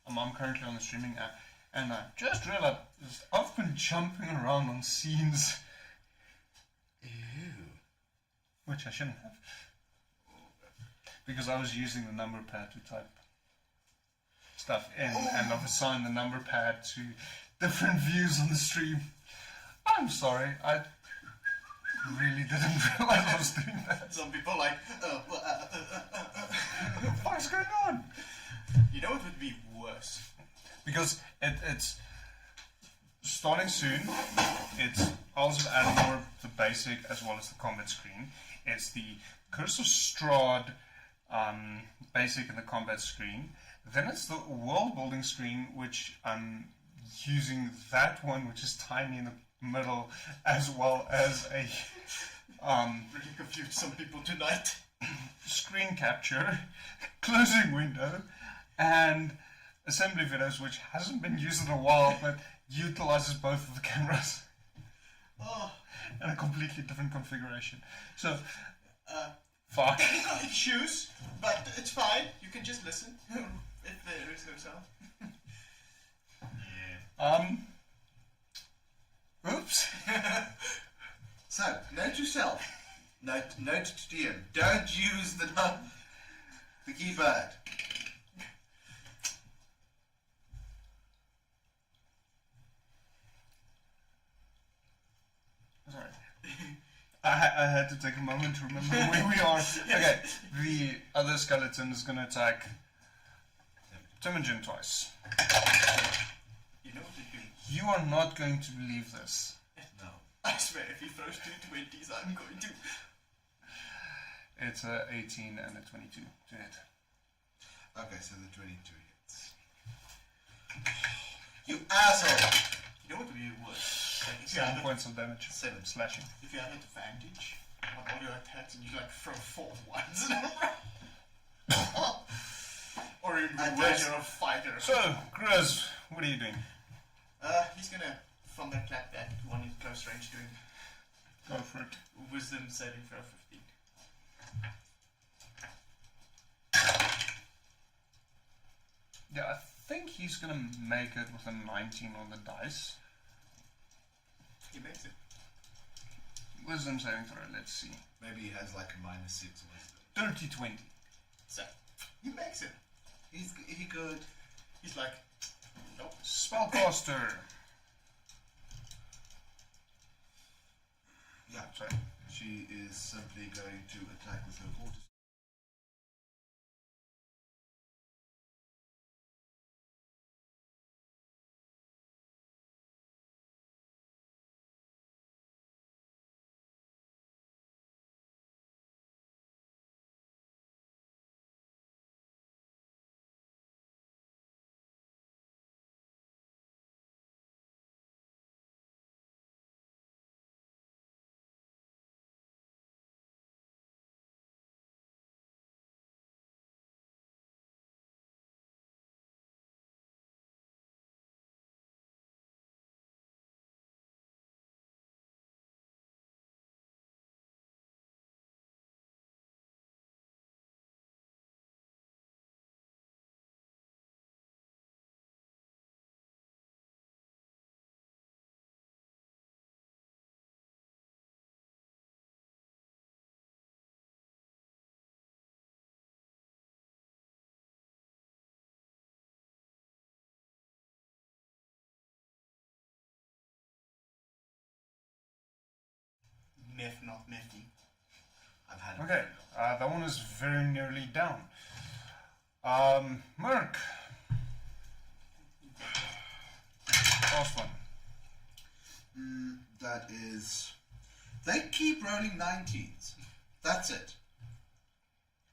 I'm currently on the streaming app, and I just realized I've been jumping around on scenes, Ew. which I shouldn't have. Because I was using the number pad to type stuff in, and I've assigned the number pad to different views on the stream. I'm sorry, I really didn't realize I was doing that. Some people are like, What the fuck's going on? you know what would be worse? Because it's starting soon. It's also adding more of the basic as well as the combat screen. It's the Curse of Strahd basic in the combat screen. Then it's the world building screen, which I'm using that one, which is tiny in the middle, as well as a Really confused some people tonight. screen capture, closing window, and assembly videos, which hasn't been used in a while, but utilizes both of the cameras Oh, in a completely different configuration. So, fuck. you got issues, but it's fine. You can just listen if there is no sound. Oops. So, note to self. Note to DM. Don't use the keypad. Sorry. I had to take a moment to remember where we are. Okay, the other skeleton is going to attack Timogen twice. You know what to do. You are not going to believe this. No. I swear, if he throws 2 20s, I'm going to. It's a 18 and a 22 to hit. Okay, so the 22 hits. You asshole! You know what would be worse? Like if you 7 have points of damage. 7. Slashing. If you have an advantage on all your attacks and you like throw 4 ones. Or even worse, you're a fighter. So, Grizz, what are you doing? He's gonna thunderclap that one in close range doing Go for it. wisdom saving throw 15. Yeah, I think he's gonna make it with a 19 on the dice. He makes it. Wisdom saving throw, let's see. Maybe he has like a -6 wisdom. Dirty 20. So, he makes it. He good. He's like, nope. Spellcaster. Yeah. Sorry. She is simply going to attack with her quarter. Myth, not mythy. I've had Okay, that one is very nearly down. Merc. Last one. That is. They keep rolling 19s. That's it.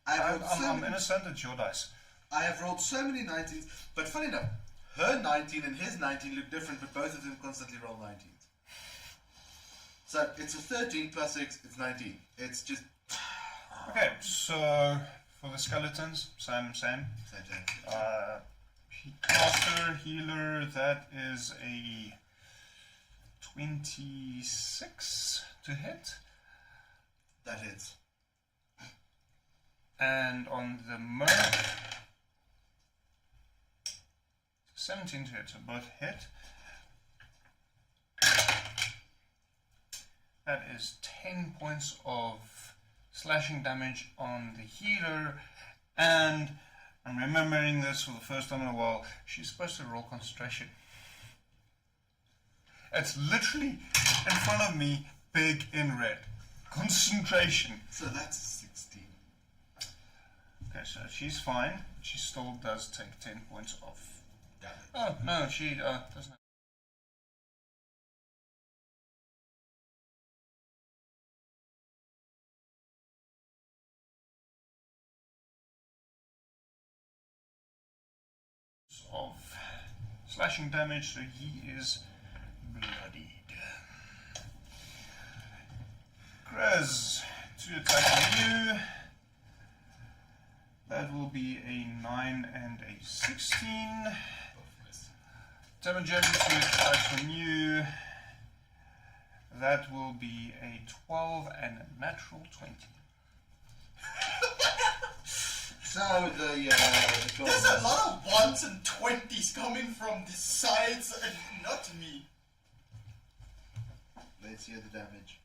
I'm innocent, it's your dice. I have rolled so many 19s, but funny enough, her 19 and his 19 look different, but both of them constantly roll 19s. So it's a 13 plus 6, it's 19. It's just. Okay, so for the skeletons, same. Same. Caster, healer, that is a 26 to hit. That hits. And on the merc, 17 to hit, so both hit. That is 10 points of slashing damage on the healer, and I'm remembering this for the first time in a while, she's supposed to roll concentration. It's literally in front of me, big in red. Concentration. So that's 16. Okay, so she's fine. She still does take 10 points off. Damage. Oh, no, she doesn't. Of slashing damage, so he is bloodied. Grez, to attack you. That will be a 9 and a 16. Timogen, to attack from you. That will be a 12 and a natural 20. So the goblin. There's a lot of 1s and 20s coming from the sides and not me. Let's hear the damage.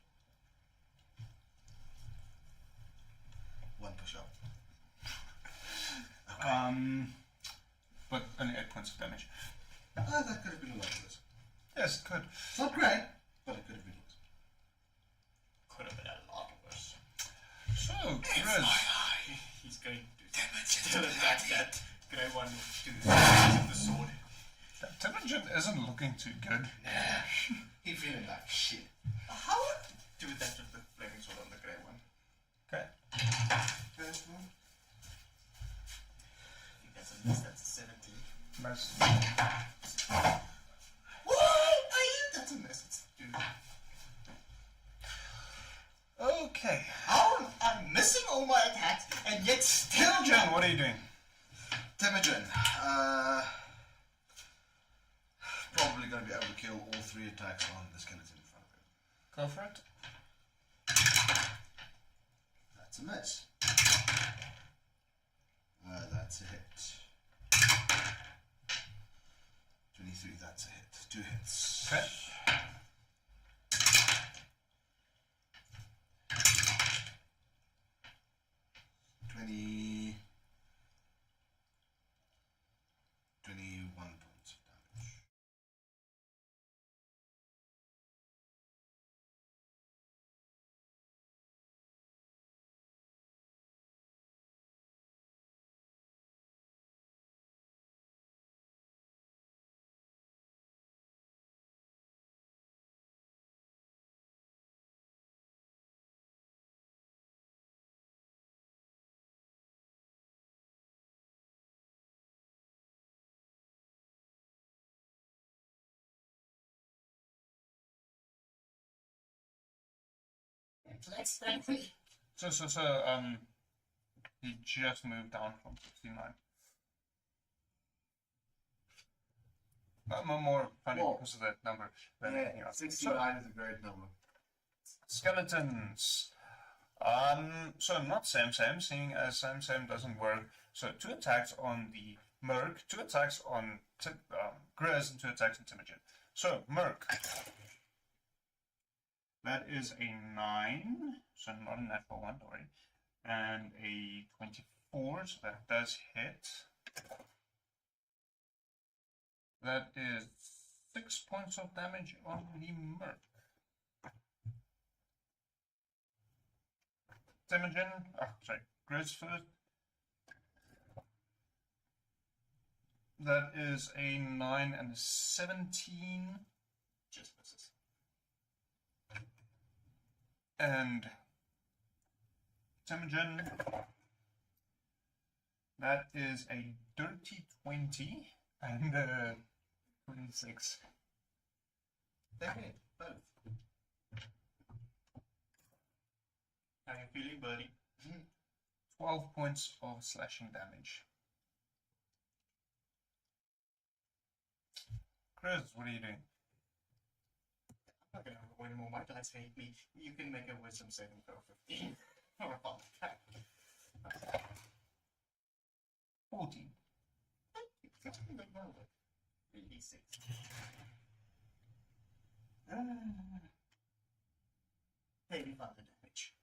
1 push-up. But only 8 points of damage. That could have been a lot worse. Yes, it could. It's not great, but it could have been worse. Could have been a lot worse. So, Grizz. He's going to still attack that grey one to the sword. That Temujin isn't looking too good. He feeling like shit. How do that with the flaming sword on the grey one? Okay. First one. I think that's a miss, that's a 17. Nice. What are you? That's a miss, it's 2. Okay. I'm missing all my attacks and yet still Temujin, what are you doing? Temujin. Probably going to be able to kill all 3 attacks on the skeleton in front of him. Go for it. That's a miss. That's a hit. 23, that's a hit. 2 hits. Okay. Twenty 21 points of damage. He just moved down from 69. More funny Whoa. because of that number than anything else. 69 is a great number. Skeletons. So not same, seeing as same doesn't work. So 2 attacks on the Merc, 2 attacks on Grizz, and 2 attacks on Temujin. So, Merc. That is a 9, so not a natural one, don't worry. And a 24, so that does hit. That is 6 points of damage on the Merc. Temujin, Grizz first. That is a 9 and a 17. Just misses. And Temujin, that is a dirty 20 and a 26. They hit, both. How you feeling, buddy? 12 points of slashing damage. Chris, what are you doing? I'm not gonna roll any more. My dice hate me. You can make a wisdom saving throw 15. Or a fun attack. 14. Really 6. Maybe fun the damage.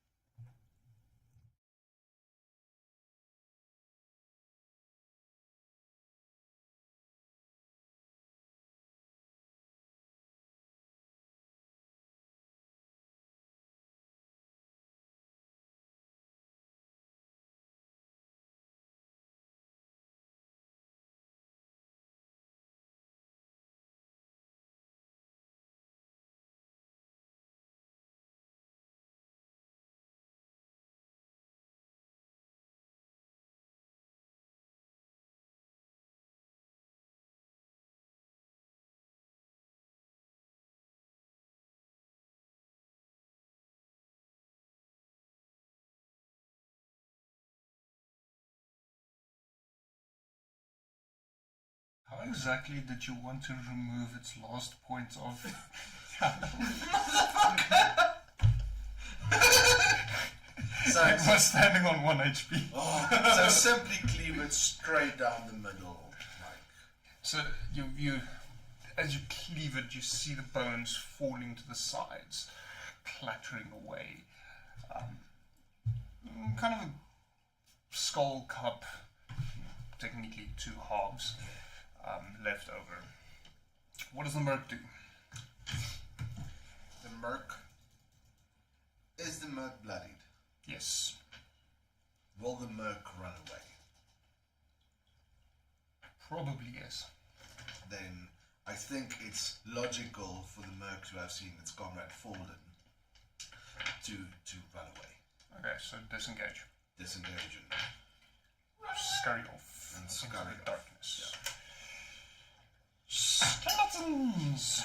How exactly did you want to remove its last point of... So, It was standing on 1 HP. so simply cleave it straight down the middle. Like, So you as you cleave it, you see the bones falling to the sides, clattering away. Kind of a skull cup, technically 2 halves left over. What does the merc do? the merc. Is the merc bloodied? Yes. Will the merc run away? Probably yes. Then I think it's logical for the merc to have seen its comrade fallen to run away. Okay, so disengage. Disengage and Scurry off And into scurry the off, darkness. Skeletons!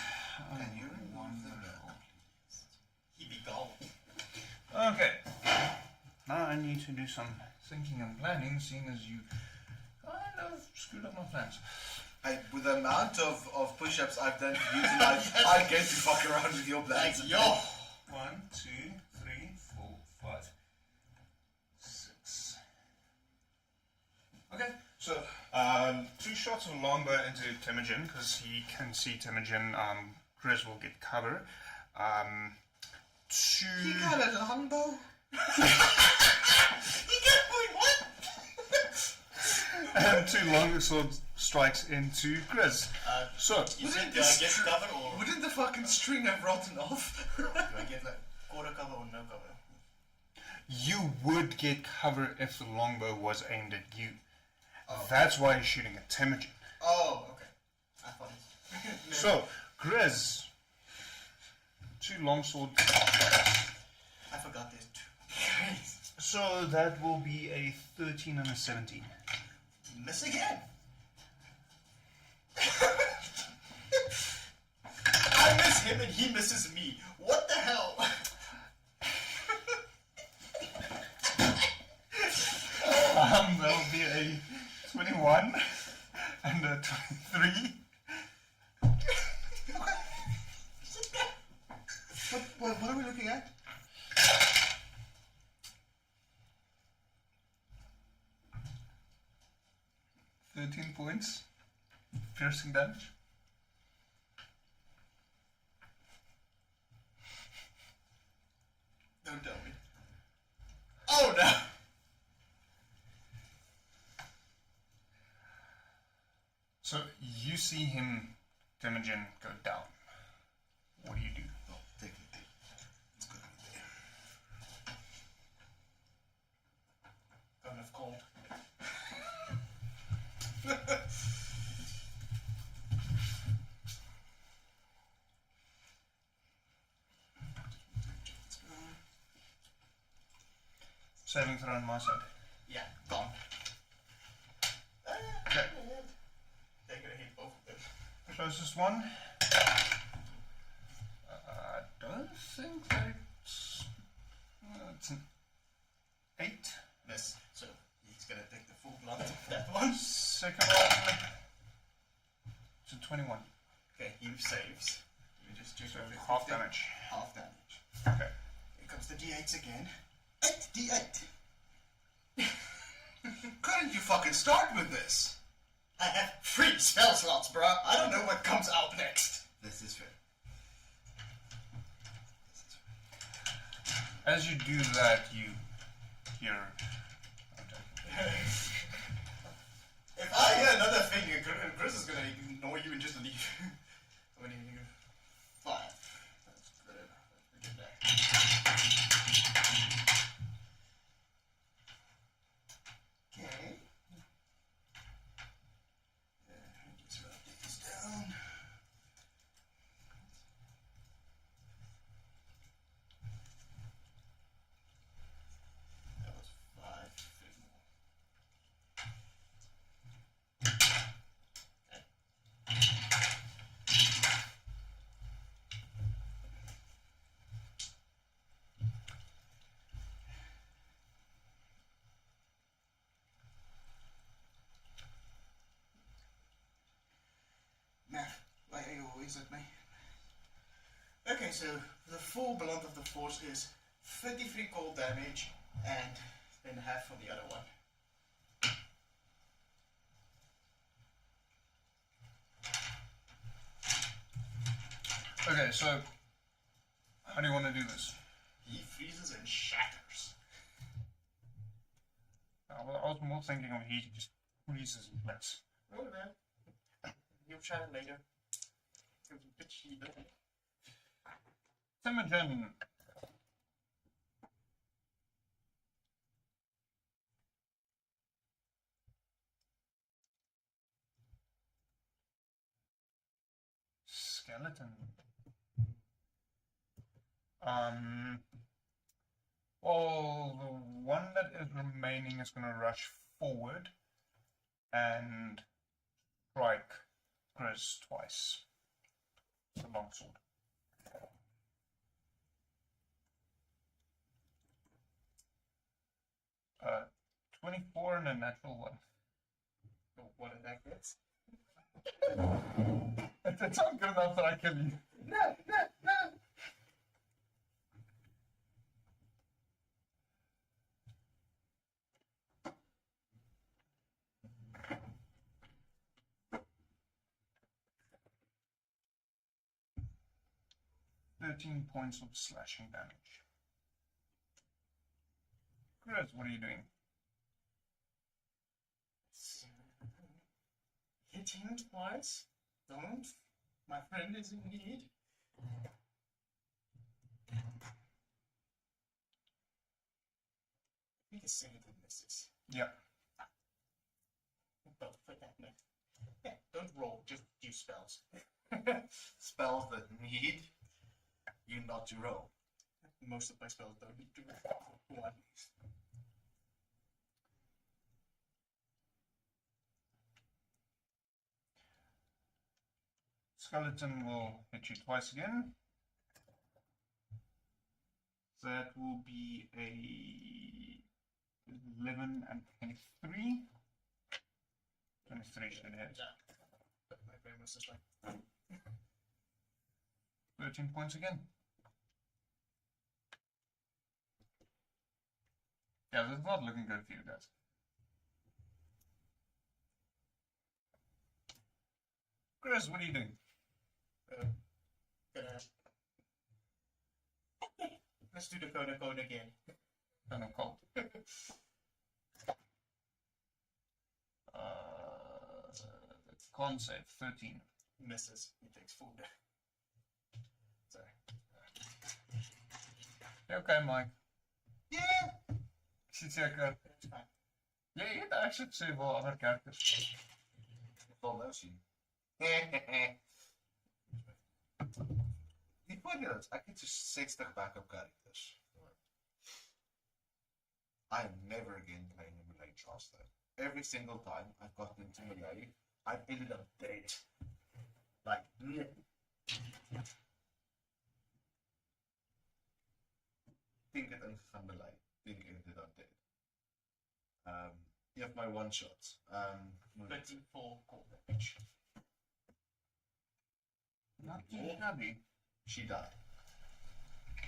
Can you remove the merc? He be gone. Okay. Now I need to do some thinking and planning, seeing as you kind of screwed up my plans. Hey, with the amount of push-ups I've done to utilize, I get to fuck around with your plans. Like, yo! 1, 2, 3, 4, 5, 6. Okay, so 2 shots of longbow into Temujin, because he can see Temujin. Grizz will get cover. 2. You got a longbow? And 2 longsword strikes into Grizz. So, You said do I get cover or Wouldn't the fucking string have rotten off? do I get like quarter cover or no cover? you would get cover if the longbow was aimed at you. That's why you're shooting at Temujin. Oh, okay. I thought it's... So, Grizz, 2 longsword. I forgot there's 2. So that will be a 13 and a 17. Miss again. I miss him and he misses me. What the hell? That'll be a 21 and a 23. What are we looking at? $13 points. Piercing damage. Don't tell me. Oh no! So you see him, Temujin, go down. What do you do? Oh, technically, it's gonna be there. Kind of cold. Saving throw on my side. Yeah, gone. Okay. They're gonna hit both of them. Closest one. I don't think that it's an 8. Miss. So he's gonna take the full blunt of that one. Second one. It's a 21. Okay, he saves. Let me just check So if it's half 50. damage. Half damage. Okay. Here comes the D8s again. 8 D8. Couldn't you fucking start with this? I have 3 spell slots, bruh. I don't know what comes out next. This is fair. As you do that, you hear. If I hear another thing, Chris is gonna ignore you and just leave. How many? 5. That's good. Let's get back. Okay. Just write these down. That was 5. 3 more. Math, why are you always at me? Okay, so the full blunt of the force is 33 cold damage, And then half for the other one. Okay, so how do you want to do this? He freezes and shatters. I was more thinking of he just freezes in place. Oh man. You'll try it later. It was a bit cheaper. Imogen. Skeleton. Well, the one that is remaining is going to rush forward and strike Chris twice. The longsword. 24 and a natural 1. Oh, what did that get? It's not good enough that I kill you. No, no, no! "13 points of slashing damage. Chris, what are you doing? Hit him twice. Don't. My friend is in need. I think it's saved and misses. Yeah. But for that matter. Yeah, don't roll, just use spells. Spells that need you not to roll. Most of my spells don't need to roll. One. Skeleton will hit you twice again. That will be a 11 and 23. 23 should hit. Yeah. But my brain was just like... 13 points again. Yeah, this is not looking good for you guys. Chris, what are you doing? Let's do the code again. Kind of cold. Con save 13. Misses. He takes 4 damage. Sorry. You okay, Mike? Yeah! Zit zeker. It's fine. Ja, je hebt eigenlijk 7 andere characters. Ik wil nou zien. Die funny is, ek het so 60 backup characters. I am never again playing a melee class though. Every single time I've gotten into melee, I've ended up dead. Like, think it ingegaan melee. Think it ended up dead. You have my one shots. 34 cold damage. Not too shabby. She died.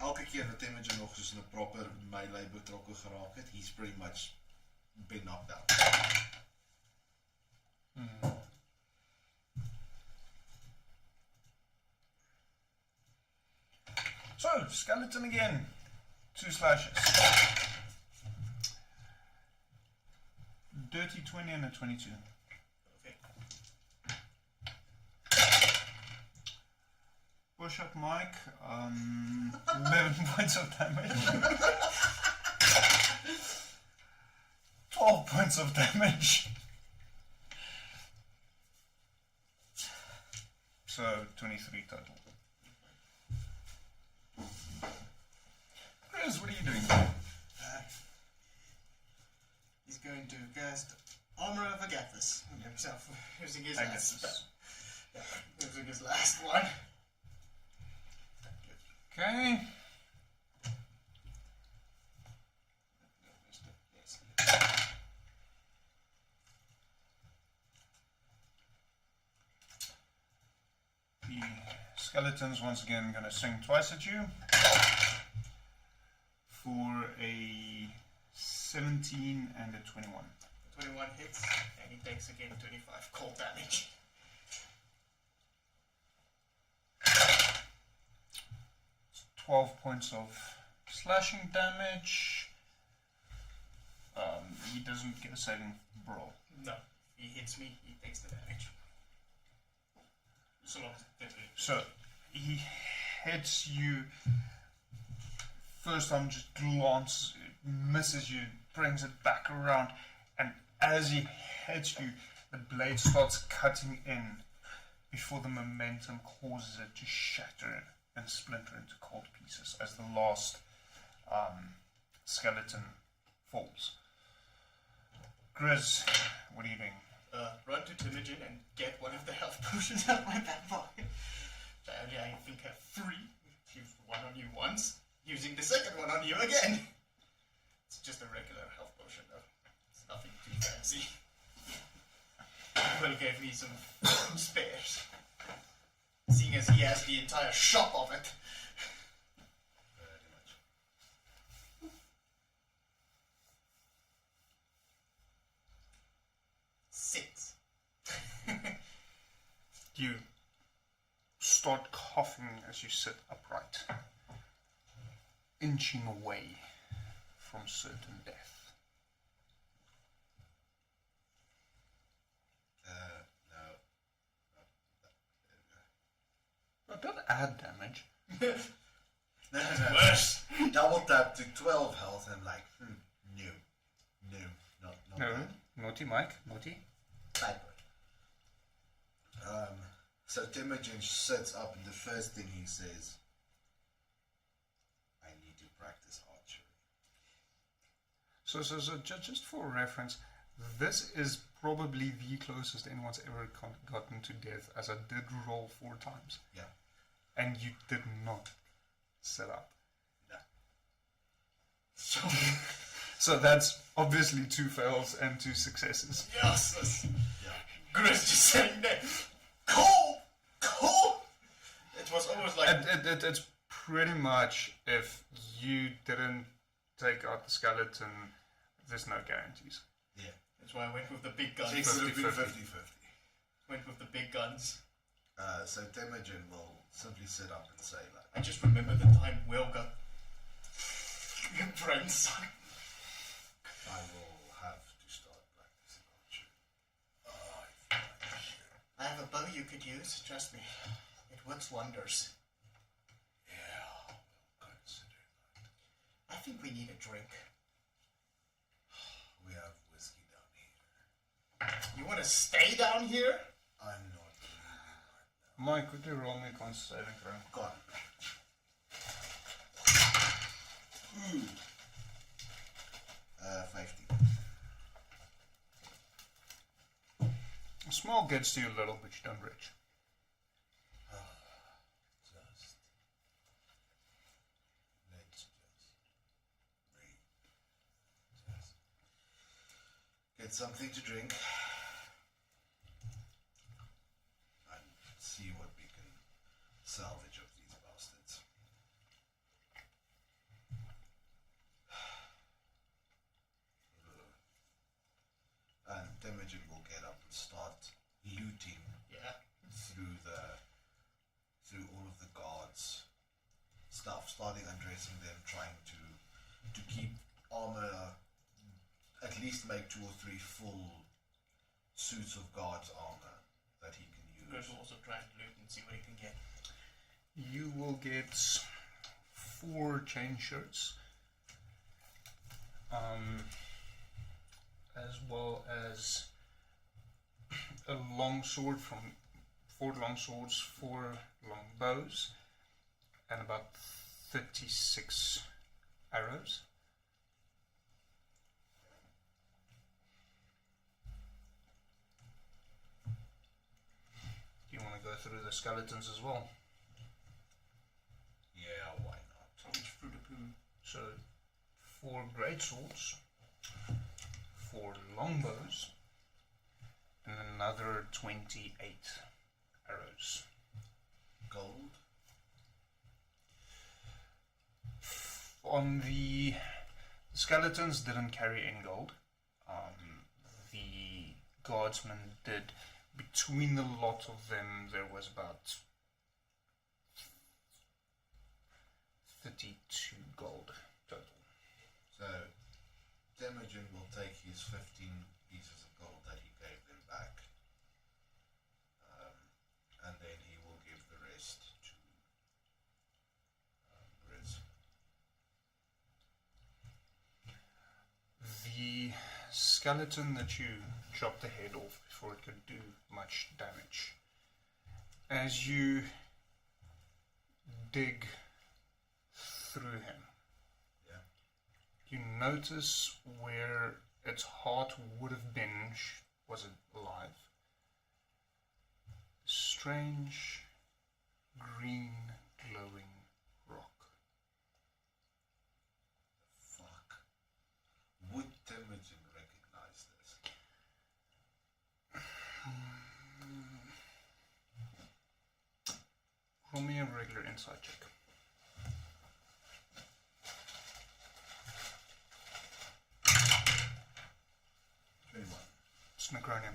Elke keer wat Imogen nog soos in 'n proper melee betrokke geraak het, he's pretty much been knocked out. So, skeleton again. 2 slashes. Dirty 20 and a 22. Okay. Push up Mike. 11 points of damage. 12 points of damage. So 23 total. Chris, what are you doing? He's going to cast Armor of Agathis on himself, using his last spell. Yeah, using his last one. Okay. The skeleton's once again going to swing twice at you for a 17 and a 21. 21 hits, and he takes again 25 cold damage. 12 points of slashing damage. He doesn't get a saving roll. No, he hits me, he takes the damage. So long as So he hits you. First time, just glance, misses you, brings it back around, and as he hits you, the blade starts cutting in before the momentum causes it to shatter and splinter into cold pieces as the last skeleton falls. Grizz, what are you doing? Run to Timogen and get one of the health potions out of my back pocket. I think I have 3. Used one on you once, using the second one on you again. It's just a regular health potion though. It's nothing too fancy. Will gave me some spares. Seeing as he has the entire shop of it. Very much. Six. You start coughing as you sit upright, inching away from certain death. No. But don't add damage. No. Worse. Double tap to 12 health, and I'm like, no, not No, that. naughty Mike, naughty. Backward. So Timogen sits up, and the first thing he says, I need to practice archery. So just for reference, this is probably the closest anyone's ever gotten to death, as I did roll 4 times. Yeah. And you did not set up. No. So that's obviously 2 fails and 2 successes. Yes. Yeah. Grizz just sitting there. Cold! It was almost like... It's pretty much, if you didn't take out the skeleton, there's no guarantees. Yeah. That's why I went with the big guns. 50-50. Went with the big guns. So Timogen will simply sit up and say, like, I just remember the time Will got brain sucked. I will have to start practicing archery. I have a bow you could use, trust me. It works wonders. Yeah, we'll consider that. I think we need a drink. We have whiskey down here. You want to stay down here? I'm not leaving right Mike, could you roll me a con saving throw? now. Got it. 50. Small gets to you a little, but you don't reach. Just. Let's just breathe. Just get something to drink. And see what we can salvage of these bastards. And Temujin will get up and start looting Yeah. through all of the guards' stuff, starting undressing them, trying to keep armor, at least make 2 or 3 full suits of guards' armor that he can Grizz use. will also try to loot and see what he can get. You will get 4 chain shirts, as well as a long sword from 4 long swords, 4 long bows, and about 36 arrows. Do you want to go through the skeletons as well? Yeah, why not? Which fruit of poo? So, 4 great swords, 4 longbows, and another 28 arrows. Gold? On the The skeletons didn't carry any gold. The guardsmen did. Between the lot of them, there was about 32 gold total. So, Temujin will take his 15 pieces of gold that he gave them back. And then he will give the rest to Grizz. The skeleton that you chopped the head off before it could do much damage. As you dig through him, Yeah. you notice where its heart would have been was it alive. Strange green glowing rock. Fuck. Would Temujin recognize this? Roll me a regular insight check. 21. Snackronium.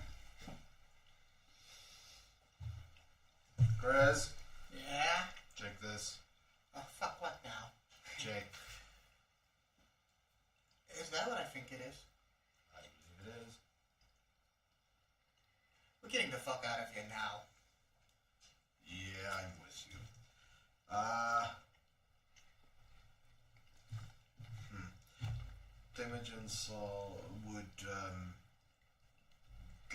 Grizz, Yeah? check this. Oh, fuck, what now? Check. Is that what I think it is? I believe it is. We're getting the fuck out of here now. Yeah, I'm with you. Temujin would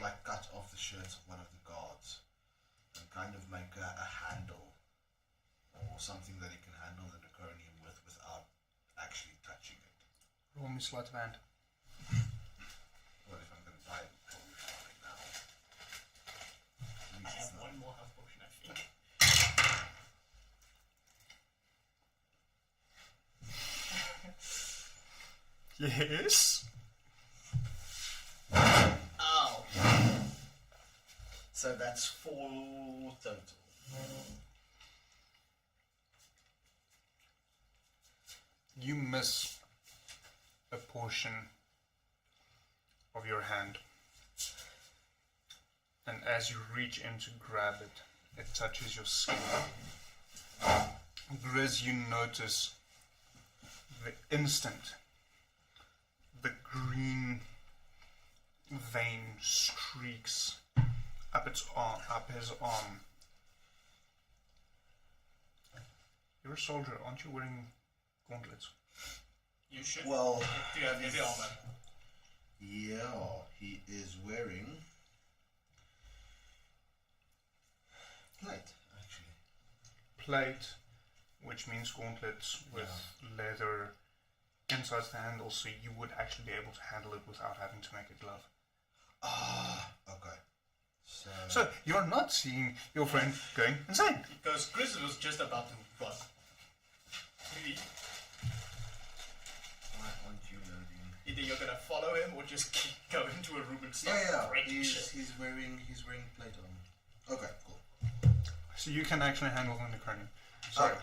like cut off the shirt of one of the guards and kind of make a handle or something that he can handle the necronium with without actually touching it. Roll me sleight of hand. What if I'm going to die? Probably right now. At least I it's have not. one more health potion, I think. Yes. Oh. So that's 4 total. You miss a portion of your hand. And as you reach in to grab it, it touches your skin. Grizz, you notice the instant the green vein streaks up its arm, up his arm. You're a soldier, aren't you wearing gauntlets? You should. Well, Do you have heavy armor? yeah, he is wearing plate, actually. Plate, which means gauntlets with leather inside the handle, so you would actually be able to handle it without having to make a glove. Ah, okay. So you're not seeing your friend going insane. Because Chris was just about to run. Really? Why aren't you loading? Either you're gonna follow him or just keep going to a room and start Yeah, breaking he's shit. wearing plate on. Okay, cool. So you can actually handle the necronium. Sorry.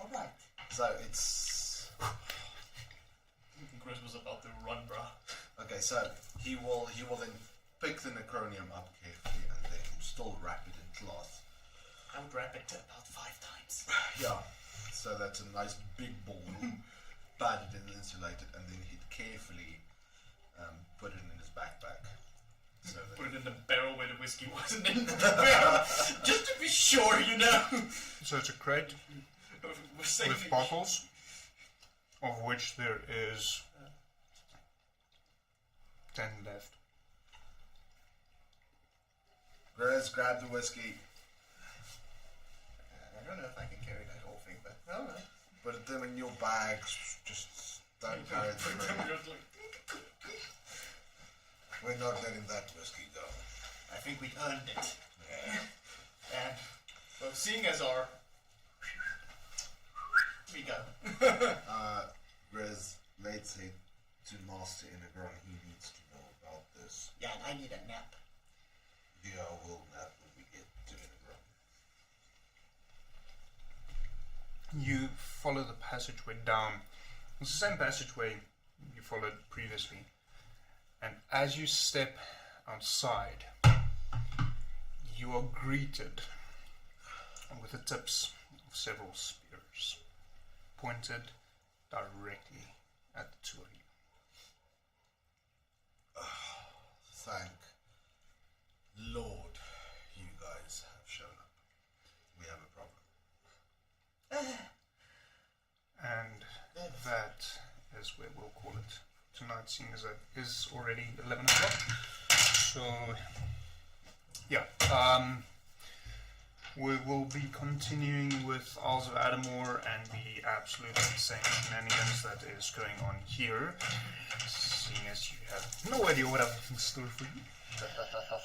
Alright. So it's Chris was about to run, bruh. okay. So he will then pick the necronium up carefully and then still wrap it in cloth. I would wrap it to about 5 times. Yeah. So that's a nice big ball, padded and insulated, and then he'd carefully put it in his backpack. So that Put it in the barrel where the whiskey wasn't in the barrel. Just to be sure, you know. So it's a crate We're saving with bottles, of which there is 10 left. Grizz, grab the whiskey, I don't know if I can carry that whole thing, but alright. put it in your bags. Just don't carry it. We're not letting that whiskey go. I think we earned it. Yeah. And, well, seeing as our... we go. Grizz, let's say to Master Integron, he needs to know about this. Yeah, and I need a nap. Yeah, we'll nap when we get to Integron. You follow the passageway down It's the same passageway you followed previously. And as you step outside, you are greeted with the tips of several spears pointed directly at the two of you. Thank Lord you guys have shown up. We have a problem. And that is where we'll call it for tonight, seeing as it is already 11 o'clock. So, yeah, we will be continuing with Isles of Adomawyr and the absolute insane shenanigans that is going on here, seeing as you have no idea what I have in store for you.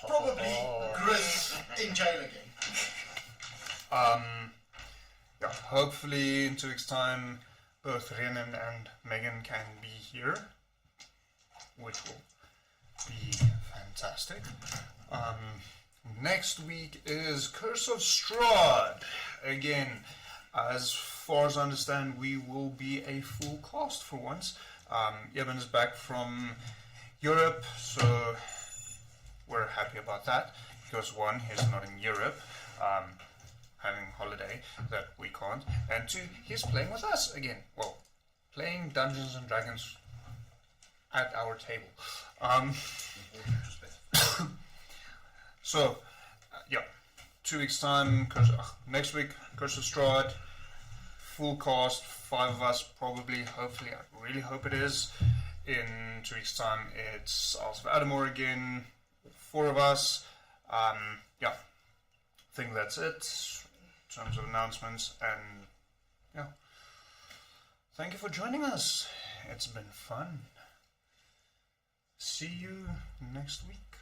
Probably Grizz in jail again. Yeah, hopefully in 2 weeks' time, both Rhiannon and Megan can be here, which will be fantastic. Next week is Curse of Strahd. Again, as far as I understand, we will be a full cast for once. Eben is back from Europe, so we're happy about that, because one, he's not in Europe, having holiday that we can't, and two, he's playing with us again. Well, playing Dungeons and Dragons at our table. So, yeah, 2 weeks time, next week, Curse of Strahd, full cast, 5 of us probably, hopefully, I really hope it is. In 2 weeks time, it's Isles of Adomawyr again, 4 of us. Yeah, I think that's it in terms of announcements, and yeah, thank you for joining us. It's been fun. See you next week.